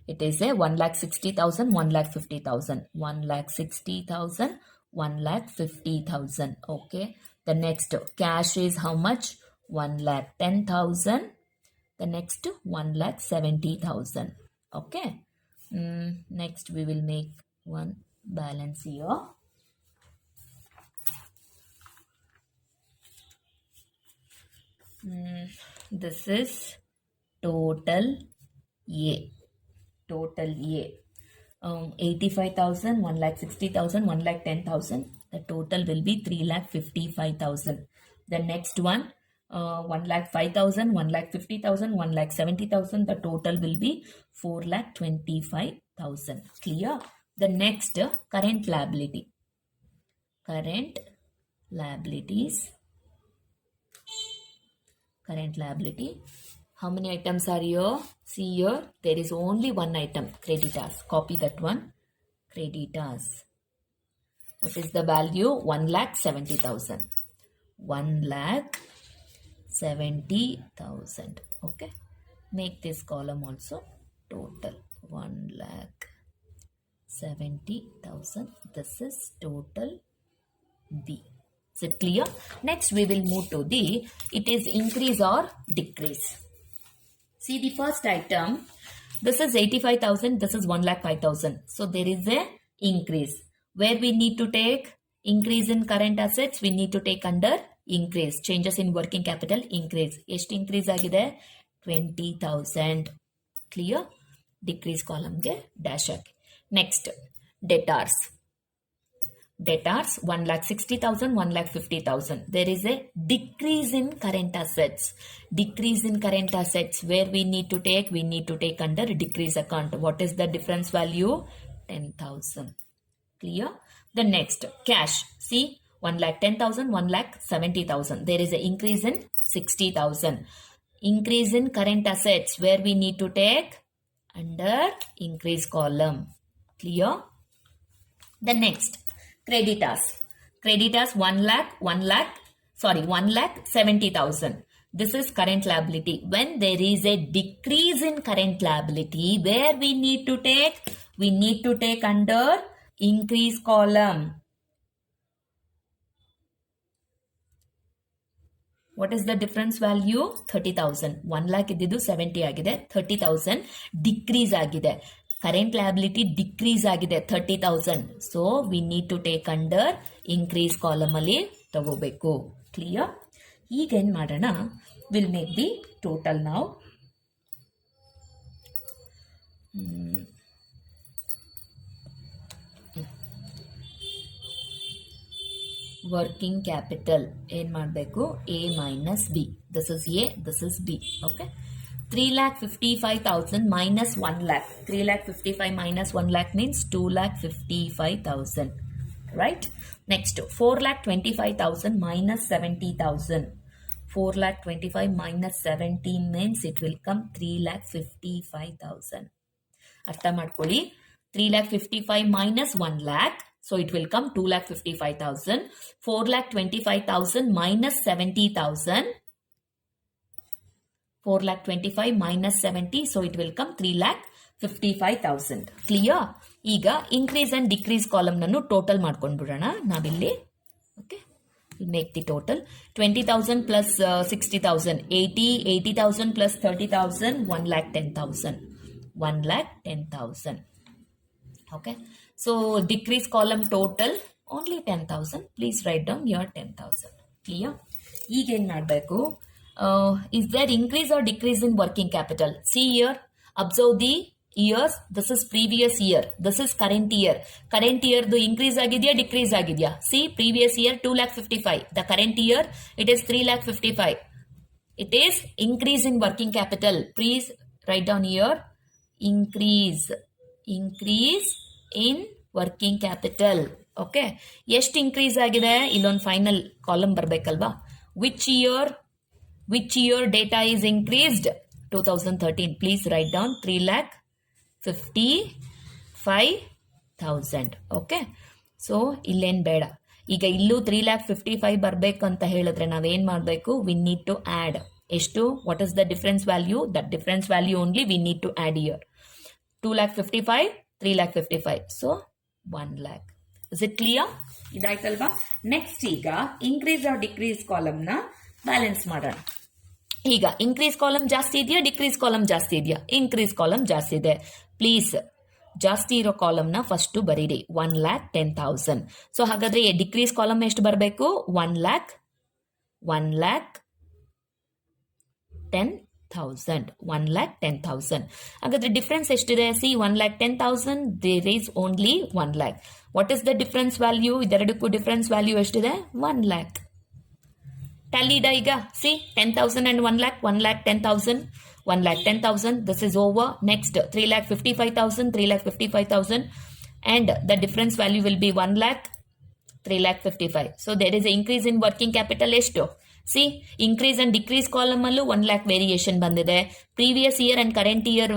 It is a 1,60,000, 1,50,000. 1,60,000, 1,50,000. Okay. The next cash is how much? 1,10,000. The next 1,70,000. Okay. Next we will make one balance here. This is total A. 85,000, 1,60,000, 1,10,000. The total will be 3,55,000. The next one 1,05,000, 1,50,000, 1,70,000. The total will be 4,25,000. Clear? The next current liability. Current liability. How many items are here? See here, there is only one item, creditors. Copy that one. Creditors. What is the value? 1,70,000. 1,70,000. Okay. Make this column also total 1,70,000. This is total B. Is it clear? Next we will move to the, it is increase or decrease. See the first item, this is 85,000, this is 1,05,000. So there is a increase. Where we need to take increase in current assets, we need to take under increase. Changes in working capital, increase. ಎಷ್ಟು increase ಆಗಿದೆ? 20,000. Clear? Decrease column ಗೆ dash hockey. Next, debtors. 1,60,000, 1,50,000. There is a decrease in current assets. Where we need to take under decrease account. What is the difference value? 10,000. Clear? The next, cash. See, 1,10,000, 1,70,000. There is an increase in 60,000. Increase in current assets. Where we need to take under increase column. Clear? The next, creditors. 1,70,000. This is current liability. When there is a decrease in current liability, where we need to take under increase column. What is the difference value? 30,000. 1 lakh ಇದ್ದಿದ್ದು 70 ಆಗಿದೆ. 30,000 decrease ಆಗಿದೆ. Current liability decrease ಆಗಿದೆ 30,000. So we need to take under increase column ಅಲ್ಲಿ ತಗೋಬೇಕು. Clear? ಈಗ ಏನ್ ಮಾಡೋಣ? We'll make the total now. Working capital ಏನ್ ಮಾಡಬೇಕು? A minus B. This is A, this is B. Okay. 3,55,000 minus 1 lakh. 3,55,000 minus 1 lakh means 2,55,000. Right? Next, 4,25,000 minus 70,000. 4,25,000 minus 70 means it will come 3,55,000. ಅರ್ಥ ಮಾಡ್ಕೊಳ್ಳಿ. 3,55,000 minus 1 lakh. So it will come 2,55,000. 4,25,000 minus 70,000. 4,25,000 minus 70. So it will come 3,55,000. Clear? ಈಗ increase and decrease column ನನ್ನು ಟೋಟಲ್ ಮಾಡ್ಕೊಂಡು ಬಿಡೋಣ ನಾವಿಲ್ಲಿ. Okay, make the total. 20,000 plus 60,000, 80,000 plus 30,000, 1,10,000. 1,10,000. Okay, so decrease column total only 10,000. Please write down your 10,000. Clear? ಈಗ ಏನ್ ಮಾಡಬೇಕು? Is there increase or decrease in working capital? See here, observe the years. This is previous year, this is current year. Current year the increase ಆಗಿದೆಯಾ decrease ಆಗಿದೆಯಾ? See, previous year 2,55,000, the current year it is 3,55,000. It is increase in working capital. Please write down here, increase in working capital. Okay, ಎಷ್ಟು increase ಆಗಿದೆ? ಇಲ್ಲೊಂದು ಫೈನಲ್ ಕಾಲಮ್ ಬರಬೇಕಲ್ವಾ? which year data is increased? 2013. Please write down 3,55,000. Okay, so ಇಲ್ಲೇನು ಬೇಡ. ಈಗ ಇಲ್ಲೂ 3,55,000 ಬರಬೇಕಂತ ಹೇಳಿದ್ರೆ ನಾವೇನು ಮಾಡಬೇಕು? We need to add. ಎಷ್ಟು? What is the difference value? That difference value only we need to add here. 2,55,000, 3,55,000. So 1 lakh. Is it clear? ಇದಾಯ್ತಲ್ವಾ? ನೆಕ್ಸ್ಟ್ ಈಗ ಇನ್ಕ್ರೀಸ್ ಆರ್ ಡಿಕ್ರೀಸ್ ಕಾಲಮ್ನ ಬ್ಯಾಲೆನ್ಸ್ ಮಾಡೋಣ. ಈಗ ಇನ್ಕ್ರೀಸ್ ಕಾಲಮ್ ಜಾಸ್ತಿ ಇದೆಯಾ ಡಿಕ್ರೀಸ್ ಕಾಲಮ್ ಜಾಸ್ತಿ ಇದೆಯಾ? ಇನ್ಕ್ರೀಸ್ ಕಾಲಮ್ ಜಾಸ್ತಿ ಇದೆ. ಪ್ಲೀಸ್ ಜಾಸ್ತಿ ಇರೋ ಕಾಲಮ್ನ ಫಸ್ಟ್ ಬರೀರಿ, 1,10,000. ಸೊ ಹಾಗಾದ್ರೆ ಡಿಕ್ರೀಸ್ ಕಾಲಮ್ ಎಷ್ಟು ಬರಬೇಕು? 1,10,000. 1,10,000. ಹಾಗಾದ್ರೆ ಡಿಫ್ರೆನ್ಸ್ ಎಷ್ಟಿದೆ? See, 1,10,000, there is only 1 lakh. What is the difference value? ಇದೆರಡಕ್ಕೂ ಡಿಫ್ರೆನ್ಸ್ ವ್ಯಾಲ್ಯೂ ಎಷ್ಟಿದೆ? 1 lakh. Tallied ಈಗ. See, 10,000 and 1 lakh, 1,10,000, 1,10,000. This is over. Next, 3,55,000, 3,55,000, and the difference value will be 1 lakh, 3,55,000. So there is an increase in working capital ಎಷ್ಟು? C, increase and decrease column ಅಲ್ಲೂ 1 lakh ವೇರಿಯೇಷನ್ ಬಂದಿದೆ. Previous year and current year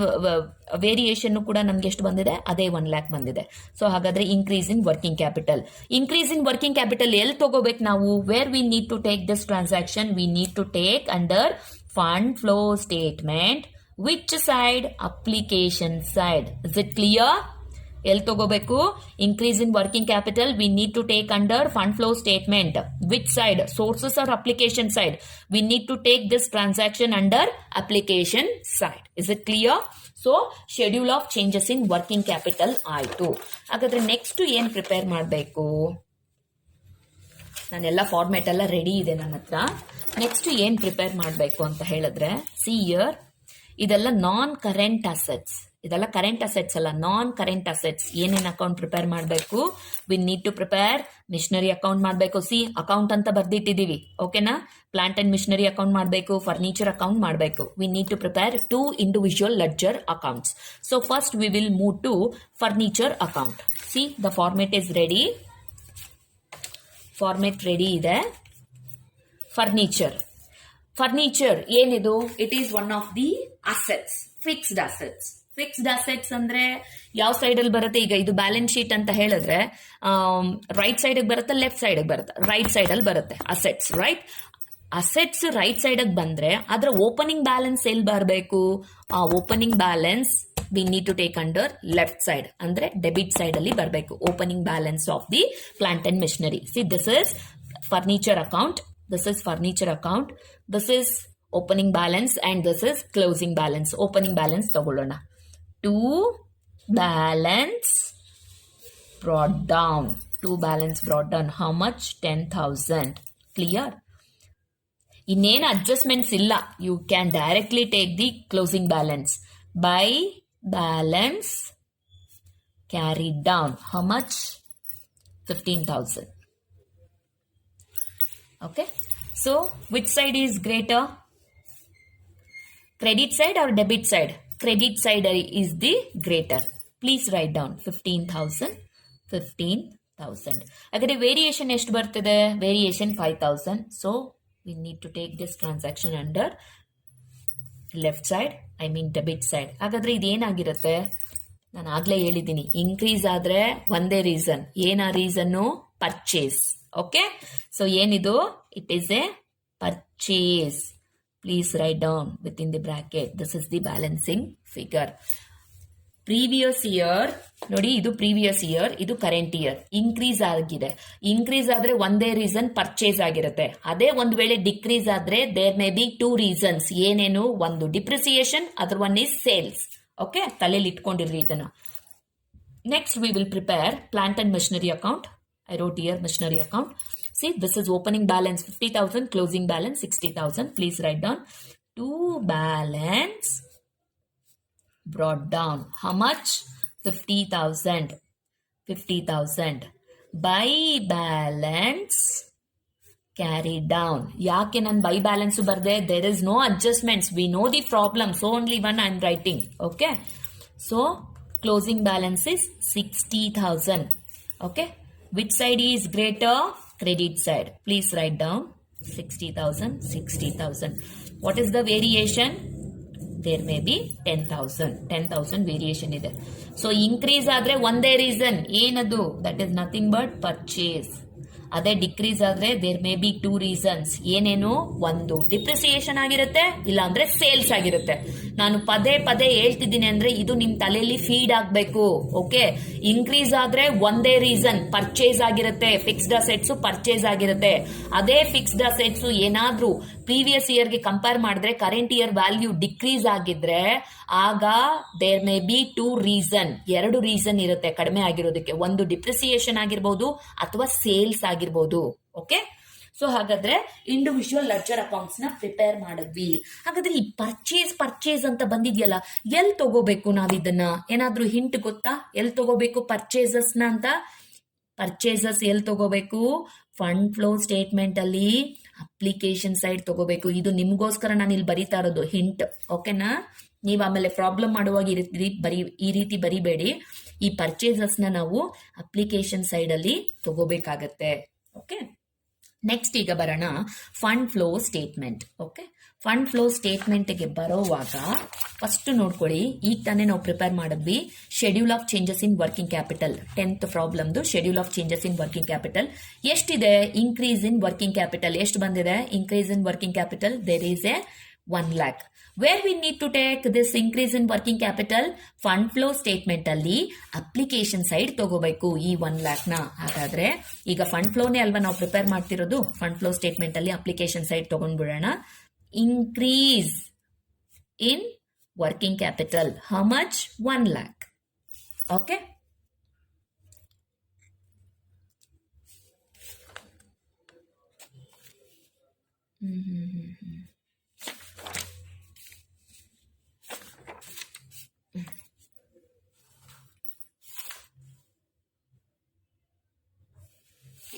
variation ಕೂಡ ನಮ್ಗೆ ಎಷ್ಟು ಬಂದಿದೆ? ಅದೇ 1 lakh ಬಂದಿದೆ. ಸೊ ಹಾಗಾದ್ರೆ increase in working capital. Increase in working capital ಎಲ್ಲಿ ತಗೋಬೇಕು ನಾವು? Where we need to take this transaction? We need to take under fund flow statement. Which side? Application side. Is it clear? ಎಲ್ಲಿ ತಗೋಬೇಕು? Increase in working capital we need to take under fund flow statement. Which side? Sources or application side? We need to take this transaction under application side. Is it clear? So schedule of changes in working capital ಆಯ್ತು. ಹಾಗಾದ್ರೆ ನೆಕ್ಸ್ಟ್ ಏನ್ ಪ್ರಿಪೇರ್ ಮಾಡಬೇಕು? ನಾನೆಲ್ಲ ಫಾರ್ಮೆಟ್ ಎಲ್ಲ ರೆಡಿ ಇದೆ ನನ್ನ ಹತ್ರ. ನೆಕ್ಸ್ಟ್ ಏನ್ ಪ್ರಿಪೇರ್ ಮಾಡಬೇಕು ಅಂತ ಹೇಳಿದ್ರೆ, ಸಿ ಇಯರ್, ಇದೆಲ್ಲ ನಾನ್ ಕರೆಂಟ್ ಅಸೆಟ್ಸ್. ಇದೆಲ್ಲ ಕರೆಂಟ್ ಅಸೆಟ್ಸ್ ಅಲ್ಲ, ನಾನ್ ಕರೆಂಟ್ ಅಸೆಟ್ಸ್. ಏನೇನು ಅಕೌಂಟ್ ಪ್ರಿಪೇರ್ ಮಾಡಬೇಕು? We need to prepare machinery account ಮಾಡಬೇಕು. ಸಿ, ಅಕೌಂಟ್ ಅಂತ ಬರ್ದಿಟ್ಟಿದೀವಿ, ಓಕೆನಾ? ಪ್ಲಾಂಟ್ ಅಂಡ್ ಮಿಷನರಿ ಅಕೌಂಟ್ ಮಾಡಬೇಕು, ಫರ್ನಿಚರ್ ಅಕೌಂಟ್ ಮಾಡಬೇಕು. We need to prepare 2 individual ledger accounts. So first we will move to furniture account. See, the format is ready. Format ready ಇದೆ. ಫರ್ನಿಚರ್ ಏನಿದು? It is one of the assets, fixed assets. Fixed assets ಅಂದ್ರೆ ಯಾವ ಸೈಡ್ ಅಲ್ಲಿ ಬರುತ್ತೆ? ಈಗ ಇದು ಬ್ಯಾಲೆನ್ಸ್ ಶೀಟ್ ಅಂತ ಹೇಳಿದ್ರೆ ರೈಟ್ ಸೈಡ್ ಬರುತ್ತೆ, ಲೆಫ್ಟ್ ಸೈಡ್ ಬರುತ್ತೆ? ರೈಟ್ ಸೈಡ್ ಅಲ್ಲಿ ಬರುತ್ತೆ assets, right? Assets right side ಬಂದ್ರೆ ಅದರ ಓಪನಿಂಗ್ ಬ್ಯಾಲೆನ್ಸ್ ಎಲ್ಲಿ ಬರಬೇಕು? ಆ opening balance we need to take under left side, ಅಂದ್ರೆ ಡೆಬಿಟ್ ಸೈಡ್ ಅಲ್ಲಿ ಬರಬೇಕು. Opening balance of the plant and machinery. See, this is furniture account, this is furniture account, this is opening balance, and this is closing balance. Opening balance ತಗೊಳ್ಳೋಣ. To balance brought down. How much? 10,000. Clear? ಇನ್ನೇನು ಅಡ್ಜಸ್ಟ್ಮೆಂಟ್ಸ್ ಇಲ್ಲ. You can directly take the closing balance. By balance carried down. How much? 15,000. Okay, so which side is greater? Credit side or debit side? Credit side is the greater. Please write down 15,000, 15,000. Agade variation ಎಷ್ಟು ಬರ್ತದೆ? Variation 5,000. So we need to take this transaction under left side, I mean debit side. ಹಾಗಾದ್ರೆ ಇದೇನಾಗಿರುತ್ತೆ? ನಾನು ಆಗ್ಲೇ ಹೇಳಿದ್ದೀನಿ, ಇನ್ಕ್ರೀಸ್ ಆದ್ರೆ ಒಂದೇ ರೀಸನ್. ಏನ ರೀಸನ್ನು? ಪರ್ಚೇಸ್. ಓಕೆ, ಸೊ ಏನಿದು? It is A purchase. Please write down within the bracket. This is the balancing figure. Previous year, ನೋಡಿ ಇದು ಪ್ರೀವಿಯಸ್ ಇಯರ್, ಇದು ಕರೆಂಟ್ ಇಯರ್. ಇನ್ಕ್ರೀಸ್ ಆಗಿದೆ. ಇನ್ಕ್ರೀಸ್ ಆದ್ರೆ ಒಂದೇ ರೀಸನ್, ಪರ್ಚೇಸ್ ಆಗಿರುತ್ತೆ. ಅದೇ ಒಂದು ವೇಳೆ ಡಿಕ್ರೀಸ್ ಆದ್ರೆ there may be two reasons. ಏನೇನು? ಒಂದು depreciation, other one is sales. Okay, ತಲೆಯಲ್ಲಿ ಇಟ್ಕೊಂಡಿರ್ರಿ ಇದನ್ನ. Next we will prepare plant and machinery account. I wrote here machinery account. See, this is opening balance 50,000, closing balance 60,000. Please write down. To balance brought down. How much? 50,000. 50,000. By balance carried down. Yaake nan by balance barde? There is no adjustments. We know the problem. So only one I am writing. Okay. So closing balance is 60,000. Okay. Which side is greater? Credit side. Please write down 60,000, 60,000. What is the variation? There may be 10,000. 10,000 variation ಇದೆ. So increase ಆದ್ರೆ ಒಂದೇ ರೀಸನ್. ಏನದು? That is nothing but purchase. ಅದೇ ಡಿಕ್ರೀಸ್ ಆದ್ರೆ there may be two reasons. ಏನೇನು? ಒಂದು ಡಿಪ್ರಿಸಿಯೇಷನ್ ಆಗಿರುತ್ತೆ, ಇಲ್ಲ ಅಂದ್ರೆ ಸೇಲ್ಸ್ ಆಗಿರುತ್ತೆ. ನಾನು ಪದೇ ಪದೇ ಹೇಳ್ತಿದ್ದೀನಿ ಅಂದ್ರೆ ಇದು ನಿಮ್ ತಲೆಯಲ್ಲಿ ಫೀಡ್ ಆಗ್ಬೇಕು. ಓಕೆ, ಇನ್ಕ್ರೀಸ್ ಆದ್ರೆ ಒಂದೇ ರೀಸನ್, ಪರ್ಚೇಸ್ ಆಗಿರುತ್ತೆ. ಫಿಕ್ಸ್ಡ್ ಅಸೆಟ್ಸ್ ಪರ್ಚೇಸ್ ಆಗಿರುತ್ತೆ. ಅದೇ ಫಿಕ್ಸ್ಡ್ ಅಸೆಟ್ಸ್ ಏನಾದ್ರೂ ಪ್ರೀವಿಯಸ್ ಇಯರ್ ಗೆ ಕಂಪೇರ್ ಮಾಡಿದ್ರೆ ಕರೆಂಟ್ ಇಯರ್ ವ್ಯಾಲ್ಯೂ ಡಿಕ್ರೀಸ್ ಆಗಿದ್ರೆ ಆಗ there may be two reason. ಎರಡು ರೀಸನ್ ಇರುತ್ತೆ ಕಡಿಮೆ ಆಗಿರೋದಕ್ಕೆ. ಒಂದು ಡಿಪ್ರಿಸಿಯೇಷನ್ ಆಗಿರ್ಬೋದು ಅಥವಾ ಸೇಲ್ಸ್ ಆಗಿರ್ಬೋದು. ಓಕೆ, ಸೊ ಹಾಗಾದ್ರೆ ಇಂಡಿವಿಜುವಲ್ ಲೆಡ್ಜರ್ ಅಕೌಂಟ್ಸ್ ನ ಪ್ರಿಪೇರ್ ಮಾಡಿದ್ವಿ. ಹಾಗಾದ್ರೆ ಈ ಪರ್ಚೇಸ್ ಅಂತ ಬಂದಿದ್ಯಲ್ಲ, ಎಲ್ಲಿ ತಗೋಬೇಕು ನಾವಿದನ್ನ? ಏನಾದ್ರೂ ಹಿಂಟ್ ಗೊತ್ತಾ? ಎಲ್ಲಿ ತಗೋಬೇಕು ಪರ್ಚೇಸಸ್ ನ ಅಂತ? ಪರ್ಚೇಸಸ್ ಎಲ್ಲಿ ತಗೋಬೇಕು? ಫಂಡ್ ಫ್ಲೋ ಸ್ಟೇಟ್ಮೆಂಟ್ ಅಲ್ಲಿ ಅಪ್ಲಿಕೇಶನ್ ಸೈಡ್ ತಗೋಬೇಕು. ಇದು ನಿಮ್ಗೋಸ್ಕರ ನಾನು ಇಲ್ಲಿ ಬರೀತಾ ಇರೋದು ಹಿಂಟ್. ಓಕೆನಾ? ನೀವು ಆಮೇಲೆ ಪ್ರಾಬ್ಲಮ್ ಮಾಡುವಾಗ ಈ ರೀತಿ ಬರಿಬೇಡಿ. ಈ ಪರ್ಚೇಸಸ್ ನ ನಾವು ಅಪ್ಲಿಕೇಶನ್ ಸೈಡ್ ಅಲ್ಲಿ ತಗೋಬೇಕಾಗತ್ತೆ. ಓಕೆ, ನೆಕ್ಸ್ಟ್ ಈಗ ಬರೋಣ fund flow statement. Okay, fund flow statement ಗೆ ಬರೋವಾಗ ಫಸ್ಟ್ ನೋಡ್ಕೊಳ್ಳಿ, ಈಗ ತಾನೇ ನಾವು ಪ್ರಿಪೇರ್ ಮಾಡಿದ್ವಿ schedule of changes in working capital. 10th ಪ್ರಾಬ್ಲಮ್ದು schedule of changes in working capital ಎಷ್ಟಿದೆ? ಇನ್ಕ್ರೀಸ್ ಇನ್ ವರ್ಕಿಂಗ್ ಕ್ಯಾಪಿಟಲ್ ಎಷ್ಟು ಬಂದಿದೆ? Increase in working capital there is a 1 lakh. Where we need to take this increase in working capital? Fund flow statement ಅಲ್ಲಿ ಅಪ್ಲಿಕೇಶನ್ ಸೈಡ್ ತಗೋಬೇಕು ಈ 1 lakh ನ. ಹಾಗಾದ್ರೆ ಈಗ ಫಂಡ್ ಫ್ಲೋನೇ ಅಲ್ವಾ ನಾವು ಪ್ರಿಪೇರ್ ಮಾಡ್ತಿರೋದು. ಫಂಡ್ ಫ್ಲೋ ಸ್ಟೇಟ್ಮೆಂಟ್ ಅಲ್ಲಿ ಅಪ್ಲಿಕೇಶನ್ ಸೈಡ್ ತಗೊಂಡ್ಬಿಡೋಣ. Increase in working capital how much? 1 lakh. Okay,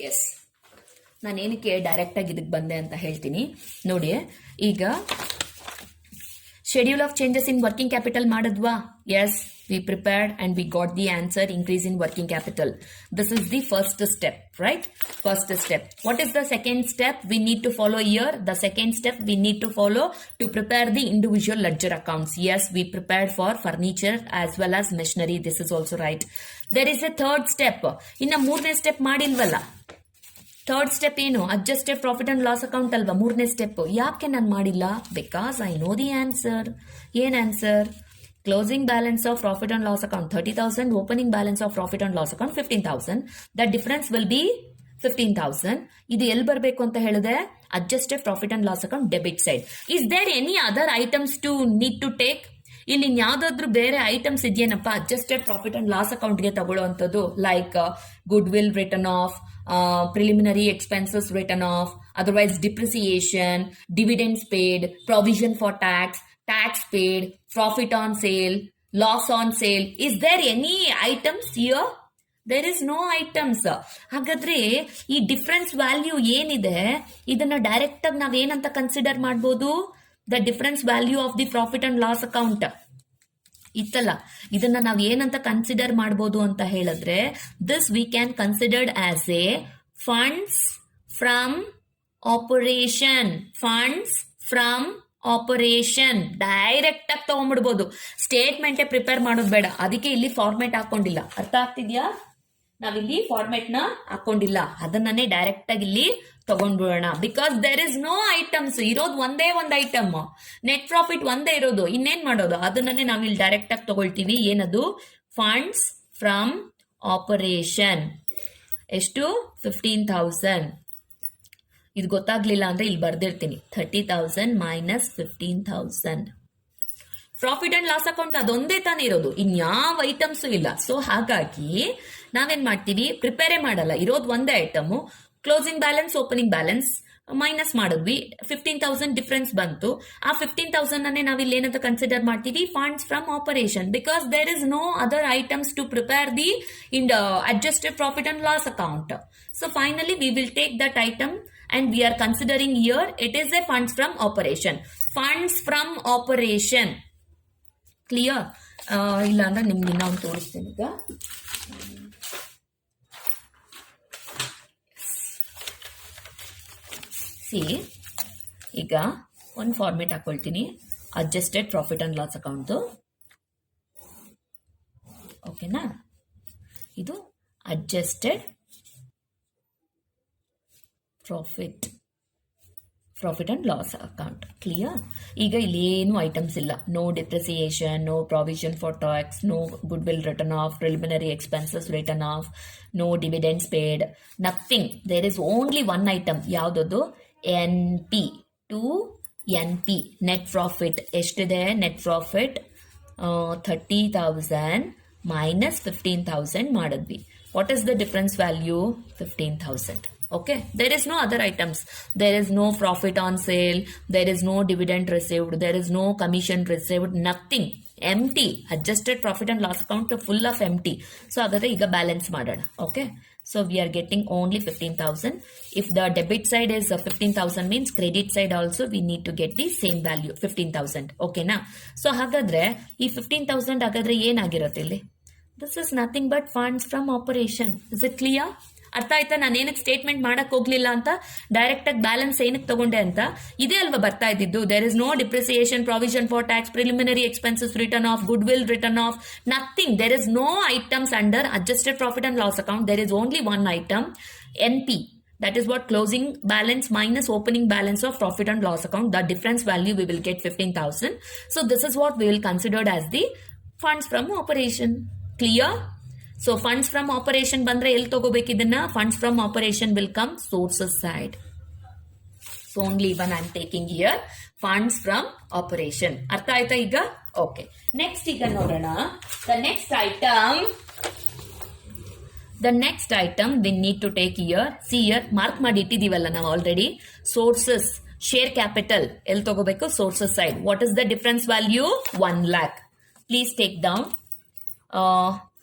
yes, ನಾನೇನಕ್ಕೆ ಡೈರೆಕ್ಟ್ ಆಗಿ ಇದಕ್ಕೆ ಬಂದೆ ಅಂತ ಹೇಳ್ತೀನಿ ನೋಡಿ. ಈಗ schedule of changes in working capital ಮಾಡಿದ್ವಾ? Yes, we prepared and we got the answer, increase in working capital. This is the first step, right? First step. What is the second step we need to follow here? The second step we need to follow to prepare the individual ledger accounts. Yes, we prepared for furniture as well as machinery. This is also right. There is a third step. In a ಮೂರನೇ ಸ್ಟೆಪ್ ಮಾಡಿಲ್ವಲ್ಲ? ಥರ್ಡ್ ಸ್ಟೆಪ್ ಏನು? Adjusted profit and loss account ಅಲ್ವಾ ಮೂರನೇ ಸ್ಟೆಪ್. ಯಾಕೆ ನಾನು ಮಾಡಿಲ್ಲ? Because I know the answer. ಏನ್ answer? Closing balance of profit and loss account 30,000, opening balance of profit and loss account 15,000. The difference will be 15,000. ಇದು ಎಲ್ಲಿ ಬರಬೇಕು ಅಂತ ಹೇಳಿದೆ? adjusted profit and loss account debit side. Is there any other items to need to take? ಇಲ್ಲಿ ಯಾವ್ದಾದ್ರು ಬೇರೆ ಐಟಮ್ಸ್ ಇದೆಯೇನಪ್ಪ ಅಡ್ಜಸ್ಟೆಡ್ ಪ್ರಾಫಿಟ್ ಅಂಡ್ ಲಾಸ್ ಅಕೌಂಟ್ಗೆ ತಗೊಳ್ಳುವಂಥದ್ದು? Like goodwill written off, preliminary expenses written off, otherwise depreciation, dividends paid, provision for tax paid, profit on sale, loss on sale. Is there any items here? There is no items. ಹಾಗಾದ್ರೆ ಈ ಡಿಫರೆನ್ಸ್ ವ್ಯಾಲ್ಯೂ ಏನಿದೆ ಇದನ್ನ ಡೈರೆಕ್ಟ್ ಆಗಿ ನಾವೇನಂತ ಕನ್ಸಿಡರ್ ಮಾಡಬಹುದು? The difference value of the profit and loss account ಇತ್ತಲ್ಲ, ಇದನ್ನ ನಾವು ಏನಂತ ಕನ್ಸಿಡರ್ ಮಾಡ್ಬೋದು ಅಂತ ಹೇಳಿದ್ರೆ, this we can considered as A funds from operation. Funds from operation direct ಆಗಿ ತಗೊಂಡ್ಬಿಡ್ಬೋದು. ಸ್ಟೇಟ್ಮೆಂಟೇ ಪ್ರಿಪೇರ್ ಮಾಡೋದು ಬೇಡ. ಅದಕ್ಕೆ ಇಲ್ಲಿ ಫಾರ್ಮೆಟ್ ಹಾಕೊಂಡಿಲ್ಲ. ಅರ್ಥ ಆಗ್ತಿದ್ಯಾ? ನಾವಿಲ್ಲಿ ಫಾರ್ಮೆಟ್ ನ ಹಾಕೊಂಡಿಲ್ಲ, ಅದನ್ನೇ ಡೈರೆಕ್ಟ್ ಆಗಿ ಇಲ್ಲಿ ತಗೊಂಡ್ಬಿಡೋಣ. Because there is no items, ಇರೋದು ಒಂದೇ ಒಂದು ಐಟಮ್, ನೆಟ್ ಪ್ರಾಫಿಟ್ ಒಂದೇ ಇರೋದು. ಇನ್ನೇನ್ ಮಾಡೋದು? ಅದನ್ನೇ ನಾವಿಲ್ಲಿ ಡೈರೆಕ್ಟ್ ಆಗಿ ತಗೊಳ್ತೀವಿ. ಏನದು? Funds from operation. ಎಷ್ಟು? 15,000. ಇದು ಗೊತ್ತಾಗ್ಲಿಲ್ಲ ಅಂದ್ರೆ ಇಲ್ಲಿ ಬರ್ದಿರ್ತೀನಿ, 30,000 minus 15,000. Profit and loss account ಅದೊಂದೇ ತಾನೇ ಇರೋದು, ಇನ್ಯಾವ ಐಟಮ್ಸ್ ಇಲ್ಲ. ಸೊ ಹಾಗಾಗಿ ನಾವೇನ್ ಮಾಡ್ತೀವಿ? ಪ್ರಿಪೇರೇ ಮಾಡಲ್ಲ, ಇರೋದು ಒಂದೇ item. Closing balance, opening balance minus ಮಾಡಿದ್ವಿ, 15,000 ಡಿಫರೆನ್ಸ್ ಬಂತು. ಆ 15,000 ಅನ್ನೇ ನಾವಿಲ್ಲಿ ಏನಂತ ಕನ್ಸಿಡರ್ ಮಾಡ್ತೀವಿ? Funds from operation. Because there is no other items to prepare the adjusted profit and loss account. So finally we will take that item and we are considering here it is a funds from operation. Funds from operation. Clear? ಇಲ್ಲ ಅಂದ್ರೆ ನಿಮ್ಗೆ ಇನ್ನೊಂದು ತೋರಿಸ್ತೇನೆ ಈಗ. ಸಿ, ಈಗ ಒಂದು ಫಾರ್ಮೆಟ್ ಹಾಕೊಳ್ತೀನಿ, adjusted profit and loss account. ಓಕೆನಾ? ಇದು adjusted profit and loss account. Clear? ಈಗ ಇಲ್ಲಿ ಏನು ಐಟಮ್ಸ್ ಇಲ್ಲ. No depreciation, no provision for tax, no goodwill written off, preliminary expenses written off, no dividends paid, nothing. There is only one item. ಯಾವುದದು? NP. To NP, net profit. ಎಷ್ಟಿದೆ ನೆಟ್ ಪ್ರಾಫಿಟ್? 30,000 ಮೈನಸ್ 15,000 ಮಾಡಿದ್ವಿ. What is the difference value? 15,000. Okay, there is no other items. There is no profit on sale, there is no dividend received, there is no commission received, nothing. Empty. Adjusted profit and loss account full of empty. So hagadre iga balance ಮಾಡೋಣ. Okay, so we are getting only 15,000. If the debit side is 15,000 means credit side also we need to get the same value, 15,000. Okay na? So hagadre ಈ 15,000 hagadre ಏನಾಗಿರುತ್ತೆ ಇಲ್ಲಿ? This is nothing but funds from operation. Is it clear? ಅರ್ಥ ಆಯ್ತಾ? ನಾನು ಏನಕ್ಕೆ ಸ್ಟೇಟ್ಮೆಂಟ್ ಮಾಡಕ್ ಹೋಗ್ಲಿಲ್ಲ ಅಂತ, ಡೈರೆಕ್ಟ್ ಆಗಿ ಬ್ಯಾಲೆನ್ಸ್ ಏನಕ್ಕೆ ತಗೊಂಡೆ ಅಂತ ಇದೇ ಅಲ್ವಾ ಬರ್ತಾ ಇದ್ದಿದ್ದು. There is no depreciation, provision for tax, preliminary expenses written off, goodwill written off, nothing. There is no items under adjusted profit and loss account. There is only one item, NP. That is what? Closing balance minus opening balance of profit and loss account. The difference value we will get 15,000. So this is what we will consider as the funds from operation. Clear? So funds from operation ಬಂದ್ರೆ ಎಲ್ಲಿ ತಗೋಬೇಕಿದನ್ನ? Funds from operation will come sources side. So only even I am taking here funds from operation. ಅರ್ಥ ಆಯ್ತಾ ಈಗ? Okay. Next ಈಗ ನೋಡೋಣ. The next item we need to take here. See here, mark ಮಾಡಿ ಇಟ್ಟಿದೀವಲ್ಲ ನಾವು ಆಲ್ರೆಡಿ. Sources, share capital ಎಲ್ಲಿ ತಗೋಬೇಕು? Sources side. What is the difference value? 1 lakh. Please take down.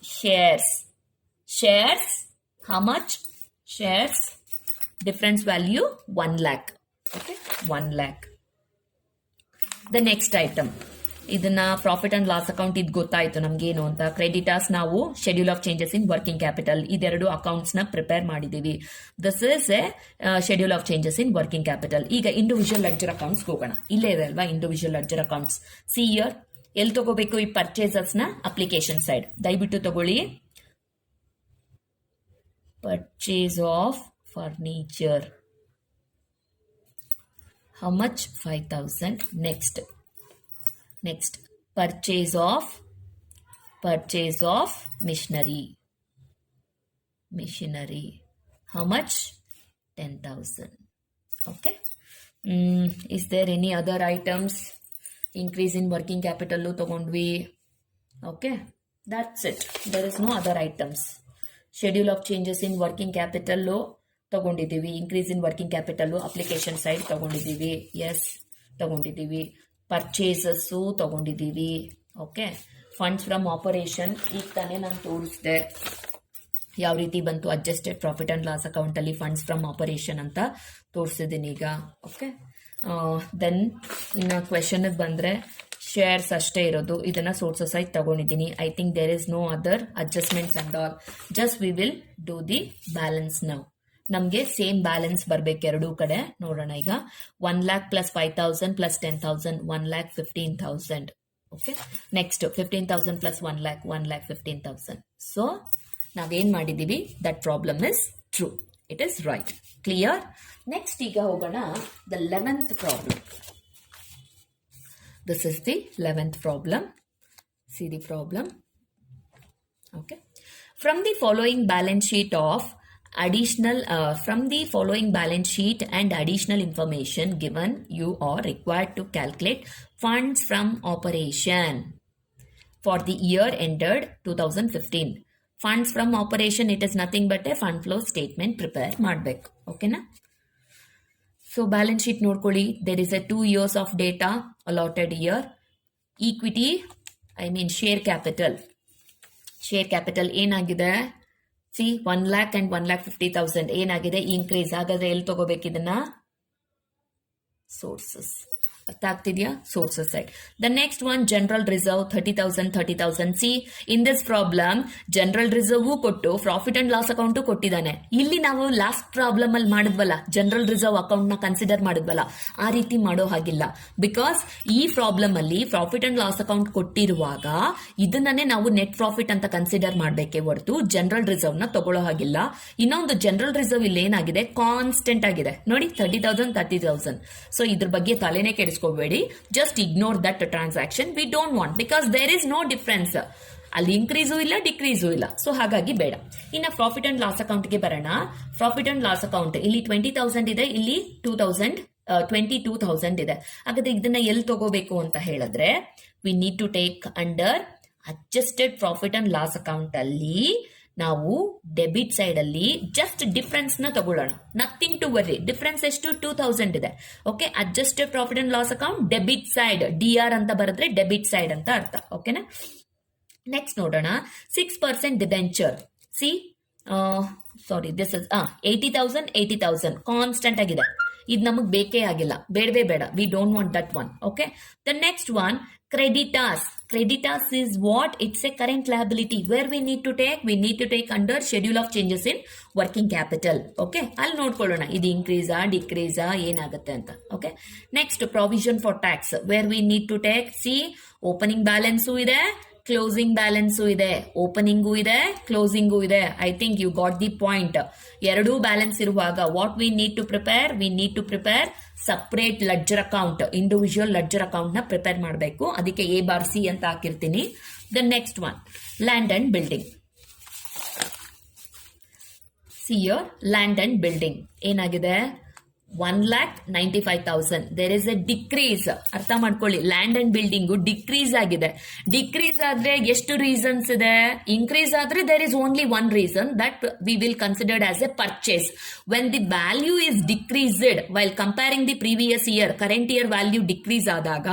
Shares, how much? Shares, difference value 1 lakh. Okay, 1 lakh. The next item, ಇದನ್ನ ಪ್ರಾಫಿಟ್ ಅಂಡ್ ಲಾಸ್ ಅಕೌಂಟ್ ಇದು ಗೊತ್ತಾಯ್ತು ನಮ್ಗೇನು ಅಂತ. ಕ್ರೆಡಿಟರ್ಸ್ ನಾವು schedule of changes in working capital ಇದೆರಡು ಅಕೌಂಟ್ಸ್ ನ ಪ್ರಿಪೇರ್ ಮಾಡಿದೀವಿ. This is A schedule of changes in working capital. ಈಗ ಇಂಡಿವಿಜುವಲ್ ಲೆಡ್ಜರ್ ಅಕೌಂಟ್ಸ್ ಹೋಗೋಣ. ಇಲ್ಲೇ ಇದೆ ಅಲ್ವಾ individual ledger accounts. C year ಎಲ್ಲಿ ತಗೋಬೇಕು? ಈ ಪರ್ಚೇಸಸ್ ನ ಅಪ್ಲಿಕೇಶನ್ ಸೈಡ್ ದಯವಿಟ್ಟು ತಗೊಳ್ಳಿ. Purchase of furniture. How much? 5,000. Next. Purchase of machinery. How much? 10,000. Okay. Is there any other items? Increase in working capital ತಗೊಂಡ್ವಿ. Okay. That's it. There is no other items. Schedule of changes in working capital ತಗೊಂಡಿದ್ದೀವಿ. Increase in working capital application side ತಗೊಂಡಿದ್ದೀವಿ. ಎಸ್ ತಗೊಂಡಿದ್ದೀವಿ. ಪರ್ಚೇಸಸ್ ತಗೊಂಡಿದ್ದೀವಿ. ಓಕೆ. ಫಂಡ್ಸ್ ಫ್ರಮ್ ಆಪರೇಷನ್ ಈಗ ತಾನೇ ನಾನು ತೋರಿಸಿದೆ ಯಾವ ರೀತಿ ಬಂತು. Adjusted profit and loss account ಅಲ್ಲಿ ಫಂಡ್ಸ್ ಫ್ರಮ್ ಆಪರೇಷನ್ ಅಂತ ತೋರಿಸಿದ್ದೀನಿ ಈಗ. ಓಕೆ. ದೆನ್ ಇನ್ನು ಕ್ವೆಶನ್ಗೆ ಬಂದರೆ ಶೇರ್ಸ್ ಅಷ್ಟೇ ಇರೋದು, ಇದನ್ನು ಸೋರ್ಸಸ್ ಆಗಿ ತಗೊಂಡಿದ್ದೀನಿ. I think there is no other adjustments and all. Just we will do the balance now. ನಮಗೆ ಸೇಮ್ ಬ್ಯಾಲೆನ್ಸ್ ಬರಬೇಕು ಎರಡೂ ಕಡೆ. ನೋಡೋಣ ಈಗ. 1 lakh plus 5,000 plus 10,000, 1,15,000. Okay, next 15,000 plus 1 lakh, 1,15,000. So ನಾವೇನ್ ಮಾಡಿದೀವಿ, that problem is true. It is right. Clear? Next ಈಗ ಹೋಗೋಣ the 11th problem. This is the 11th problem. See the problem. Okay. From the following balance sheet and additional information given, you are required to calculate funds from operation for the year ended 2015. Funds from operation, it is nothing but a fund flow statement prepare ಮಾಡಬೇಕು. ಓಕೆನಾ? ಸೊ ಬ್ಯಾಲೆನ್ಸ್ ಶೀಟ್ ನೋಡ್ಕೊಳ್ಳಿ. There is a 2 years of data allotted here. Equity, I mean share capital ಏನಾಗಿದೆ? ಸಿ 1 lakh and 1,50,000 ಏನಾಗಿದೆ? ಇನ್ಕ್ರೀಸ್. ಹಾಗಾದ್ರೆ ಎಲ್ಲಿ ತಗೋಬೇಕಿದನ್ನ? ಸೋರ್ಸಸ್. ಅರ್ಥ ಆಗ್ತಿದ್ಯಾ? Sources side. The next one general reserve 30,000. C in this problem general reserve ಕೊಟ್ಟು ಪ್ರಾಫಿಟ್ ಅಂಡ್ ಲಾಸ್ ಅಕೌಂಟ್ ಕೊಟ್ಟಿದ್ದಾನೆ. ಇಲ್ಲಿ ನಾವು ಲಾಸ್ಟ್ ಪ್ರಾಬ್ಲಮ್ ಅಲ್ಲಿ ಮಾಡಿದ್ವಲ್ಲ, ಜನರಲ್ ರಿಸರ್ವ್ ಅಕೌಂಟ್ ನ ಕನ್ಸಿಡರ್ ಮಾಡಿದ್ವಲ್ಲ, ಆ ರೀತಿ ಮಾಡೋ ಹಾಗಿಲ್ಲ. ಬಿಕಾಸ್ ಈ ಪ್ರಾಬ್ಲಮ್ ಅಲ್ಲಿ ಪ್ರಾಫಿಟ್ ಅಂಡ್ ಲಾಸ್ ಅಕೌಂಟ್ ಕೊಟ್ಟಿರುವಾಗ ಇದನ್ನೇ ನಾವು ನೆಟ್ ಪ್ರಾಫಿಟ್ ಅಂತ ಕನ್ಸಿಡರ್ ಮಾಡಬೇಕೇ ಹೊರತು ಜನರಲ್ ರಿಸರ್ವ್ ನ ತಗೊಳ್ಳೋ ಹಾಗಿಲ್ಲ. ಇನ್ನೊಂದು ಜನರಲ್ ರಿಸರ್ವ್ ಇಲ್ಲಿ ಏನಾಗಿದೆ? ಕಾನ್ಸ್ಟೆಂಟ್ ಆಗಿದೆ ನೋಡಿ, 30,000. ಸೊ ಇದ್ರ ಬಗ್ಗೆ ತಲೆನೇ ಕೆಡಿಸ್ಕೋಬೇಡಿ. Just ignore that transaction. We don't want, because there is no difference. ಅಲ್ಲಿ ಇನ್ಕ್ರೀಸು ಇಲ್ಲ, ಡಿಕ್ರೀಸು ಇಲ್ಲ. ಸೊ ಹಾಗಾಗಿ ಬೇಡ. ಇನ್ನು ಪ್ರಾಫಿಟ್ ಅಂಡ್ ಲಾಸ್ ಅಕೌಂಟ್ಗೆ ಬರೋಣ. ಪ್ರಾಫಿಟ್ ಅಂಡ್ ಲಾಸ್ ಅಕೌಂಟ್ ಇಲ್ಲಿ 20,000 ಇದೆ, ಇಲ್ಲಿ 22,000 ಇದೆ. ಹಾಗಾದ್ರೆ ಇದನ್ನ ಎಲ್ಲಿ ತಗೋಬೇಕು ಅಂತ ಹೇಳಿದ್ರೆ, we need to take under adjusted profit and loss account ಅಲ್ಲಿ ನಾವು ಡೆಬಿಟ್ ಸೈಡ್ ಅಲ್ಲಿ ಜಸ್ಟ್ ಡಿಫರೆನ್ಸ್ ನ ತಗೊಳ್ಳೋಣ. Nothing to worry. ಡಿಫರೆನ್ಸ್ ಎಷ್ಟು? 2,000 ಇದೆ. Okay, adjusted profit and loss account debit side, DR ಅಂತ ಬರೆದ್ರೆ ಡೆಬಿಟ್ ಸೈಡ್ ಅಂತ ಅರ್ಥ. ಓಕೆನಾ? ನೆಕ್ಸ್ಟ್ ನೋಡೋಣ. 6% debenture. C sorry, this is 80,000 constant ಆಗಿದೆ. ಇದು ನಮಗೆ ಬೇಕೇ ಆಗಿಲ್ಲ, ಬೇಡವೇ ಬೇಡ. V don't want that one. Okay, the next one creditors. Creditors is what? It's a current liability. Where we need to take under schedule of changes in working capital. Okay, ಅಲ್ಲಿ ನೋಡ್ಕೊಳ್ಳೋಣ ಇದು ಇನ್ಕ್ರೀಸಾ ಡಿಕ್ರೀಸಾ ಏನಾಗುತ್ತೆ ಅಂತ. Okay, next provision for tax. Where we need to take, see opening balance ಇದೆ, ಕ್ಲೋಸಿಂಗ್ ಬ್ಯಾಲೆನ್ಸು ಇದೆ, ಓಪನಿಂಗು ಇದೆ, ಕ್ಲೋಸಿಂಗು ಇದೆ. I think you got the point. ಎರಡೂ ಬ್ಯಾಲೆನ್ಸ್ ಇರುವಾಗ what we need to prepare separate ledger account, individual ledger account ನ ಪ್ರಿಪೇರ್ ಮಾಡಬೇಕು. ಅದಕ್ಕೆ A/C ಅಂತ ಹಾಕಿರ್ತೀನಿ. The next one land and building. See here land and building ಏನಾಗಿದೆ? 1,95,000. There is a decrease. ಅರ್ಥ ಮಾಡ್ಕೊಳ್ಳಿ, ಲ್ಯಾಂಡ್ ಅಂಡ್ ಬಿಲ್ಡಿಂಗು ಡಿಕ್ರೀಸ್ ಆಗಿದೆ. ಡಿಕ್ರೀಸ್ ಆದ್ರೆ ಎಷ್ಟು ರೀಸನ್ಸ್ ಇದೆ? ಇನ್ಕ್ರೀಸ್ ಆದ್ರೆ there is only one reason, that we will considered as a purchase. When the value is decreased while comparing the previous year, current year value decrease ಆದಾಗ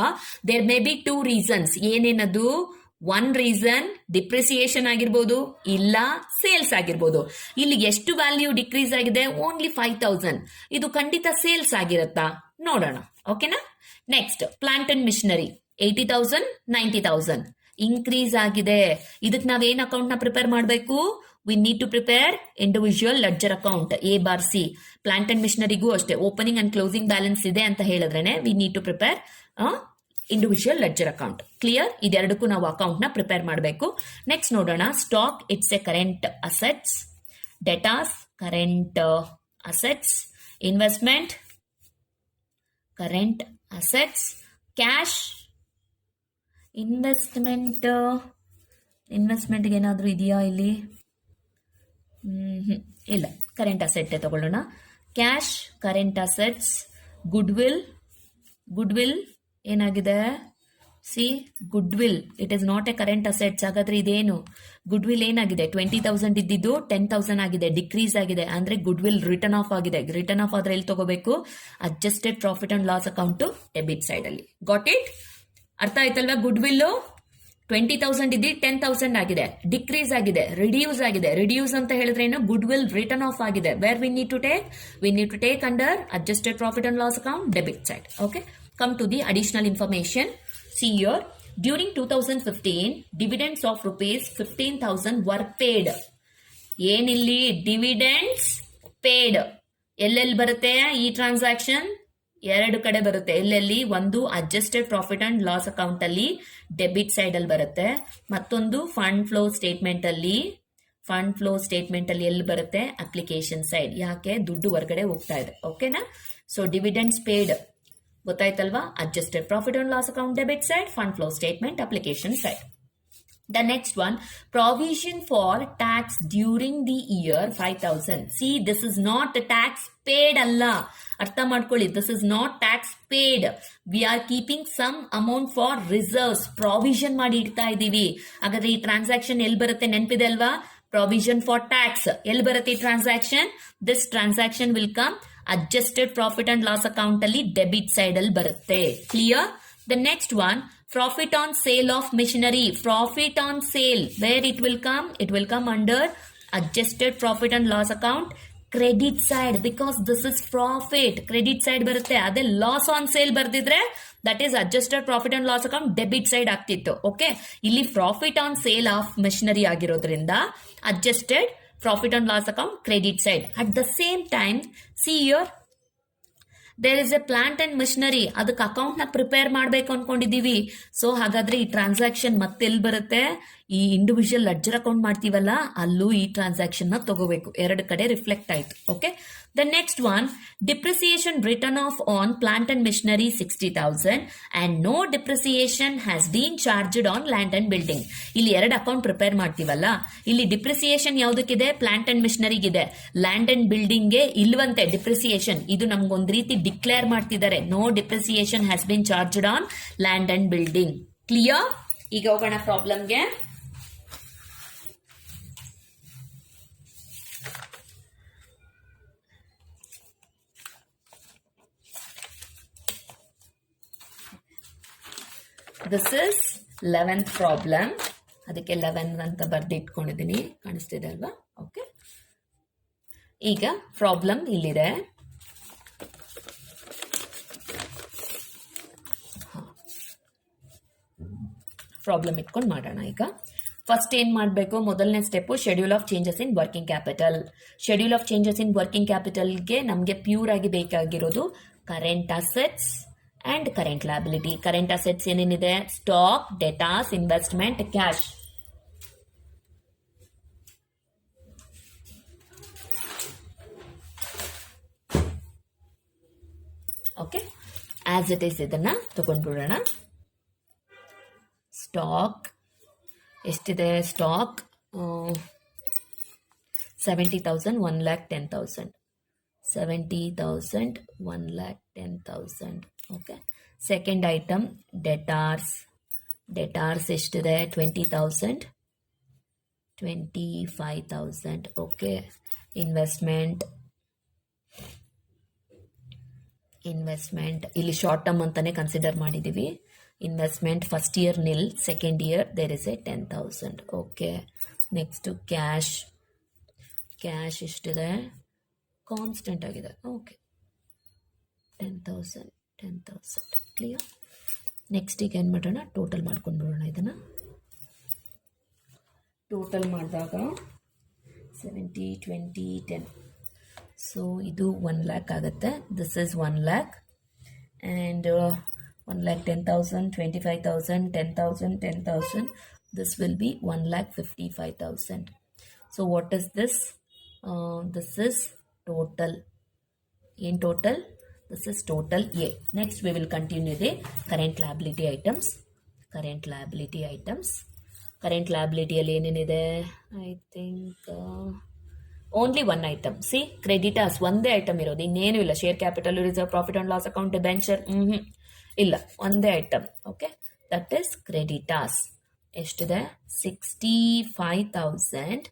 ದೇರ್ ಮೇ ಬಿ 2 reasons. ಏನೇನದು? ಒನ್ ರೀಸನ್ ಡಿಪ್ರಿಸಿಯೇಷನ್ ಆಗಿರ್ಬೋದು, ಇಲ್ಲ ಸೇಲ್ಸ್ ಆಗಿರ್ಬೋದು. ಇಲ್ಲಿ ಎಷ್ಟು ವ್ಯಾಲ್ಯೂ ಡಿಕ್ರೀಸ್ ಆಗಿದೆ? ಓನ್ಲಿ 5,000. ಇದು ಖಂಡಿತ ಸೇಲ್ಸ್ ಆಗಿರತ್ತಾ? ನೋಡೋಣ. ಓಕೆನಾ? Next plant and machinery 80,000, 90,000 increase ಆಗಿದೆ. ಇದಕ್ಕೆ ನಾವೇನ್ ಅಕೌಂಟ್ ನ ಪ್ರಿಪೇರ್ ಮಾಡಬೇಕು? We need to prepare individual ledger account, A/C. Plant and ಮಿಷನರಿಗೂ ಅಷ್ಟೇ ಓಪನಿಂಗ್ ಅಂಡ್ ಕ್ಲೋಸಿಂಗ್ ಬ್ಯಾಲೆನ್ಸ್ ಇದೆ ಅಂತ ಹೇಳಿದ್ರೇನೆ we need to prepare individual ledger account. Clear? ಇದೆರಡಕ್ಕೂ ನಾವು ಅಕೌಂಟ್ ನ ಪ್ರಿಪೇರ್ ಮಾಡಬೇಕು. ನೆಕ್ಸ್ಟ್ ನೋಡೋಣ. Stock, it's a current assets. Debtors, current assets. Investment, current assets. Cash, ಇನ್ವೆಸ್ಟ್ಮೆಂಟ್ಗೆ ಏನಾದರೂ ಇದೆಯಾ ಇಲ್ಲಿ? ಇಲ್ಲ, ಕರೆಂಟ್ ಅಸೆಟ್ ತಗೊಳ್ಳೋಣ. Cash, current assets. ಗುಡ್ವಿಲ್ ಏನಾಗಿದೆ? C goodwill, it is not A current assets. ಹಾಗಾದ್ರೆ ಇದೇನು? ಗುಡ್ವಿಲ್ ಏನಾಗಿದೆ? 20,000 ಇದ್ದಿದ್ದು 10,000 ಆಗಿದೆ, ಡಿಕ್ರೀಸ್ ಆಗಿದೆ. ಅಂದ್ರೆ ಗುಡ್ವಿಲ್ ರಿಟರ್ನ್ ಆಫ್ ಆಗಿದೆ. ರಿಟರ್ನ್ ಆಫ್ ಆದ್ರೆ ಎಲ್ಲಿ ತಗೋಬೇಕು? Adjusted profit and loss account debit side ಅಲ್ಲಿ. Got it? ಅರ್ಥ ಆಯ್ತಲ್ವಾ? ಗುಡ್ವಿಲ್ 20,000 ಇದೆ 10,000 ಆಗಿದೆ, ಡಿಕ್ರೀಸ್ ಆಗಿದೆ, ರಿಡ್ಯೂಸ್ ಆಗಿದೆ. ರಿಡ್ಯೂಸ್ ಅಂತ ಹೇಳಿದ್ರೆ ಏನು, ಗುಡ್ ವಿಲ್ ರಿಟರ್ನ್ ಆಫ್ ಆಗಿದೆ. Where we need to take under adjusted profit and loss account debit side. Okay, come to the additional information. See here, during 2015 dividends of rupees 15,000 were paid. ಏನಿಲ್ಲಿ ಡಿವಿಡೆಂಡ್ಸ್ ಪೇಡ್ ಎಲ್ಲೆಲ್ಲಿ ಬರುತ್ತೆ ಈ ಟ್ರಾನ್ಸಾಕ್ಷನ್? ಎರಡು ಕಡೆ ಬರುತ್ತೆ. ಎಲ್ಲೆಲ್ಲಿ? ಒಂದು adjusted profit and loss account ಅಲ್ಲಿ ಡೆಬಿಟ್ ಸೈಡ್ ಅಲ್ಲಿ ಬರುತ್ತೆ, ಮತ್ತೊಂದು ಫಂಡ್ ಫ್ಲೋ ಸ್ಟೇಟ್ಮೆಂಟ್ ಅಲ್ಲಿ. ಎಲ್ಲಿ ಬರುತ್ತೆ? Application side. ಯಾಕೆ? ದುಡ್ಡು ಹೊರಗಡೆ ಹೋಗ್ತಾ ಇದೆ. ಓಕೆನಾ? ಸೊ ಡಿವಿಡೆಂಡ್ಸ್ ಪೇಡ್ ಗೊತ್ತಾಯ್ತಲ್ವಾ? Adjusted profit and loss account debit side, fund flow statement application side. The next one, provision for tax during the year 5,000. See, this is not the tax paid alla. Artha madkoli, this is not tax paid. We are keeping some amount for reserves. Provision ಮಾಡಿ ಇಡ್ತಾ ಇದೀವಿ. ಹಾಗಾದ್ರೆ ಈ ಟ್ರಾನ್ಸಾಕ್ಷನ್ ಎಲ್ಲಿ ಬರುತ್ತೆ ನೆನಪಿದೆ ಅಲ್ವಾ? Provision for tax. ಎಲ್ಲಿ ಬರುತ್ತೆ ಈ transaction? This transaction will come adjusted profit and loss account ಅಲ್ಲಿ ಡೆಬಿಟ್ ಸೈಡ್ ಅಲ್ಲಿ ಬರುತ್ತೆ. Clear? The next one, profit on sale of machinery. Profit on sale, where it will come? It will come under adjusted profit and loss account credit side, because this is profit. Credit side ಬರುತ್ತೆ. ಅದೇ loss on sale ಬರ್ದಿದ್ರೆ that is adjusted profit and loss account debit side ಆಗ್ತಿತ್ತು. ಓಕೆ, ಇಲ್ಲಿ profit on sale of machinery ಆಗಿರೋದ್ರಿಂದ adjusted profit and loss account credit side. At the same time, see here, there is a plant and machinery. ಅದಕ್ಕೆ ಅಕೌಂಟ್ ನ ಪ್ರಿಪೇರ್ ಮಾಡಬೇಕು ಅನ್ಕೊಂಡಿದೀವಿ. ಸೊ ಹಾಗಾದ್ರೆ ಈ ಟ್ರಾನ್ಸಾಕ್ಷನ್ ಮತ್ತೆಲ್ಲಿ ಬರುತ್ತೆ? ಈ ಇಂಡಿವಿಜುವಲ್ ಲೆಡ್ಜರ್ ಅಕೌಂಟ್ ಮಾಡ್ತೀವಲ್ಲ, ಅಲ್ಲೂ ಈ ಟ್ರಾನ್ಸಾಕ್ಷನ್ ನ ತಗೋಬೇಕು. ಎರಡು ಕಡೆ ರಿಫ್ಲೆಕ್ಟ್ ಆಯ್ತು. Okay, the next one, depreciation written off on plant and machinery 60,000 and no depreciation has been charged on land and building. ಇಲ್ಲಿ ಎರಡು ಅಕೌಂಟ್ ಪ್ರಿಪೇರ್ ಮಾಡ್ತೀವಲ್ಲ, ಇಲ್ಲಿ ಡಿಪ್ರಿಸಿಯೇಷನ್ ಯಾವ್ದಕ್ಕಿದೆ? ಪ್ಲಾಂಟ್ ಅಂಡ್ ಮಿಷನರಿಗಿದೆ. ಲ್ಯಾಂಡ್ ಅಂಡ್ ಬಿಲ್ಡಿಂಗ್ ಗೆ ಇಲ್ವಂತೆ ಡಿಪ್ರಿಸಿಯೇಷನ್. ಇದು ನಮ್ಗೊಂದ್ ರೀತಿ ಡಿಕ್ಲೇರ್ ಮಾಡ್ತಿದ್ದಾರೆ, no depreciation has been charged on land and building. Clear? ಈಗ ಹೋಗೋಣ ಪ್ರಾಬ್ಲಮ್ಗೆ. This is 11th problem. ಅದಕ್ಕೆ 11 ಅಂತ ಬರ್ದಿಟ್ಕೊಂಡಿದ್ದೀನಿ, ಕಾಣಿಸ್ತಿದೆ ಅಲ್ವಾ? ಓಕೆ, ಈಗ ಪ್ರಾಬ್ಲಮ್ ಇಲ್ಲಿದೆ. ಪ್ರಾಬ್ಲಮ್ ಇಟ್ಕೊಂಡು ಮಾಡೋಣ. ಈಗ ಫಸ್ಟ್ ಏನ್ ಮಾಡಬೇಕು? ಮೊದಲನೇ step schedule of changes in working capital. Schedule of changes in working ಕ್ಯಾಪಿಟಲ್ಗೆ ನಮಗೆ ಪ್ಯೂರ್ ಆಗಿ ಬೇಕಾಗಿರೋದು current assets and current liability. Current assets ಏನೇನಿದೆ? Stock, debtors, investment, cash. Okay, as it is ಇದನ್ನ ತಗೊಂಡ್ಬಿಡೋಣ. ಸ್ಟಾಕ್ ಎಷ್ಟಿದೆ? Stock 70,000, 1,10,000. 70,000, 1,10,000. Okay, second item debtors. Debtors ಎಷ್ಟಿದೆ? 20,000, 25,000. ಓಕೆ, ಇನ್ವೆಸ್ಟ್ಮೆಂಟ್ ಇಲ್ಲಿ ಶಾರ್ಟ್ ಟರ್ಮ್ ಅಂತಾನೆ ಕನ್ಸಿಡರ್ ಮಾಡಿದೀವಿ. Investment first year nil, second year there is A 10,000. Okay, next cash. Cash ಎಷ್ಟಿದೆ? ಕಾನ್ಸ್ಟೆಂಟ್ ಆಗಿದೆ. ಓಕೆ, 10,000. ಕ್ಲಿಯರ್? ನೆಕ್ಸ್ಟ್ ಈಗ ಏನು ಮಾಡೋಣ? ಟೋಟಲ್ ಮಾಡ್ಕೊಂಡು ಬಿಡೋಣ. ಇದನ್ನ ಟೋಟಲ್ ಮಾಡಿದಾಗ 70, 20, 10. ಸೊ ಇದು 1 lakh ಆಗುತ್ತೆ. This is 1 lakh and 1,10,000, 25,000, 10,000, 10,000. This will be 1,55,000. So what is this? This is total. In total, this is total A. Next we will continue the current liability items. Current liability ಅಲ್ಲಿ ಏನೇನಿದೆ? I think only one item. See, creditors ಒಂದೇ ಐಟಮ್ ಇರೋದು, ಇನ್ನೇನು ಇಲ್ಲ. Share capital, reserve, profit and loss account, debenture ಇಲ್ಲ, ಒಂದೇ item. Okay, that is creditors. ಎಷ್ಟಿದೆ? 65,000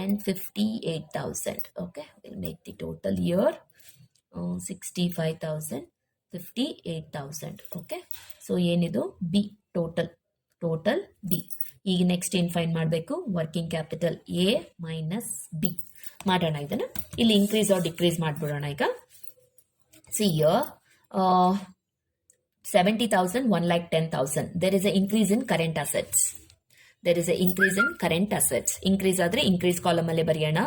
and 58,000. Okay, will make the total here 65,000, 58,000. Okay, so ಏನಿದು? B total total B. ಈಗ ನೆಕ್ಸ್ಟ್ ಏನು ಫೈಂಡ್ ಮಾಡಬೇಕು? Working capital A minus B ಮಾಡೋಣ. ಇದನ್ನು ಇಲ್ಲಿ ಇನ್ಕ್ರೀಸ್ ಆರ್ ಡಿಕ್ರೀಸ್ ಮಾಡಿಬಿಡೋಣ. ಈಗ see here 70,000, 1,10,000. There is an increase in current assets. There is an increase in current assets. Increase ಆದರೆ increase column ಅಲ್ಲಿ ಬರೆಯೋಣ.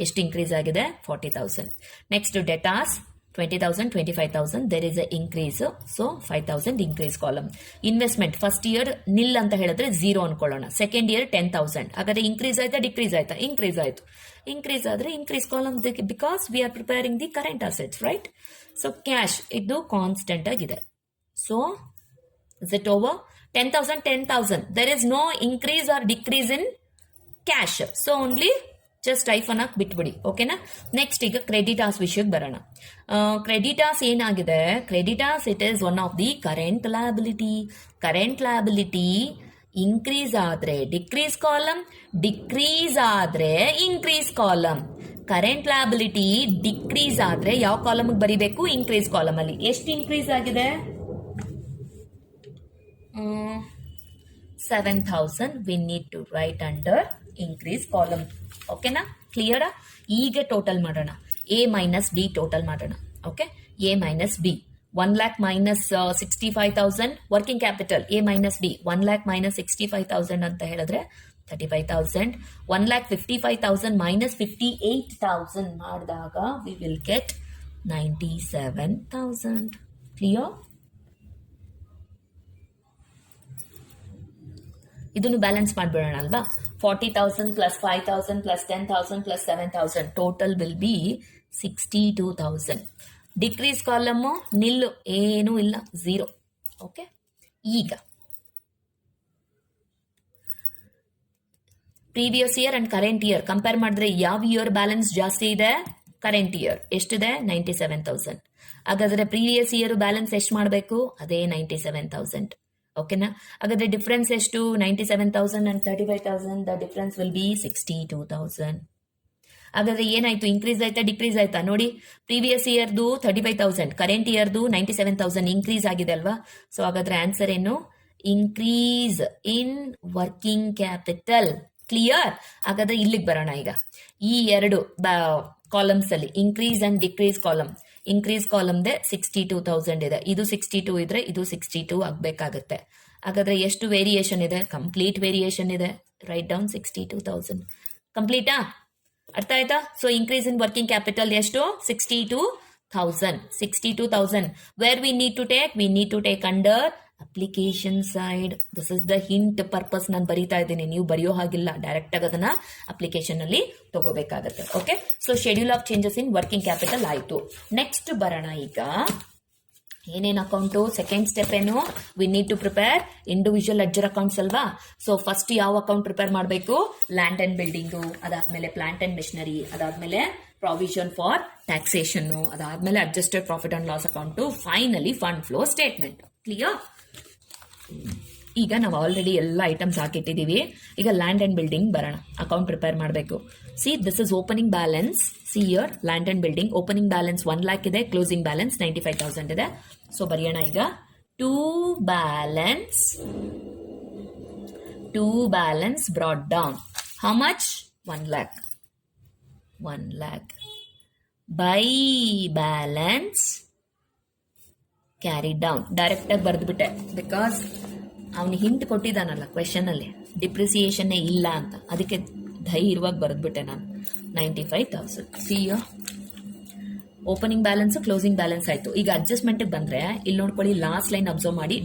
ಎಷ್ಟು increase ಆಗಿದೆ? 40,000. Next debtors 20,000, 25,000. There is an increase. So 5,000 increase column. Investment first year ನಿಲ್ ಅಂತ ಹೇಳಿದ್ರೆ 0 ಅನ್ಕೊಳ್ಳೋಣ. Second year 10,000. ಹಾಗಾದ್ರೆ increase ಆಯ್ತಾ ಡಿಕ್ರೀಸ್ ಆಯ್ತಾ? increase ಆಯ್ತು. increase ಆದರೆ increase column because we are preparing the current assets, right? So cash ಇದು ಕಾನ್ಸ್ಟೆಂಟ್ ಆಗಿದೆ. So, is it over? 10,000, 10,000. There is no increase or decrease in cash. So, only just hyphen ಹಾಕಿ ಬಿಟ್ಬಿಡಿ. ಓಕೆನಾ? ನೆಕ್ಸ್ಟ್ ಈಗ ಕ್ರೆಡಿಟಾರ್ಸ್ ವಿಷಯಕ್ಕೆ ಬರೋಣ. ಕ್ರೆಡಿಟಾರ್ಸ್ ಏನಾಗಿದೆ? Creditors it is one of the current liability. Current liability increase ಆದರೆ ಡಿಕ್ರೀಸ್ ಕಾಲಮ್, ಡಿಕ್ರೀಸ್ ಆದರೆ increase column. Current liability decrease ಆದರೆ ಯಾವ ಕಾಲಮ್ಗೆ ಬರೀಬೇಕು? ಇನ್ಕ್ರೀಸ್ ಕಾಲಮ್ ಅಲ್ಲಿ. ಎಷ್ಟು ಇನ್ಕ್ರೀಸ್ ಆಗಿದೆ? 7,000 we need to write under increase column. ಓಕೆನಾ? ಕ್ಲಿಯರಾ? ಈಗ ಟೋಟಲ್ ಮಾಡೋಣ. ಎ ಮೈನಸ್ ಬಿ ಟೋಟಲ್ ಮಾಡೋಣ. Okay, A minus B 1 lakh minus 65,000 working capital. A minus B 1 lakh minus 65,000 ಅಂತ ಹೇಳಿದ್ರೆ 35,000. 1,55,000 minus 58,000 ಮಾಡಿದಾಗ we will get 97,000. ಕ್ಲಿಯರ್? ಇದನ್ನು ಬ್ಯಾಲೆನ್ಸ್ ಮಾಡಿಬಿಡೋಣ ಅಲ್ವಾ? 40,000 plus 5,000 plus 10,000 plus 7,000 total will be 62,000. Decrease column ನಿಲ್ಲು, ಏನೂ ಇಲ್ಲ, 0. ಓಕೆ, ಈಗ previous year and current year compare ಮಾಡಿದ್ರೆ ಯಾವ ಇಯರ್ ಬ್ಯಾಲೆನ್ಸ್ ಜಾಸ್ತಿ ಇದೆ? Current year. ಎಷ್ಟಿದೆ? 97,000. ಹಾಗಾದ್ರೆ ಪ್ರೀವಿಯಸ್ ಇಯರ್ ಬ್ಯಾಲೆನ್ಸ್ ಎಷ್ಟು ಮಾಡಬೇಕು? ಅದೇ 97,000. ಓಕೆನಾ? ಹಾಗಾದ್ರೆ ಡಿಫ್ರೆನ್ಸ್ ಎಷ್ಟು? 97,000 and 35,000. The difference will be 62,000. ಹಾಗಾದ್ರೆ ಏನಾಯ್ತು? ಇನ್ಕ್ರೀಸ್ ಆಯ್ತಾ ಡಿಕ್ರೀಸ್ ಆಯ್ತಾ? ನೋಡಿ, ಪ್ರೀವಿಯಸ್ ಇಯರ್ದು 35,000, ಕರೆಂಟ್ ಇಯರ್ದು 97,000 ಇನ್ಕ್ರೀಸ್ ಆಗಿದೆ ಅಲ್ವಾ? ಸೊ ಹಾಗಾದ್ರೆ ಆನ್ಸರ್ ಏನು? Increase in working capital. Clear? ಹಾಗಾದ್ರೆ ಇಲ್ಲಿಗೆ ಬರೋಣ. ಈಗ ಈ ಎರಡು ಕಾಲಮ್ಸ್ ಅಲ್ಲಿ increase and decrease column. Increase ಕಾಲಮ್ದೆ 62,000 ಇದೆ. ಇದು 62 ಇದ್ರೆ ಇದು 62 ಆಗಬೇಕಾಗತ್ತೆ. ಹಾಗಾದ್ರೆ ಎಷ್ಟು ವೇರಿಯೇಷನ್ ಇದೆ? ಕಂಪ್ಲೀಟ್ ವೇರಿಯೇಷನ್ ಇದೆ. Write down 62,000. ಕಂಪ್ಲೀಟಾ? ಅರ್ಥ ಆಯ್ತಾ? So increase in working capital ಎಷ್ಟು? 62,000. 62,000 where we need to take? We need to take under application side. This is the hint purpose. ನಾನು ಬರೀತಾ ಇದ್ದೀನಿ, ನೀವು ಬರೆಯೋ ಹಾಗಿಲ್ಲ. ಡೈರೆಕ್ಟ್ ಆಗಿ ಅದನ್ನ ಅಪ್ಲಿಕೇಶನ್ ಅಲ್ಲಿ ತಗೋಬೇಕಾಗತ್ತೆ. Okay, so schedule of changes in working capital ಆಯ್ತು. ನೆಕ್ಸ್ಟ್ ಬರೋಣ. ಈಗ ಏನೇನು ಅಕೌಂಟು? ಸೆಕೆಂಡ್ ಸ್ಟೆಪ್ ಏನು? We need to prepare individual ledger accounts ಅಲ್ವಾ? ಸೊ ಫಸ್ಟ್ ಯಾವ ಅಕೌಂಟ್ ಪ್ರಿಪೇರ್ ಮಾಡಬೇಕು? ಲ್ಯಾಂಡ್ ಅಂಡ್ ಬಿಲ್ಡಿಂಗು, ಅದಾದ್ಮೇಲೆ ಪ್ಲಾಂಟ್ ಅಂಡ್ ಮಿಷನರಿ, ಅದಾದ್ಮೇಲೆ ಪ್ರಾವಿಷನ್ ಫಾರ್ ಟ್ಯಾಕ್ಸೇಷನ್, ಅದಾದ್ಮೇಲೆ adjusted profit and loss account, finally fund flow statement. Clear? ಈಗ ನಾವು ಆಲ್ರೆಡಿ ಎಲ್ಲ ಐಟಮ್ಸ್ ಹಾಕಿಟ್ಟಿದ್ದೀವಿ. ಈಗ ಲ್ಯಾಂಡ್ ಅಂಡ್ ಬಿಲ್ಡಿಂಗ್ ಬರೋಣ. ಅಕೌಂಟ್ ಪ್ರಿಪೇರ್ ಮಾಡಬೇಕು. See, this is opening balance. See here land and building opening balance 1 lakh ಇದೆ. ಕ್ಲೋಸಿಂಗ್ ಬ್ಯಾಲೆನ್ಸ್ 95,000 ಇದೆ. ಸೊ ಬರೆಯೋಣ. ಈಗ to balance brought down. How much? 1 lakh. 1 lakh. By balance carry down. Direct ಆಗಿ ಬರೆದ್ಬಿಟ್ಟೆ, ಬಿಕಾಸ್ ಅವನು ಹಿಂಟ್ ಕೊಟ್ಟಿದ್ದಾನಲ್ಲ ಕ್ವೆಶನ್ ಅಲ್ಲಿ, ಡಿಪ್ರಿಸಿಯೇಷನ್ ಇಲ್ಲ ಅಂತ. ಅದಕ್ಕೆ ಧೈರ್ಯವಾಗಿ ಬರೆದ್ಬಿಟ್ಟೆ ನಾನು. 95,000. See opening balance closing balance ಆಯ್ತು. ಈಗ ಅಡ್ಜಸ್ಟ್ಮೆಂಟ್ ಬಂದ್ರೆ ಇಲ್ಲಿ ನೋಡ್ಕೊಳ್ಳಿ, ಲಾಸ್ಟ್ ಲೈನ್ ಅಬ್ಸರ್ವ್ ಮಾಡಿ.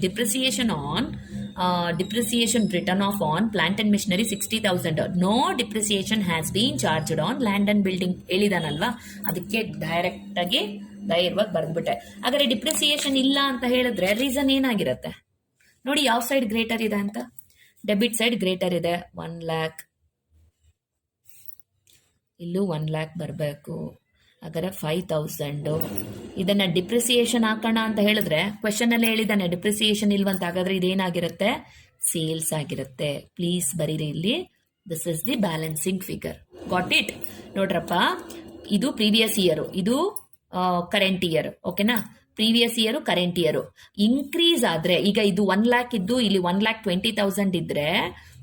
Depreciation written off on plant and machinery 60,000. No depreciation has been charged on land and building ಹೇಳಿದಾನಲ್ವಾ, ಅದಕ್ಕೆ ಡೈರೆಕ್ಟ್ ಆಗಿ ಧೈರ್ಯವಾಗಿ ಬರೆದ್ಬಿಟ್ಟೆ. ಹಾಗಾದ್ರೆ ಡಿಪ್ರಿಸಿಯೇಷನ್ ಇಲ್ಲ ಅಂತ ಹೇಳಿದ್ರೆ ರೀಸನ್ ಏನಾಗಿರುತ್ತೆ ನೋಡಿ? ಯಾವ ಸೈಡ್ ಗ್ರೇಟರ್ ಇದೆ ಅಂತ? ಡೆಬಿಟ್ ಸೈಡ್ ಗ್ರೇಟರ್ ಇದೆ. 1 lakh. ಇಲ್ಲೂ 1 lakh ಬರಬೇಕು. ಹಾಗಾದ್ರೆ 5,000. ಇದನ್ನ ಡಿಪ್ರಿಸಿಯೇಷನ್ ಹಾಕೋಣ ಅಂತ ಹೇಳಿದ್ರೆ ಕ್ವೆಶನ್ ಅಲ್ಲೇ ಹೇಳಿದಾನೆ ಡಿಪ್ರಿಸಿಯೇಷನ್ ಇಲ್ವಂತ. ಹಾಗಾದ್ರೆ ಇದೇನಾಗಿರುತ್ತೆ? ಸೇಲ್ಸ್ ಆಗಿರುತ್ತೆ. ಪ್ಲೀಸ್ ಬರೀರಿ ಇಲ್ಲಿ. This is the balancing figure. Got it? ನೋಡ್ರಪ್ಪ, ಇದು ಪ್ರೀವಿಯಸ್ ಇಯರ್, ಇದು ಕರೆಂಟ್ ಇಯರ್. ಓಕೆನಾ? Previous year current year increase ಆದ್ರೆ, ಈಗ ಇದು 1 lakh ಇದ್ದು ಇಲ್ಲಿ 1,20,000 ಇದ್ರೆ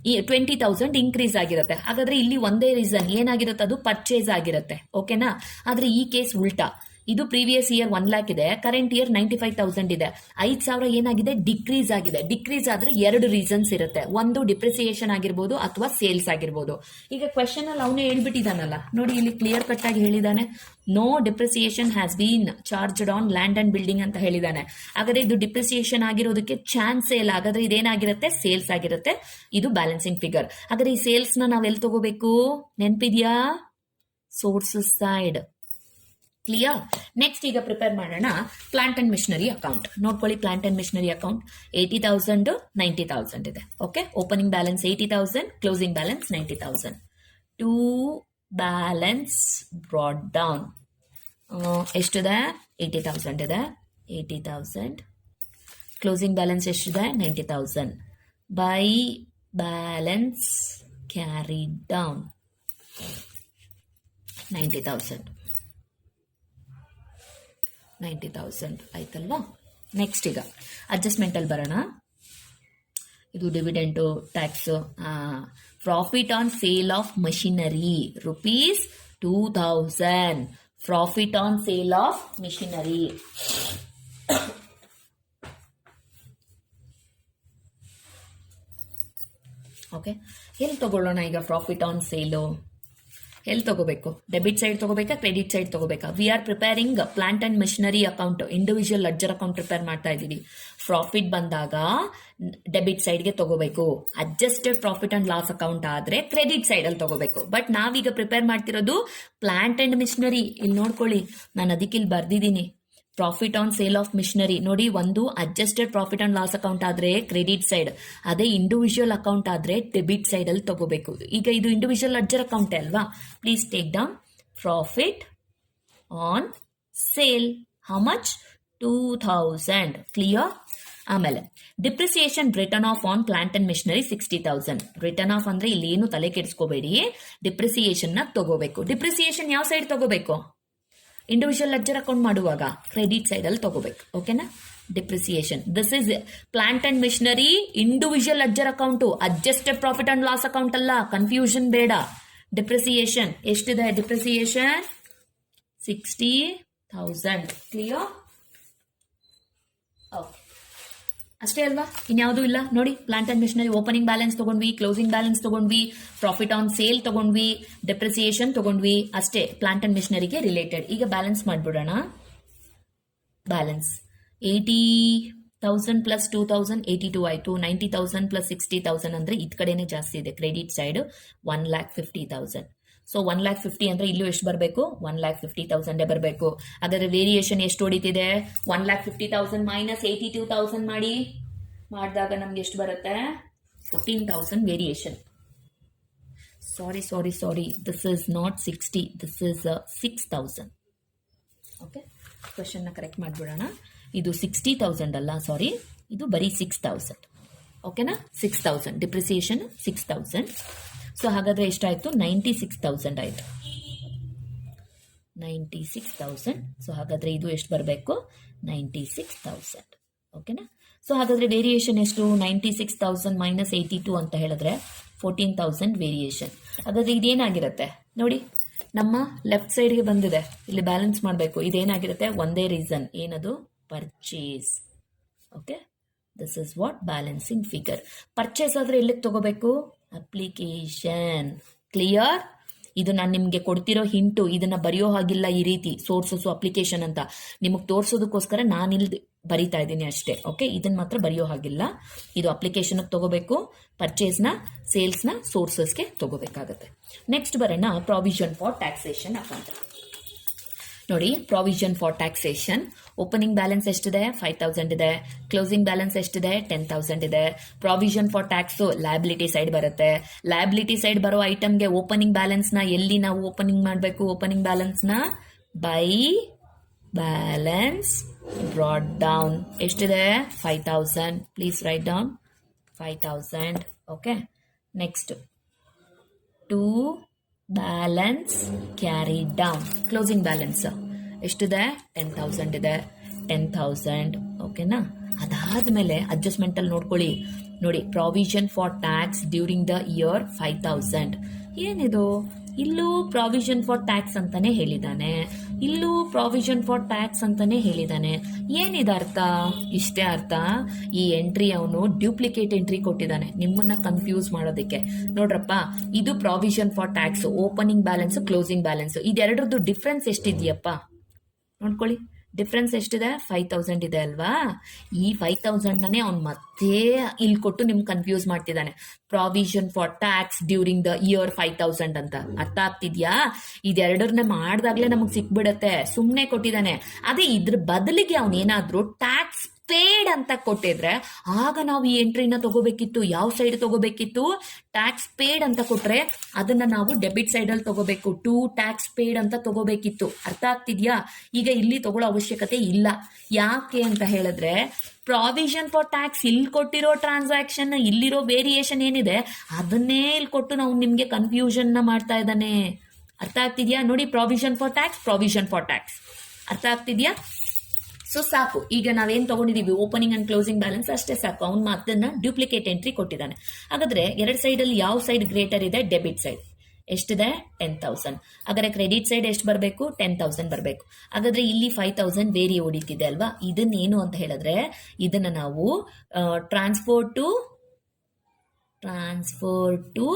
ಈ 20,000 ಇನ್ಕ್ರೀಸ್ ಆಗಿರುತ್ತೆ. ಹಾಗಾದ್ರೆ ಇಲ್ಲಿ ಒಂದೇ ರೀಸನ್ ಏನಾಗಿರುತ್ತೆ, ಅದು ಪರ್ಚೇಸ್ ಆಗಿರುತ್ತೆ. ಓಕೆನಾ. ಆದ್ರೆ ಈ ಕೇಸ್ ಉಲ್ಟಾ, ಇದು ಪ್ರೀವಿಯಸ್ ಇಯರ್ 1 lakh ಇದೆ, ಕರೆಂಟ್ ಇಯರ್ 95,000 ಇದೆ, 5,000 ಏನಾಗಿದೆ, ಡಿಕ್ರೀಸ್ ಆಗಿದೆ. ಡಿಕ್ರೀಸ್ ಆದ್ರೆ 2 ರೀಸನ್ಸ್ ಇರುತ್ತೆ, ಒಂದು ಡಿಪ್ರಿಸಿಯೇಷನ್ ಆಗಿರ್ಬೋದು ಅಥವಾ ಸೇಲ್ಸ್ ಆಗಿರ್ಬೋದು. ಈಗ ಕ್ವೆಶನ್ ಅಲ್ಲಿ ಅವನೇ ಹೇಳ್ಬಿಟ್ಟಿದಾನಲ್ಲ ನೋಡಿ, ಇಲ್ಲಿ ಕ್ಲಿಯರ್ ಕಟ್ ಆಗಿ ಹೇಳಿದಾನೆ, no depreciation has been charged on land and building ಅಂತ ಹೇಳಿದಾನೆ. ಹಾಗಾದ್ರೆ ಇದು ಡಿಪ್ರಿಸಿಯೇಷನ್ ಆಗಿರೋದಕ್ಕೆ ಚಾನ್ಸೇ ಇಲ್ಲ. ಹಾಗಾದ್ರೆ ಇದೇನಾಗಿರುತ್ತೆ, ಸೇಲ್ಸ್ ಆಗಿರುತ್ತೆ. ಇದು ಬ್ಯಾಲೆನ್ಸಿಂಗ್ ಫಿಗರ್. ಹಾಗಾದ್ರೆ ಈ ಸೇಲ್ಸ್ ನ ನಾವ್ ಎಲ್ಲಿ ತಗೋಬೇಕು, ನೆನ್ಪಿದ್ಯಾ, ಸೋರ್ಸಸ್ ಸೈಡ್. ಕ್ಲಿಯರ್. ನೆಕ್ಸ್ಟ್ ಈಗ ಪ್ರಿಪೇರ್ ಮಾಡೋಣ ಪ್ಲಾಂಟ್ ಅಂಡ್ ಮಿಷನರಿ ಅಕೌಂಟ್. ನೋಡ್ಕೊಳ್ಳಿ, ಪ್ಲಾಂಟ್ ಅಂಡ್ ಮಿಷನರಿ ಅಕೌಂಟ್ 80,000 90,000 ಇದೆ. Okay, opening balance 80,000, closing balance 90,000. To balance brought down ಎಷ್ಟಿದೆ, 80,000 ಇದೆ. 80,000 ಕ್ಲೋಸಿಂಗ್ ಬ್ಯಾಲೆನ್ಸ್ ಎಷ್ಟಿದೆ, 90,000. ಬೈ ಬ್ಯಾಲೆನ್ಸ್ ಕ್ಯಾರಿ ಡೌನ್ 90,000 ಆಯ್ತಲ್ವಾ. ನೆಕ್ಸ್ಟ್ ಈಗ ಅಡ್ಜಸ್ಟ್ಮೆಂಟ್ ಅಲ್ಲಿ ಬರೋಣ. ಇದು dividend, tax, profit on sale of machinery ₹2,000. Profit on sale of machinery. Okay, ಎಲ್ಲಿ ತಗೊಳ್ಳೋಣ ಈಗ ಪ್ರಾಫಿಟ್ ಆನ್ ಸೇಲು, ಎಲ್ಲಿ ತಗೋಬೇಕು, ಡೆಬಿಟ್ ಸೈಡ್ ತಗೋಬೇಕಾ, ಕ್ರೆಡಿಟ್ ಸೈಡ್ ತಗೋಬೇಕಾ? We are preparing plant and machinery account, individual ledger account prepare ಮಾಡ್ತಾ ಇದೀವಿ. ಪ್ರಾಫಿಟ್ ಬಂದಾಗ ಡೆಬಿಟ್ ಸೈಡ್ಗೆ ತಗೋಬೇಕು. Adjusted profit and loss account ಆದ್ರೆ ಕ್ರೆಡಿಟ್ ಸೈಡ್ ಅಲ್ಲಿ ತಗೋಬೇಕು. ಬಟ್ ನಾವೀಗ ಪ್ರಿಪೇರ್ ಮಾಡ್ತಿರೋದು ಪ್ಲಾಂಟ್ ಅಂಡ್ ಮಿಷನರಿ. ಇಲ್ಲಿ ನೋಡ್ಕೊಳ್ಳಿ, ನಾನು ಅದಕ್ಕೆ ಇಲ್ಲಿ ಬರ್ದಿದ್ದೀನಿ profit on sale of machinery. ನೋಡಿ, ಒಂದು adjusted profit and loss account ಆದ್ರೆ ಕ್ರೆಡಿಟ್ ಸೈಡ್, ಅದೇ ಇಂಡಿವಿಜುವಲ್ ಅಕೌಂಟ್ ಆದ್ರೆ ಡೆಬಿಟ್ ಸೈಡ್ ಅಲ್ಲಿ ತಗೋಬೇಕು. ಈಗ ಇದು ಇಂಡಿವಿಜುವಲ್ ಲೆಡ್ಜರ್ ಅಕೌಂಟ್ ಅಲ್ವಾ, please take down profit on sale. How much, 2,000. Clear. ಆಮೇಲೆ depreciation written off on plant and machinery 60,000. Written off ಅಂದ್ರೆ ಇಲ್ಲಿ ಏನು ತಲೆ ಕೆಡಿಸ್ಕೋಬೇಡಿ, ಡಿಪ್ರಿಸಿಯೇಷನ್ ನ ತಗೋಬೇಕು. ಡಿಪ್ರಿಸಿಯೇಷನ್ ಯಾವ ಸೈಡ್ ತಗೋಬೇಕು, ಇಂಡಿವಿಜುವಲ್ ಲೆಡ್ಜರ್ ಅಕೌಂಟ್ ಮಾಡುವಾಗ ಕ್ರೆಡಿಟ್ ಸೈಡ್ ಅಲ್ಲಿ ತಗೋಬೇಕು. ಓಕೆನಾ. Depreciation, this is plant and missionary individual ledger account, adjusted profit and loss account ಅಲ್ಲ, ಕನ್ಫ್ಯೂಷನ್ ಬೇಡ. ಡಿಪ್ರಿಸಿಯೇಷನ್ ಎಷ್ಟಿದೆ, ಡಿಪ್ರಿಸಿಯೇಷನ್ 60,000. ಕ್ಲಿಯರ್. ಓಕೆ, ಅಷ್ಟೇ ಅಲ್ವಾ, ಇನ್ಯಾವುದೂ ಇಲ್ಲ. ನೋಡಿ, plant and missionary opening balance ತಗೊಂಡ್ವಿ, ಕ್ಲೋಸಿಂಗ್ ಬ್ಯಾಲೆನ್ಸ್ ತಗೊಂಡ್ವಿ, ಪ್ರಾಫಿಟ್ ಆನ್ ಸೇಲ್ ತಗೊಂಡ್ವಿ, ಡೆಪ್ರಿಸಿಯೇಷನ್ ತಗೊಂಡ್ವಿ, ಅಷ್ಟೇ ಪ್ಲಾಂಟ್ ಅಂಡ್ ಮಿಷನರಿಗೆ ರಿಲೇಟೆಡ್. ಈಗ ಬ್ಯಾಲೆನ್ಸ್ ಮಾಡ್ಬಿಡೋಣ. ಬ್ಯಾಲೆನ್ಸ್ 80,000 ಪ್ಲಸ್ 2,000 82 ಆಯ್ತು. 90,000 ಪ್ಲಸ್ 60,000 ಅಂದ್ರೆ ಇದ್ ಕಡೆನೆ ಜಾಸ್ತಿ ಇದೆ, ಕ್ರೆಡಿಟ್ ಸೈಡ್ 1,50,000. ಸೊ 1,50,000 ಅಂದ್ರೆ ಇಲ್ಲೂ ಎಷ್ಟು ಬರಬೇಕು, 1,50,000 ಬರಬೇಕು. ಹಾಗಾದ್ರೆ ವೇರಿಯೇಷನ್ ಎಷ್ಟು ಹೊಡಿತಿದೆ, 1,50,000 ಮೈನಸ್ 82,000 ಮಾಡಿದಾಗ ನಮ್ಗೆ ಎಷ್ಟು ಬರುತ್ತೆ, 14,000 variation. Sorry, this is not 60, this is 6,000. Okay, question ನ ಕರೆಕ್ಟ್ ಮಾಡ್ಬಿಡೋಣ. ಇದು 60,000 ಅಲ್ಲ, ಸಾರಿ, ಇದು ಬರೀ 6,000. ಓಕೆನಾ, 6,000 ಡಿಪ್ರಿಸಿಯೇಷನ್ 6,000. ಸೊ ಹಾಗಾದ್ರೆ ಎಷ್ಟಾಯ್ತು, 96,000 ಆಯ್ತು. 96,000. ಸೊ ಹಾಗಾದ್ರೆ ಇದು ಎಷ್ಟು ಬರಬೇಕು, 96,000. ಓಕೆನಾ. ಸೊ ಹಾಗಾದ್ರೆ ವೇರಿಯೇಷನ್ ಎಷ್ಟು, 96,000 ಮೈನಸ್ 82 ಅಂತ ಹೇಳಿದ್ರೆ 14,000 ವೇರಿಯೇಷನ್. ಹಾಗಾದ್ರೆ ಇದೇನಾಗಿರುತ್ತೆ ನೋಡಿ, ನಮ್ಮ ಲೆಫ್ಟ್ ಸೈಡ್ಗೆ ಬಂದಿದೆ, ಇಲ್ಲಿ ಬ್ಯಾಲೆನ್ಸ್ ಮಾಡಬೇಕು. ಇದೇನಾಗಿರುತ್ತೆ, ಒಂದೇ ರೀಸನ್, ಏನದು, purchase. Okay, this is what balancing figure. Purchase ಆದ್ರೆ ಎಲ್ಲಿಗೆ ತಗೋಬೇಕು, ಅಪ್ಲಿಕೇಶನ್. ಕ್ಲಿಯರ್. ಇದು ನಾನು ನಿಮಗೆ ಕೊಡ್ತಿರೋ ಹಿಂಟು, ಇದನ್ನ ಬರೆಯೋ ಹಾಗಿಲ್ಲ ಈ ರೀತಿ ಸೋರ್ಸಸ್ ಅಪ್ಲಿಕೇಶನ್ ಅಂತ, ನಿಮಗೆ ತೋರಿಸೋದಕ್ಕೋಸ್ಕರ ನಾನಿಲ್ಲಿ ಬರಿತಾ ಇದ್ದೀನಿ ಅಷ್ಟೇ. ಓಕೆ, ಇದನ್ನ ಮಾತ್ರ ಬರೆಯೋ ಹಾಗಿಲ್ಲ. ಇದು ಅಪ್ಲಿಕೇಶನ್ ತಗೋಬೇಕು, ಪರ್ಚೇಸ್ನ ಸೇಲ್ಸ್ನ ಸೋರ್ಸಸ್ಗೆ ತಗೋಬೇಕಾಗತ್ತೆ. ನೆಕ್ಸ್ಟ್ ಬರೋಣ ಪ್ರಾವಿಷನ್ ಫಾರ್ ಟ್ಯಾಕ್ಸೇಷನ್ ಅಕೌಂಟ್. ನೋಡಿ, provision for taxation opening balance ಎಷ್ಟಿದೆ, 5,000 ಇದೆ. ಕ್ಲೋಸಿಂಗ್ ಬ್ಯಾಲೆನ್ಸ್ ಎಷ್ಟಿದೆ, 10,000 ಇದೆ. Provision for tax liability side ಬರುತ್ತೆ. ಲಯಬಿಲಿಟಿ ಸೈಡ್ ಬರೋ ಐಟಮ್ಗೆ ಓಪನಿಂಗ್ ಬ್ಯಾಲೆನ್ಸ್ ನ ಎಲ್ಲಿ ನಾವು ಓಪನಿಂಗ್ ಮಾಡಬೇಕು, ಓಪನಿಂಗ್ ಬ್ಯಾಲೆನ್ಸ್ ನ ಬೈ ಬ್ಯಾಲೆನ್ಸ್ ಬ್ರಾಡ್ ಡೌನ್. ಎಷ್ಟಿದೆ, 5,000. Please write down 5,000. Okay, next to balance carry down. Closing balance ಎಷ್ಟಿದೆ, 10,000 ಇದೆ. 10,000. ಓಕೆನಾ? ಅದಾದ್ಮೇಲೆ ಅಡ್ಜಸ್ಟ್ಮೆಂಟಲ್ಲಿ ನೋಡ್ಕೊಳ್ಳಿ, ನೋಡಿ, provision for tax during the year 5,000. ಏನಿದು? ಇಲ್ಲೂ ಪ್ರಾವಿಷನ್ ಫಾರ್ ಟ್ಯಾಕ್ಸ್ ಅಂತಾನೆ ಹೇಳಿದಾನೆ, ಇಲ್ಲೂ ಪ್ರಾವಿಷನ್ ಫಾರ್ ಟ್ಯಾಕ್ಸ್ ಅಂತಾನೆ ಹೇಳಿದಾನೆ. ಏನಿದೆ ಅರ್ಥ? ಇಷ್ಟೇ ಅರ್ಥ. ಈ ಎಂಟ್ರಿ ಅವನು ಡ್ಯೂಪ್ಲಿಕೇಟ್ ಎಂಟ್ರಿ ಕೊಟ್ಟಿದ್ದಾನೆ ನಿಮ್ಮನ್ನ ಕನ್ಫ್ಯೂಸ್ ಮಾಡೋದಕ್ಕೆ. ನೋಡ್ರಪ್ಪ, ಇದು provision for tax, opening balance, closing balance, ಇದೆರಡರದ್ದು ಡಿಫ್ರೆನ್ಸ್ ಎಷ್ಟಿದೆಯಪ್ಪ ನೋಡ್ಕೊಳ್ಳಿ. ಡಿಫ್ರೆನ್ಸ್ ಎಷ್ಟಿದೆ? 5,000 ಇದೆ ಅಲ್ವಾ? ಈ 5,000 ಅವ್ನು ಮತ್ತೆ ಇಲ್ಲಿ ಕೊಟ್ಟು ನಿಮ್ಗೆ ಕನ್ಫ್ಯೂಸ್ ಮಾಡ್ತಿದ್ದಾನೆ. Provision for tax during the year 5,000 ಅಂತ. ಅರ್ಥ ಆಗ್ತಿದ್ಯಾ? ಇದೆರಡರನ್ನ ಮಾಡ್ದಾಗ್ಲೇ ನಮಗ್ ಸಿಕ್ಬಿಡತ್ತೆ. ಸುಮ್ನೆ ಕೊಟ್ಟಿದ್ದಾನೆ. ಅದೇ ಇದ್ರ ಬದಲಿಗೆ ಅವನೇನಾದ್ರೂ ಟ್ಯಾಕ್ಸ್ ಪೇಡ್ ಅಂತ ಕೊಟ್ಟಿದ್ರೆ ಆಗ ನಾವು ಈ ಎಂಟ್ರಿನ ತಗೋಬೇಕಿತ್ತು. ಯಾವ ಸೈಡ್ ತಗೋಬೇಕಿತ್ತು? ಟ್ಯಾಕ್ಸ್ ಪೇಡ್ ಅಂತ ಕೊಟ್ರೆ ಅದನ್ನ ನಾವು ಡೆಬಿಟ್ ಸೈಡ್ ಅಲ್ಲಿ ತಗೋಬೇಕು. ಟು ಟ್ಯಾಕ್ಸ್ ಪೇಡ್ ಅಂತ ತಗೋಬೇಕಿತ್ತು. ಅರ್ಥ ಆಗ್ತಿದ್ಯಾ? ಈಗ ಇಲ್ಲಿ ತಗೊಳ್ಳೋ ಅವಶ್ಯಕತೆ ಇಲ್ಲ. ಯಾಕೆ ಅಂತ ಹೇಳಿದ್ರೆ ಪ್ರಾವಿಷನ್ ಫಾರ್ ಟ್ಯಾಕ್ಸ್ ಇಲ್ಲಿ ಕೊಟ್ಟಿರೋ ಟ್ರಾನ್ಸಾಕ್ಷನ್, ಇಲ್ಲಿರೋ ವೇರಿಯೇಷನ್ ಏನಿದೆ ಅದನ್ನೇ ಇಲ್ಲಿ ಕೊಟ್ಟು ನಾವು ನಿಮ್ಗೆ ಕನ್ಫ್ಯೂಷನ್ ಮಾಡ್ತಾ ಇದ್ದಾನೆ. ಅರ್ಥ ಆಗ್ತಿದ್ಯಾ? ನೋಡಿ, provision for tax, provision for tax. ಅರ್ಥ ಆಗ್ತಿದ್ಯಾ? ಸೊ ಸಾಕು. ಈಗ ನಾವೇನ್ ತಗೊಂಡಿದೀವಿ, ಓಪನಿಂಗ್ ಅಂಡ್ ಕ್ಲೋಸಿಂಗ್ ಬ್ಯಾಲೆನ್ಸ್, ಅಷ್ಟೇ ಸಾಕು. ಅವ್ನು ಅದನ್ನ ಡ್ಯೂಪ್ಲಿಕೇಟ್ ಎಂಟ್ರಿ ಕೊಟ್ಟಿದ್ದಾನೆ. ಹಾಗಾದ್ರೆ ಎರಡು ಸೈಡ್ ಅಲ್ಲಿ ಯಾವ ಸೈಡ್ ಗ್ರೇಟರ್ ಇದೆ? Debit side. ಎಷ್ಟಿದೆ? 10,000. ಹಾಗಾದ್ರೆ ಕ್ರೆಡಿಟ್ ಸೈಡ್ ಎಷ್ಟು ಬರಬೇಕು? 10,000 ಬರಬೇಕು. ಹಾಗಾದ್ರೆ ಇಲ್ಲಿ 5,000 ವೇರಿ ಹೊಡಿತಿದೆ ಅಲ್ವಾ? ಇದನ್ನೇನು ಅಂತ ಹೇಳಿದ್ರೆ ಇದನ್ನ ನಾವು transfer to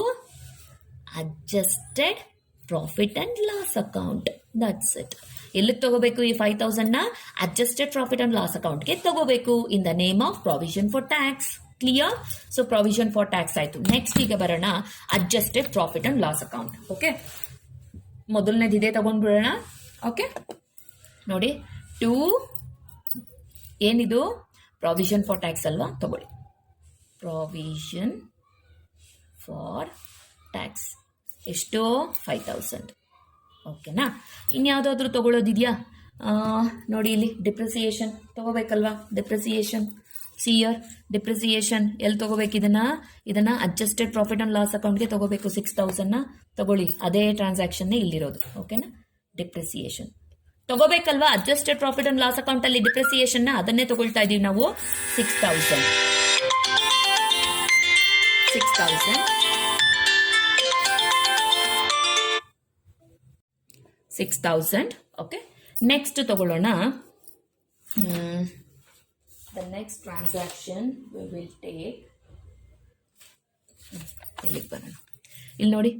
adjusted profit and loss account. That's it. ಎಲ್ಲಿಗೆ ತಗೋಬೇಕು? ಈ 5,000 ಅಡ್ಜಸ್ಟೆಡ್ ಪ್ರಾಫಿಟ್ ಅಂಡ್ ಲಾಸ್ ಅಕೌಂಟ್ಗೆ ತಗೋಬೇಕು in the name of provision for tax. Clear? So provision for tax ಆಯ್ತು. ನೆಕ್ಸ್ಟ್ ಈಗ ಬರೋಣ adjusted profit and loss account. Okay, ಮೊದಲನೇದು ಇದೇ ತಗೊಂಡ್ಬಿಡೋಣ. ಓಕೆ, ನೋಡಿ, ಏನಿದು? ಪ್ರಾವಿಷನ್ ಫಾರ್ ಟ್ಯಾಕ್ಸ್ ಅಲ್ವಾ? ತಗೊಳ್ಳಿ, ಪ್ರಾವಿಷನ್ ಫಾರ್ ಟ್ಯಾಕ್ಸ್. ಎಷ್ಟು? 5,000. ಓಕೆನಾ? ಇನ್ಯಾವುದಾದ್ರೂ ತಗೊಳ್ಳೋದಿದೆಯಾ? ನೋಡಿ, ಇಲ್ಲಿ ಡಿಪ್ರಿಸಿಯೇಷನ್ ತಗೋಬೇಕಲ್ವಾ? ಡಿಪ್ರಿಸಿಯೇಷನ್, ಸಿಯರ್ ಡಿಪ್ರಿಸಿಯೇಷನ್ ಎಲ್ಲಿ ತಗೋಬೇಕು? ಇದನ್ನ ಅಡ್ಜಸ್ಟೆಡ್ ಪ್ರಾಫಿಟ್ ಅಂಡ್ ಲಾಸ್ ಅಕೌಂಟ್ಗೆ ತಗೋಬೇಕು. 6,000 ತಗೊಳ್ಳಿ. ಅದೇ ಟ್ರಾನ್ಸಾಕ್ಷನ್ ಇಲ್ಲಿರೋದು. ಓಕೆನಾ? ಡಿಪ್ರಿಸಿಯೇಷನ್ ತಗೋಬೇಕಲ್ವಾ? Adjusted profit and loss account ಅಲ್ಲಿ ಡಿಪ್ರಿಸಿಯೇಷನ್ ಅದನ್ನೇ ತಗೊಳ್ತಾ ಇದೀವಿ ನಾವು. 6,000. ಓಕೆ, ನೆಕ್ಸ್ಟ್ ತಗೊಳ್ಳೋಣ. The next transaction we will take. ಇಲ್ಲಿಗೆ ಬರೋಣ. ಇಲ್ಲಿ ನೋಡಿ,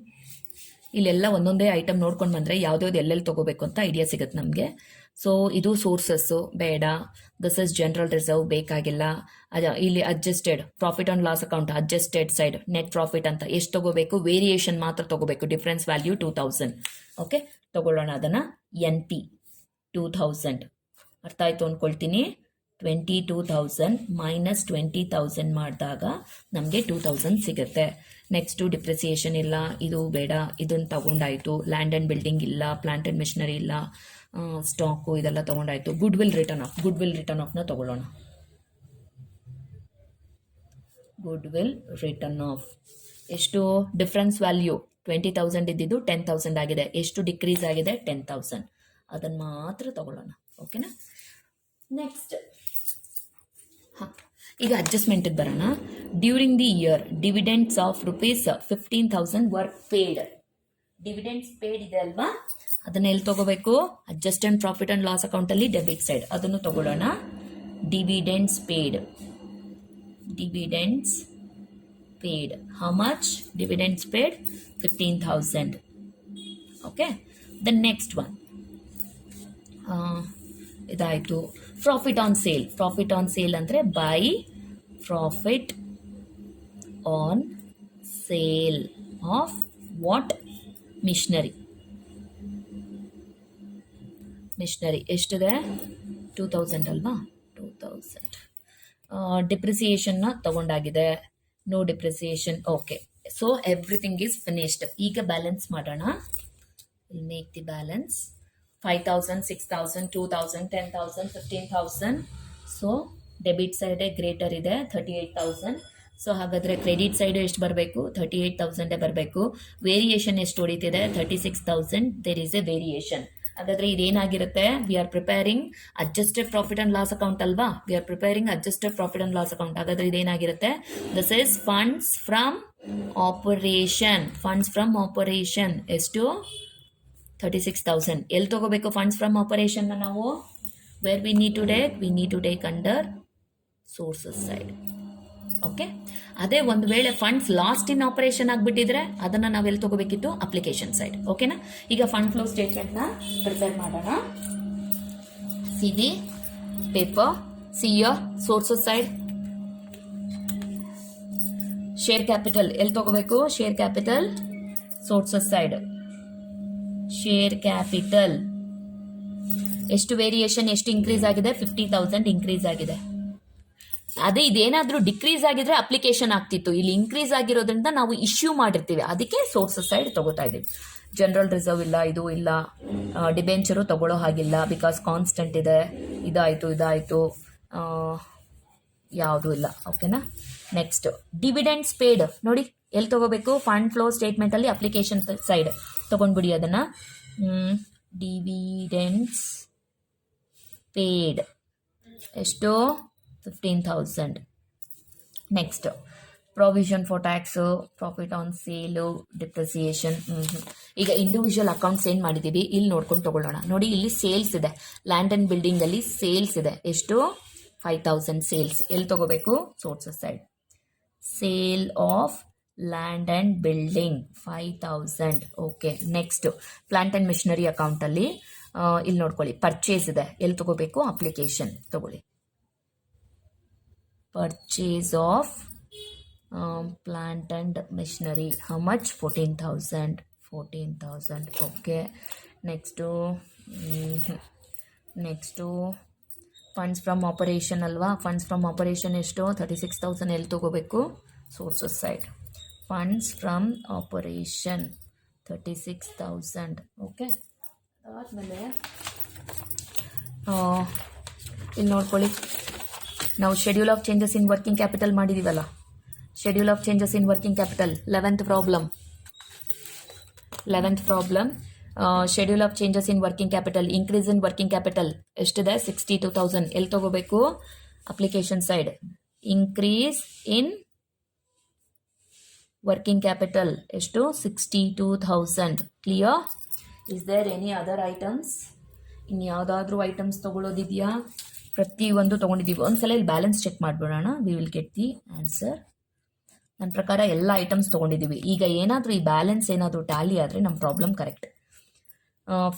ಇಲ್ಲೆಲ್ಲ ಒಂದೊಂದೇ ಐಟಮ್ ನೋಡ್ಕೊಂಡು ಬಂದರೆ ಯಾವ್ದು ಎಲ್ಲೆಲ್ಲಿ ತಗೋಬೇಕು ಅಂತ ಐಡಿಯಾ ಸಿಗುತ್ತೆ ನಮಗೆ. ಸೊ ಇದು ಸೋರ್ಸಸ್ಸು ಬೇಡ. ದಿಸ್ ಇಸ್ ಜನರಲ್ ರಿಸರ್ವ್ ಬೇಕಾಗಿಲ್ಲ. ಇಲ್ಲಿ adjusted profit and loss account, adjusted side net profit ಅಂತ ಎಷ್ಟು ತಗೋಬೇಕು? ವೇರಿಯೇಷನ್ ಮಾತ್ರ ತಗೋಬೇಕು. Difference value 2,000. ಓಕೆ, ತಗೊಳ್ಳೋಣ ಅದನ್ನ. NP 2,000. ಅರ್ಥ ಆಯ್ತು ಅನ್ಕೊಳ್ತೀನಿ. 22,000 ಮೈನಸ್ 20,000 ಮಾಡಿದಾಗ ನಮಗೆ 2,000 ಸಿಗುತ್ತೆ. ನೆಕ್ಸ್ಟು ಡಿಪ್ರಿಸಿಯೇಷನ್ ಇಲ್ಲ, ಇದು ಬೇಡ, ಇದನ್ನು ತಗೊಂಡಾಯ್ತು. ಲ್ಯಾಂಡ್ ಆ್ಯಂಡ್ ಬಿಲ್ಡಿಂಗ್ ಇಲ್ಲ, ಪ್ಲಾಂಟ್ ಆ್ಯಂಡ್ ಮಿಷನರಿ ಇಲ್ಲ, ಸ್ಟಾಕು ಇದೆಲ್ಲ ತಗೊಂಡಾಯ್ತು. ಗುಡ್ ವಿಲ್ ರಿಟರ್ನ್ ಆಫ್ನ ತಗೊಳ್ಳೋಣ. ಗುಡ್ ವಿಲ್ ರಿಟರ್ನ್ ಆಫ್ ಎಷ್ಟು? ಡಿಫರೆನ್ಸ್ ವ್ಯಾಲ್ಯೂ 20,000 ಇದ್ದಿದ್ದು 10,000 ಆಗಿದೆ. ಎಷ್ಟು ಡಿಕ್ರೀಸ್ ಆಗಿದೆ? 10,000. ಅದನ್ನು ಮಾತ್ರ ತಗೊಳ್ಳೋಣ. ಓಕೆನಾ? ನೆಕ್ಸ್ಟ್ ಈಗ ಅಡ್ಜಸ್ಟ್ಮೆಂಟ್ಗೆ ಬರೋಣ. During the year dividends of ₹15,000 var paid. Dividends paid ಇದೆ ಅಲ್ವಾ? ಅದನ್ನ ಎಲ್ಲಿ ತಗೋಬೇಕು? Adjusted profit and loss account ಅಲ್ಲಿ ಡೆಬಿಟ್ ಸೈಡ್. ಅದನ್ನು ತಗೊಳ್ಳೋಣ. Dividends paid. How much? Dividends paid 15,000. Okay, the next one ಇದಾಯ್ತು. ಪ್ರಾಫಿಟ್ ಆನ್ ಸೇಲ್ ಅಂದ್ರೆ by profit on sale of what? Machinery ಎಷ್ಟಿದೆ? 2,000 ಅಲ್ವಾ? 2,000. ಡಿಪ್ರಿಸಿಯೇಷನ್ನ ತಗೊಂಡಾಗಿದೆ. No depreciation. Okay, so everything is finished. ಈಗ ಬ್ಯಾಲೆನ್ಸ್ ಮಾಡೋಣ. Make the balance. 5,000, 6,000, 2,000, 10,000, 15,000. So debit side greater ಇದೆ 38,000. ಸೊ ಹಾಗಾದ್ರೆ ಕ್ರೆಡಿಟ್ ಸೈಡ್ ಎಷ್ಟು ಬರಬೇಕು? 38,000 ಬರಬೇಕು. ವೇರಿಯೇಷನ್ ಎಷ್ಟು ಹೊಡಿತಿದೆ? 36,000. There is a variation. ಹಾಗಾದರೆ ಇದೇನಾಗಿರುತ್ತೆ, we are preparing adjusted profit and loss account ಅಲ್ವಾ, we are preparing adjusted profit and loss account. ಹಾಗಾದರೆ ಇದೇನಾಗಿರುತ್ತೆ, this is funds from operation. Funds from operation ಎಷ್ಟು, 36,000. ಎಲ್ಲಿ ತಗೋಬೇಕು ಫಂಡ್ಸ್ ಫ್ರಮ್ ಆಪರೇಷನ್ನ ನಾವು, where we need to take under sources side. Okay, ಅದೇ ಒಂದು ವೇಳೆ ಫಂಡ್ಸ್ ಲಾಸ್ಟ್ ಇನ್ ಆಪರೇಷನ್ ಆಗಿಬಿಟ್ಟಿದ್ರೆ ಅದನ್ನು ನಾವೆಲ್ಲಿ ತಗೋಬೇಕಿತ್ತು, ಅಪ್ಲಿಕೇಶನ್ ಸೈಡ್. ಓಕೆನಾ, ಈಗ ಫಂಡ್ ಫ್ಲೋ ಸ್ಟೇಟ್ಮೆಂಟ್ನ ಪ್ರಿಪೇರ್ ಮಾಡೋಣ. See the paper, C your sources side. Share capital ಎಲ್ಲಿ ತಗೋಬೇಕು, share capital sources side. Share capital ಎಷ್ಟು ವೇರಿಯೇಷನ್, ಎಷ್ಟು ಇನ್ಕ್ರೀಸ್ ಆಗಿದೆ, 50,000 ಇನ್ಕ್ರೀಸ್ ಆಗಿದೆ. ಅದೇ ಇದೇನಾದ್ರೂ ಡಿಕ್ರೀಸ್ ಆಗಿದ್ರೆ ಅಪ್ಲಿಕೇಶನ್ ಆಗ್ತಿತ್ತು, ಇಲ್ಲಿ ಇನ್ಕ್ರೀಸ್ ಆಗಿರೋದ್ರಿಂದ ನಾವು ಇಶ್ಯೂ ಮಾಡಿರ್ತೀವಿ, ಅದಕ್ಕೆ ಸೋರ್ಸಸ್ ಸೈಡ್ ತಗೋತಾ ಇದ್ದೀವಿ. ಜನರಲ್ ರಿಸರ್ವ್ ಇಲ್ಲ, ಇದು ಇಲ್ಲ, ಡಿಬೆಂಚರು ತಗೊಳ್ಳೋ ಹಾಗಿಲ್ಲ, ಬಿಕಾಸ್ ಕಾನ್ಸ್ಟೆಂಟ್ ಇದೆ. ಇದಾಯಿತು ಯಾವುದೂ ಇಲ್ಲ. ಓಕೆನಾ, ನೆಕ್ಸ್ಟ್ ಡಿವಿಡೆಂಡ್ಸ್ ಪೇಡ್ ನೋಡಿ ಎಲ್ಲಿ ತಗೋಬೇಕು, ಫಂಡ್ ಫ್ಲೋ ಸ್ಟೇಟ್ಮೆಂಟಲ್ಲಿ ಅಪ್ಲಿಕೇಶನ್ ಸೈಡ್ ತಗೊಂಡ್ಬಿಡಿ ಅದನ್ನು. ಡಿವಿಡೆಂಡ್ಸ್ ಪೇಡ್ ಎಷ್ಟು, 15,000. Next provision for tax, profit on sale, depreciation. ಈಗ ಇಂಡಿವಿಜುವಲ್ ಅಕೌಂಟ್ಸ್ ಏನು ಮಾಡಿದ್ದೀವಿ ಇಲ್ಲಿ ನೋಡ್ಕೊಂಡು ತಗೊಳ್ಳೋಣ. ನೋಡಿ ಇಲ್ಲಿ ಸೇಲ್ಸ್ ಇದೆ, ಲ್ಯಾಂಡ್ ಆ್ಯಂಡ್ ಬಿಲ್ಡಿಂಗಲ್ಲಿ ಸೇಲ್ಸ್ ಇದೆ ಎಷ್ಟು, 5,000 ಸೇಲ್ಸ್. ಎಲ್ಲಿ ತಗೋಬೇಕು, sources side. Sale of land and building 5,000. Okay, next plant and machinery ಅಕೌಂಟಲ್ಲಿ ಇಲ್ಲಿ ನೋಡ್ಕೊಳ್ಳಿ ಪರ್ಚೇಸ್ ಇದೆ, ಎಲ್ಲಿ ತಗೋಬೇಕು, ಅಪ್ಲಿಕೇಶನ್ ತಗೊಳ್ಳಿ. Purchase of plant and machinery, how much, 14,000. Okay, next funds from operation ಅಲ್ವಾ, funds from operation ಎಷ್ಟು, 36,000. ಎಲ್ಲಿ ತಗೋಬೇಕು, sources side. funds from operation 36,000. Okay, ಅದಾದಮೇಲೆ ಇಲ್ಲಿ ನೋಡ್ಕೊಳ್ಳಿ, ನಾವು schedule of changes in working capital ಮಾಡಿದೀವಲ್ಲ, schedule of changes in working capital 11th problem. Schedule of changes in working capital, increase in working capital ಎಷ್ಟಿದೆ, 62,000. ಎಲ್ಲಿ ತಗೋಬೇಕು, application side. Increase in working capital ಎಷ್ಟು, 62,000. Clear? Is there any other items? ಇನ್ಯಾವುದಾದ್ರೂ ಐಟಮ್ಸ್ ತಗೊಳ್ಳೋದಿದೆಯಾ? ಪ್ರತಿಯೊಂದು ತೊಗೊಂಡಿದ್ದೀವಿ. ಒಂದ್ಸಲ ಇಲ್ಲಿ ಬ್ಯಾಲೆನ್ಸ್ ಚೆಕ್ ಮಾಡಿಬಿಡೋಣ, we will get the answer. ನನ್ನ ಪ್ರಕಾರ ಎಲ್ಲ ಐಟಮ್ಸ್ ತೊಗೊಂಡಿದ್ದೀವಿ. ಈಗ ಏನಾದರೂ ಈ ಬ್ಯಾಲೆನ್ಸ್ ಏನಾದರೂ ಟ್ಯಾಲಿ ಆದರೆ ನಮ್ಮ ಪ್ರಾಬ್ಲಮ್ ಕರೆಕ್ಟ್.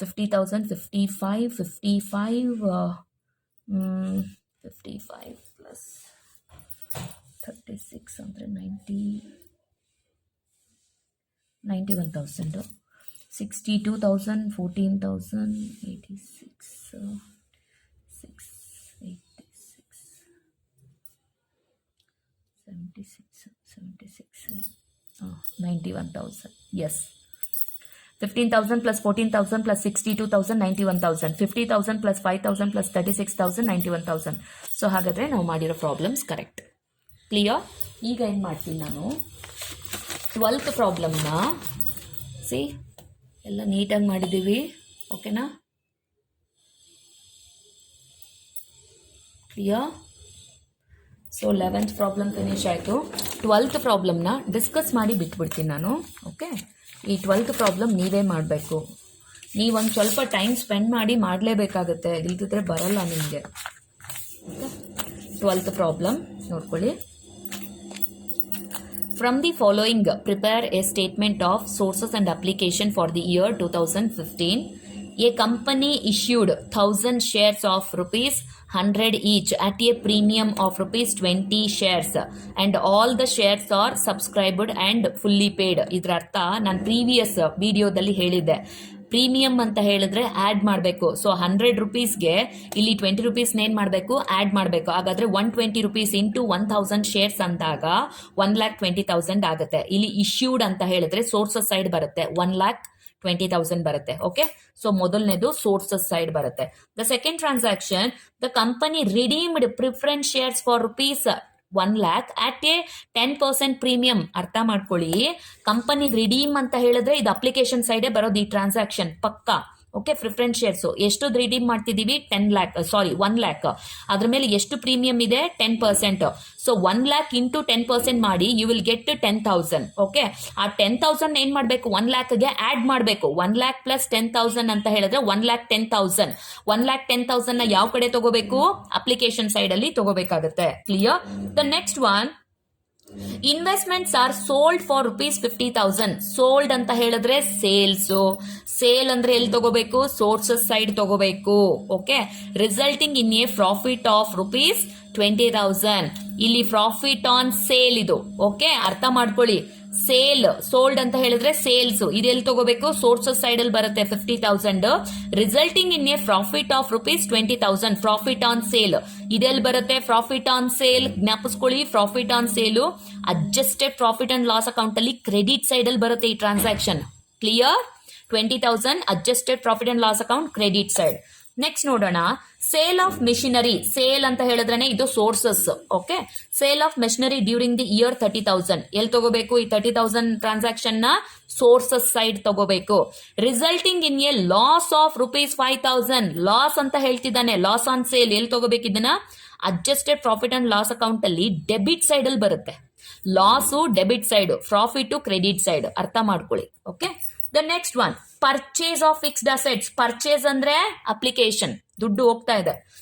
50,000, 55 ಪ್ಲಸ್ 36 ಅಂದರೆ 91,000. 62,000, 14,000, 86, 91,000. Yes, 15,000 plus 14,000 plus 62,000, 91,000. 50,000 plus 5,000 plus 36,000, 91,000. So ಹಾಗಾದರೆ ನಾವು ಮಾಡಿರೋ ಪ್ರಾಬ್ಲಮ್ಸ್ ಕರೆಕ್ಟ್. ಕ್ಲಿಯರ್? ಈಗ ಏನು ಮಾಡ್ತೀನಿ ನಾನು, 12th ಪ್ರಾಬ್ಲಮ್ನ ಎಲ್ಲ ನೀಟಾಗಿ ಮಾಡಿದ್ದೀವಿ. ಓಕೆನಾ, clear? So 11th problem finish ಆಯಿತು. 12th ಪ್ರಾಬ್ಲಮ್ನ ಡಿಸ್ಕಸ್ ಮಾಡಿ ಬಿಟ್ಬಿಡ್ತೀನಿ ನಾನು. ಓಕೆ, ಈ 12th ಪ್ರಾಬ್ಲಮ್ ನೀವೇ ಮಾಡಬೇಕು. ನೀವೊಂದು ಸ್ವಲ್ಪ ಟೈಮ್ ಸ್ಪೆಂಡ್ ಮಾಡಿ ಮಾಡಲೇಬೇಕಾಗುತ್ತೆ, ಇಲ್ದಿದ್ರೆ ಬರಲ್ಲ ನಿಮಗೆ. ಓಕೆ, 12th ಪ್ರಾಬ್ಲಮ್ ನೋಡ್ಕೊಳ್ಳಿ. From the following, prepare a statement of sources and application for the year 2015. A company issued 1,000 shares of rupees 100 each at a premium of rupees 20 shares and all the shares are subscribed and fully paid. ಇದರ ಅರ್ಥ ನಾನು ಪ್ರೀವಿಯಸ್ ವಿಡಿಯೋದಲ್ಲಿ ಹೇಳಿದ್ದೆ. ಪ್ರೀಮಿಯಂ ಅಂತ ಹೇಳಿದ್ರೆ ಆ್ಯಡ್ ಮಾಡಬೇಕು. ಸೊ 100 ರುಪೀಸ್ಗೆ ಇಲ್ಲಿ 20 ರುಪೀಸ್ನ ಏನು ಮಾಡಬೇಕು, ಆ್ಯಡ್ ಮಾಡಬೇಕು. ಹಾಗಾದರೆ 120 ರುಪೀಸ್ ಇಂಟು 1,000 ಶೇರ್ಸ್ ಅಂದಾಗ 1,20,000 ಆಗುತ್ತೆ. ಇಲ್ಲಿ ಇಶ್ಯೂಡ್ ಅಂತ ಹೇಳಿದ್ರೆ ಸೋರ್ಸಸ್ ಸೈಡ್ ಬರುತ್ತೆ, 1,20,000 ಬರುತ್ತೆ. ಓಕೆ, ಸೊ ಮೊದಲನೇದು ಸೋರ್ಸಸ್ ಸೈಡ್ ಬರುತ್ತೆ. The second transaction, the company redeemed preference shares for rupees 1,00,000 at a 10% premium. ಅರ್ಥ ಮಾಡ್ಕೊಳ್ಳಿ, ಕಂಪನಿ ರಿಡೀಮ್ ಅಂತ ಹೇಳಿದ್ರೆ ಇದು ಅಪ್ಲಿಕೇಶನ್ ಸೈಡೇ ಬರೋದು ಈ ಟ್ರಾನ್ಸಾಕ್ಷನ್ ಪಕ್ಕ. ಓಕೆ, ಪ್ರಿಫರೆನ್ಸ್ ಶೇರ್ಸ್ ಎಷ್ಟು ರಿಡೀಮ್ ಮಾಡ್ತಿದೀವಿ 1 ಲ್ಯಾಕ್, ಅದ್ರ ಮೇಲೆ ಎಷ್ಟು ಪ್ರೀಮಿಯಂ ಇದೆ 10%. ಸೊ 1 ಲ್ಯಾಕ್ ಇಂಟು 10% ಮಾಡಿ ಯು ವಿಲ್ ಗೆಟ್ 10,000. ಓಕೆ, ಆ 10,000 ಏನ್ ಮಾಡ್ಬೇಕು, 1 ಲ್ಯಾಕ್ಗೆ ಆಡ್ ಮಾಡಬೇಕು. 1 ಲ್ಯಾಕ್ ಪ್ಲಸ್ 10,000 ಅಂತ ಹೇಳಿದ್ರೆ 1,10,000. 1,10,000 ನ ಯಾವ ಕಡೆ ತಗೋಬೇಕು, ಅಪ್ಲಿಕೇಶನ್ ಸೈಡ್ ಅಲ್ಲಿ ತಗೋಬೇಕಾಗುತ್ತೆ. Clear? The next one, investments are sold for ₹50,000. Sold ಅಂತ ಹೇಳಿದ್ರೆ ಸೇಲ್ಸ್. ಸೇಲ್ ಅಂದ್ರೆ ಎಲ್ಲಿ ತಗೋಬೇಕು, ಸೋರ್ಸಸ್ ಸೈಡ್ ತಗೋಬೇಕು. Okay, resulting in a profit of ₹20,000. ಇಲ್ಲಿ ಪ್ರಾಫಿಟ್ ಆನ್ ಸೇಲ್ ಇದು. ಓಕೆ, ಅರ್ಥ ಮಾಡ್ಕೊಳ್ಳಿ. ಸೇಲ್, ಸೋಲ್ಡ್ ಅಂತ ಹೇಳಿದ್ರೆ ಸೇಲ್ಸ್, ಇದೆಲ್ಲಿ ತಗೋಬೇಕು, ಸೋರ್ಸಸ್ ಸೈಡ್ ಅಲ್ಲಿ ಬರುತ್ತೆ 50,000. Resulting in a profit of ₹20,000. Profit on sale ಇದೆಲ್ಲಿ ಬರುತ್ತೆ, ಪ್ರಾಫಿಟ್ ಆನ್ ಸೇಲ್ ಜ್ಞಾಪಿಸ್ಕೊಳ್ಳಿ. Profit on sale adjusted profit and loss account ಅಲ್ಲಿ ಕ್ರೆಡಿಟ್ ಸೈಡ್ ಅಲ್ಲಿ ಬರುತ್ತೆ ಈ transaction. Clear? 20,000 adjusted profit and loss account credit side. Next ನೋಡೋಣ, ಸೇಲ್ ಆಫ್ ಮೆಷಿನರಿ. ಸೇಲ್ ಅಂತ ಹೇಳಿದ್ರೆ ಇದು sources. Okay, sale of machinery during the year 30,000. ಎಲ್ಲಿ ತಗೋಬೇಕು ಈ 30,000 ಟ್ರಾನ್ಸಾಕ್ಷನ್ ನ, ಸೋರ್ಸಸ್ ಸೈಡ್ ತಗೋಬೇಕು. Resulting in A loss of ₹5,000. Loss ಅಂತ ಹೇಳ್ತಿದ್ದಾನೆ, ಲಾಸ್ ಆನ್ ಸೇಲ್. ಎಲ್ಲಿ ತಗೋಬೇಕು ಇದನ್ನ, adjusted profit and loss account ಅಲ್ಲಿ ಡೆಬಿಟ್ ಸೈಡ್ ಅಲ್ಲಿ ಬರುತ್ತೆ. Loss debit side, profit credit side. ಅರ್ಥ ಮಾಡ್ಕೊಳ್ಳಿ. Okay, the next one, purchase of fixed assets. Purchase ಅಂದ್ರೆ ಅಪ್ಲಿಕೇಶನ್, ದುಡ್ಡು ಹೋಗ್ತಾ ಇದೆ.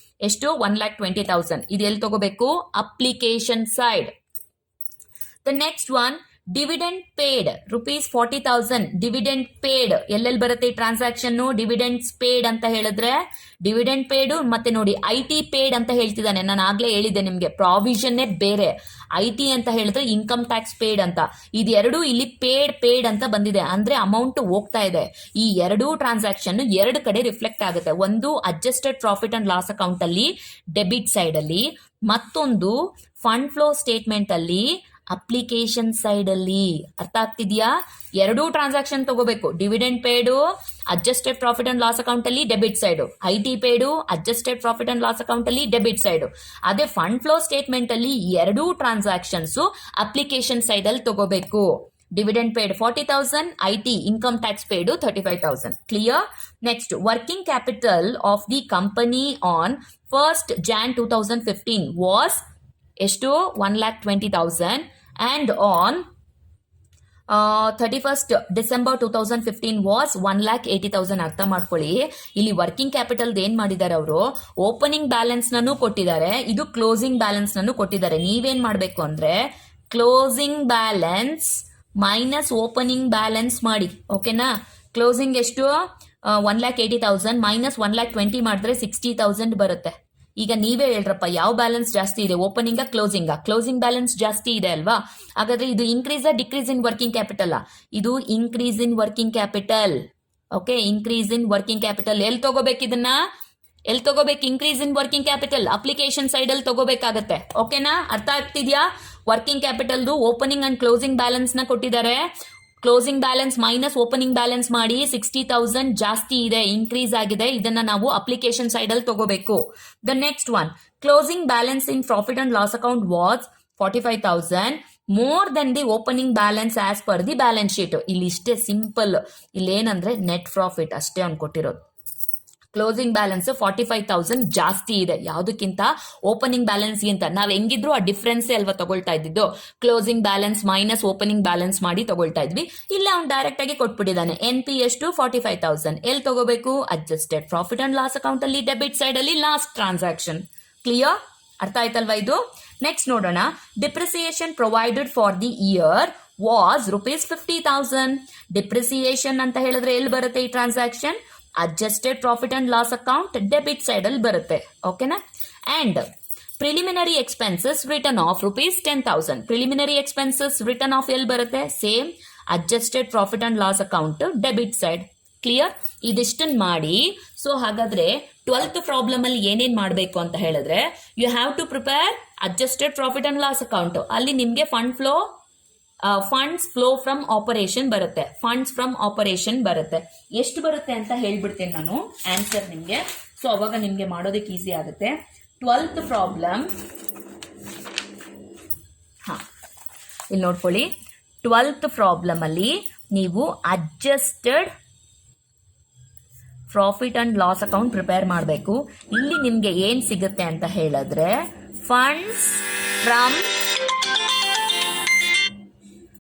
ಎಷ್ಟು, 1,20,000. ಇದು ಎಲ್ಲಿ ತಗೋಬೇಕು, application side. The next one, dividend paid ₹40,000. Dividend paid ಎಲ್ಲೆಲ್ಲಿ ಬರುತ್ತೆ ಈ ಟ್ರಾನ್ಸಾಕ್ಷನ್, ಡಿವಿಡೆಂಡ್ಸ್ ಪೇಡ್ ಅಂತ ಹೇಳಿದ್ರೆ ಡಿವಿಡೆಂಡ್ ಪೇಡ್. ಮತ್ತೆ ನೋಡಿ IT ಪೇಡ್ ಅಂತ ಹೇಳ್ತಿದ್ದಾನೆ. ನಾನು ಆಗ್ಲೇ ಹೇಳಿದ್ದೆ ನಿಮ್ಗೆ, ಪ್ರಾವಿಷನ್ನೇ ಬೇರೆ. IT ಅಂತ ಹೇಳಿದ್ರೆ ಇನ್ಕಮ್ ಟ್ಯಾಕ್ಸ್ ಪೇಡ್ ಅಂತ. ಇದೆರಡು ಇಲ್ಲಿ ಪೇಡ್ ಅಂತ ಬಂದಿದೆ, ಅಂದ್ರೆ ಅಮೌಂಟ್ ಹೋಗ್ತಾ ಇದೆ. ಈ ಎರಡೂ ಟ್ರಾನ್ಸಾಕ್ಷನ್ ಎರಡು ಕಡೆ ರಿಫ್ಲೆಕ್ಟ್ ಆಗುತ್ತೆ. ಒಂದು adjusted profit and loss account ಅಲ್ಲಿ ಡೆಬಿಟ್ ಸೈಡ್ ಅಲ್ಲಿ, ಮತ್ತೊಂದು ಫಂಡ್ ಫ್ಲೋ ಸ್ಟೇಟ್ಮೆಂಟ್ ಅಲ್ಲಿ ಅಪ್ಲಿಕೇಶನ್ ಸೈಡ್ ಅಲ್ಲಿ. ಅರ್ಥ ಆಗ್ತಿದ್ಯಾ? ಎರಡೂ ಟ್ರಾನ್ಸಾಕ್ಷನ್ ತಗೋಬೇಕು. Dividend paid adjusted profit and loss account ಅಲ್ಲಿ debit side, IT paid adjusted profit and loss account ಅಲ್ಲಿ ಡೆಬಿಟ್ ಸೈಡ್. ಅದೇ ಫಂಡ್ ಫ್ಲೋ ಸ್ಟೇಟ್ಮೆಂಟ್ ಅಲ್ಲಿ ಎರಡೂ ಟ್ರಾನ್ಸಾಕ್ಷನ್ಸ್ ಅಪ್ಲಿಕೇಶನ್ ಸೈಡ್ ಅಲ್ಲಿ ತಗೋಬೇಕು. Dividend paid 40,000, IT income tax paid 35,000. Clear? Next, working capital of the company on 1st Jan 2015 was ಎಷ್ಟು, 1,20,000. and on 31st December 2015 was 1,80,000. ಅರ್ಥ ಮಾಡ್ಕೊಳ್ಳಿ. ಇಲ್ಲಿ ವರ್ಕಿಂಗ್ ಕ್ಯಾಪಿಟಲ್ ಏನ್ ಮಾಡಿದ್ದಾರೆ ಅವರು, ಓಪನಿಂಗ್ ಬ್ಯಾಲೆನ್ಸ್ ನನ್ನು ಕೊಟ್ಟಿದ್ದಾರೆ, ಇದು ಕ್ಲೋಸಿಂಗ್ ಬ್ಯಾಲೆನ್ಸ್ ನನ್ನು ಕೊಟ್ಟಿದ್ದಾರೆ. ನೀವೇನ್ ಮಾಡ್ಬೇಕು ಅಂದ್ರೆ closing balance minus opening balance ಮಾಡಿ. ಓಕೆನಾ? ಕ್ಲೋಸಿಂಗ್ ಎಷ್ಟು, 1,80,000 ಮೈನಸ್ 1,20,000 ಮಾಡಿದ್ರೆ 60,000 ಬರುತ್ತೆ. ಈಗ ನೀವೇ ಹೇಳ್ರಪ್ಪ, ಯಾವ ಬ್ಯಾಲೆನ್ಸ್ ಜಾಸ್ತಿ ಇದೆ, ಓಪನಿಂಗ್ ಕ್ಲೋಸಿಂಗ್? ಕ್ಲೋಸಿಂಗ್ ಬ್ಯಾಲೆನ್ಸ್ ಜಾಸ್ತಿ ಇದೆ ಅಲ್ವಾ? ಹಾಗಾದ್ರೆ ಇದು increase decrease in working capital? ಇದು increase in working capital. Okay, increase in working capital. ಎಲ್ಲಿ ತಗೋಬೇಕು ಇದನ್ನ, ಎಲ್ಲಿ ತಗೋಬೇಕು increase in working capital? Application side ಅಲ್ಲಿ ತಗೋಬೇಕಾಗತ್ತೆ. ಓಕೆನಾ? ಅರ್ಥ ಆಗ್ತಿದ್ಯಾ? ವರ್ಕಿಂಗ್ ಕ್ಯಾಪಿಟಲ್ದು ಓಪನಿಂಗ್ ಅಂಡ್ ಕ್ಲೋಸಿಂಗ್ ಬ್ಯಾಲೆನ್ಸ್ ನ ಕೊಟ್ಟಿದ್ದಾರೆ. Closing balance minus opening balance ಮಾಡಿ 60,000 ಜಾಸ್ತಿ ಇದೆ, ಇನ್ಕ್ರೀಸ್ ಆಗಿದೆ. ಇದನ್ನ ನಾವು ಅಪ್ಲಿಕೇಶನ್ ಸೈಡ್ ಅಲ್ಲಿ ತಗೋಬೇಕು. The next one, closing balance in profit and loss account was 45,000 more than the opening balance as per the balance sheet. ಇಲ್ಲಿ ಇಷ್ಟೇ ಸಿಂಪಲ್. ಇಲ್ಲಿ ಏನಂದ್ರೆ ನೆಟ್ ಪ್ರಾಫಿಟ್ ಅಷ್ಟೇ ಅನ್ಕೊಟ್ಟಿರೋದು. ಕ್ಲೋಸಿಂಗ್ ಬ್ಯಾಲೆನ್ಸ್ 45,000 ಜಾಸ್ತಿ ಇದೆ ಯಾವುದಕ್ಕಿಂತ, ಓಪನಿಂಗ್ ಬ್ಯಾಲೆನ್ಸ್ಗಿಂತ. ನಾವ್ ಹೆಂಗಿದ್ರು ಆ ಡಿಫ್ರೆನ್ಸ್ ಅಲ್ವಾ ತಗೊಳ್ತಾ ಇದ್ದಿದ್ದು, closing balance minus opening balance ಮಾಡಿ ತಗೊಳ್ತಾ ಇದ್ವಿ. ಇಲ್ಲ ಅವ್ನು ಡೈರೆಕ್ಟ್ ಆಗಿ ಕೊಟ್ಬಿಟ್ಟಿದ್ದಾನೆ. NP ಎಷ್ಟು, 45,000. ಎಲ್ಲಿ ತಗೋಬೇಕು, adjusted profit and loss account ಅಲ್ಲಿ ಡೆಬಿಟ್ ಸೈಡ್ ಅಲ್ಲಿ ಲಾಸ್ಟ್ ಟ್ರಾನ್ಸಾಕ್ಷನ್. ಕ್ಲಿಯರ್? ಅರ್ಥ ಆಯ್ತಲ್ವಾ ಇದು? ನೆಕ್ಸ್ಟ್ ನೋಡೋಣ, depreciation provided for the year was ₹50,000. Depreciation ಅಂತ ಹೇಳಿದ್ರೆ ಎಲ್ಲಿ ಬರುತ್ತೆ ಈ transaction, adjusted profit and loss account debit side ಅಲ್ಲಿ ಬರುತ್ತೆ. ಓಕೆನಾ? And preliminary expenses written off ₹10,000. Preliminary expenses written off ಎಲ್ಲಿ ಬರುತ್ತೆ, same adjusted profit and loss account debit side. Clear? ಇದಿಷ್ಟನ್ ಮಾಡಿ. ಸೊ ಹಾಗಾದ್ರೆ 12th ಪ್ರಾಬ್ಲಮ್ ಅಲ್ಲಿ ಏನೇನ್ ಮಾಡಬೇಕು ಅಂತ ಹೇಳಿದ್ರೆ, you have to prepare adjusted profit and loss account. ಅಲ್ಲಿ ನಿಮ್ಗೆ ಫಂಡ್ಸ್ ಫ್ಲೋ ಫ್ರಮ್ ಆಪರೇಷನ್ ಬರುತ್ತೆ. ಫಂಡ್ಸ್ ಫ್ರಮ್ ಆಪರೇಷನ್ ಬರುತ್ತೆ. ಎಷ್ಟು ಬರುತ್ತೆ ಅಂತ ಹೇಳ್ಬಿಡ್ತೇನೆ ನಾನು ಆನ್ಸರ್ ನಿಮ್ಗೆ. ಸೊ ಅವಾಗ ನಿಮ್ಗೆ ಮಾಡೋದಕ್ಕೆ ಈಸಿ ಆಗುತ್ತೆ. 12th ಪ್ರಾಬ್ಲಮ್, ಇಲ್ಲಿ ನೋಡ್ಕೊಳ್ಳಿ. 12th ಪ್ರಾಬ್ಲಮ್ ಅಲ್ಲಿ ನೀವು adjusted profit and loss account prepare ಮಾಡಬೇಕು. ಇಲ್ಲಿ ನಿಮಗೆ ಏನು ಸಿಗುತ್ತೆ ಅಂತ ಹೇಳಿದ್ರೆ ಫಂಡ್ಸ್ ಫ್ರಮ್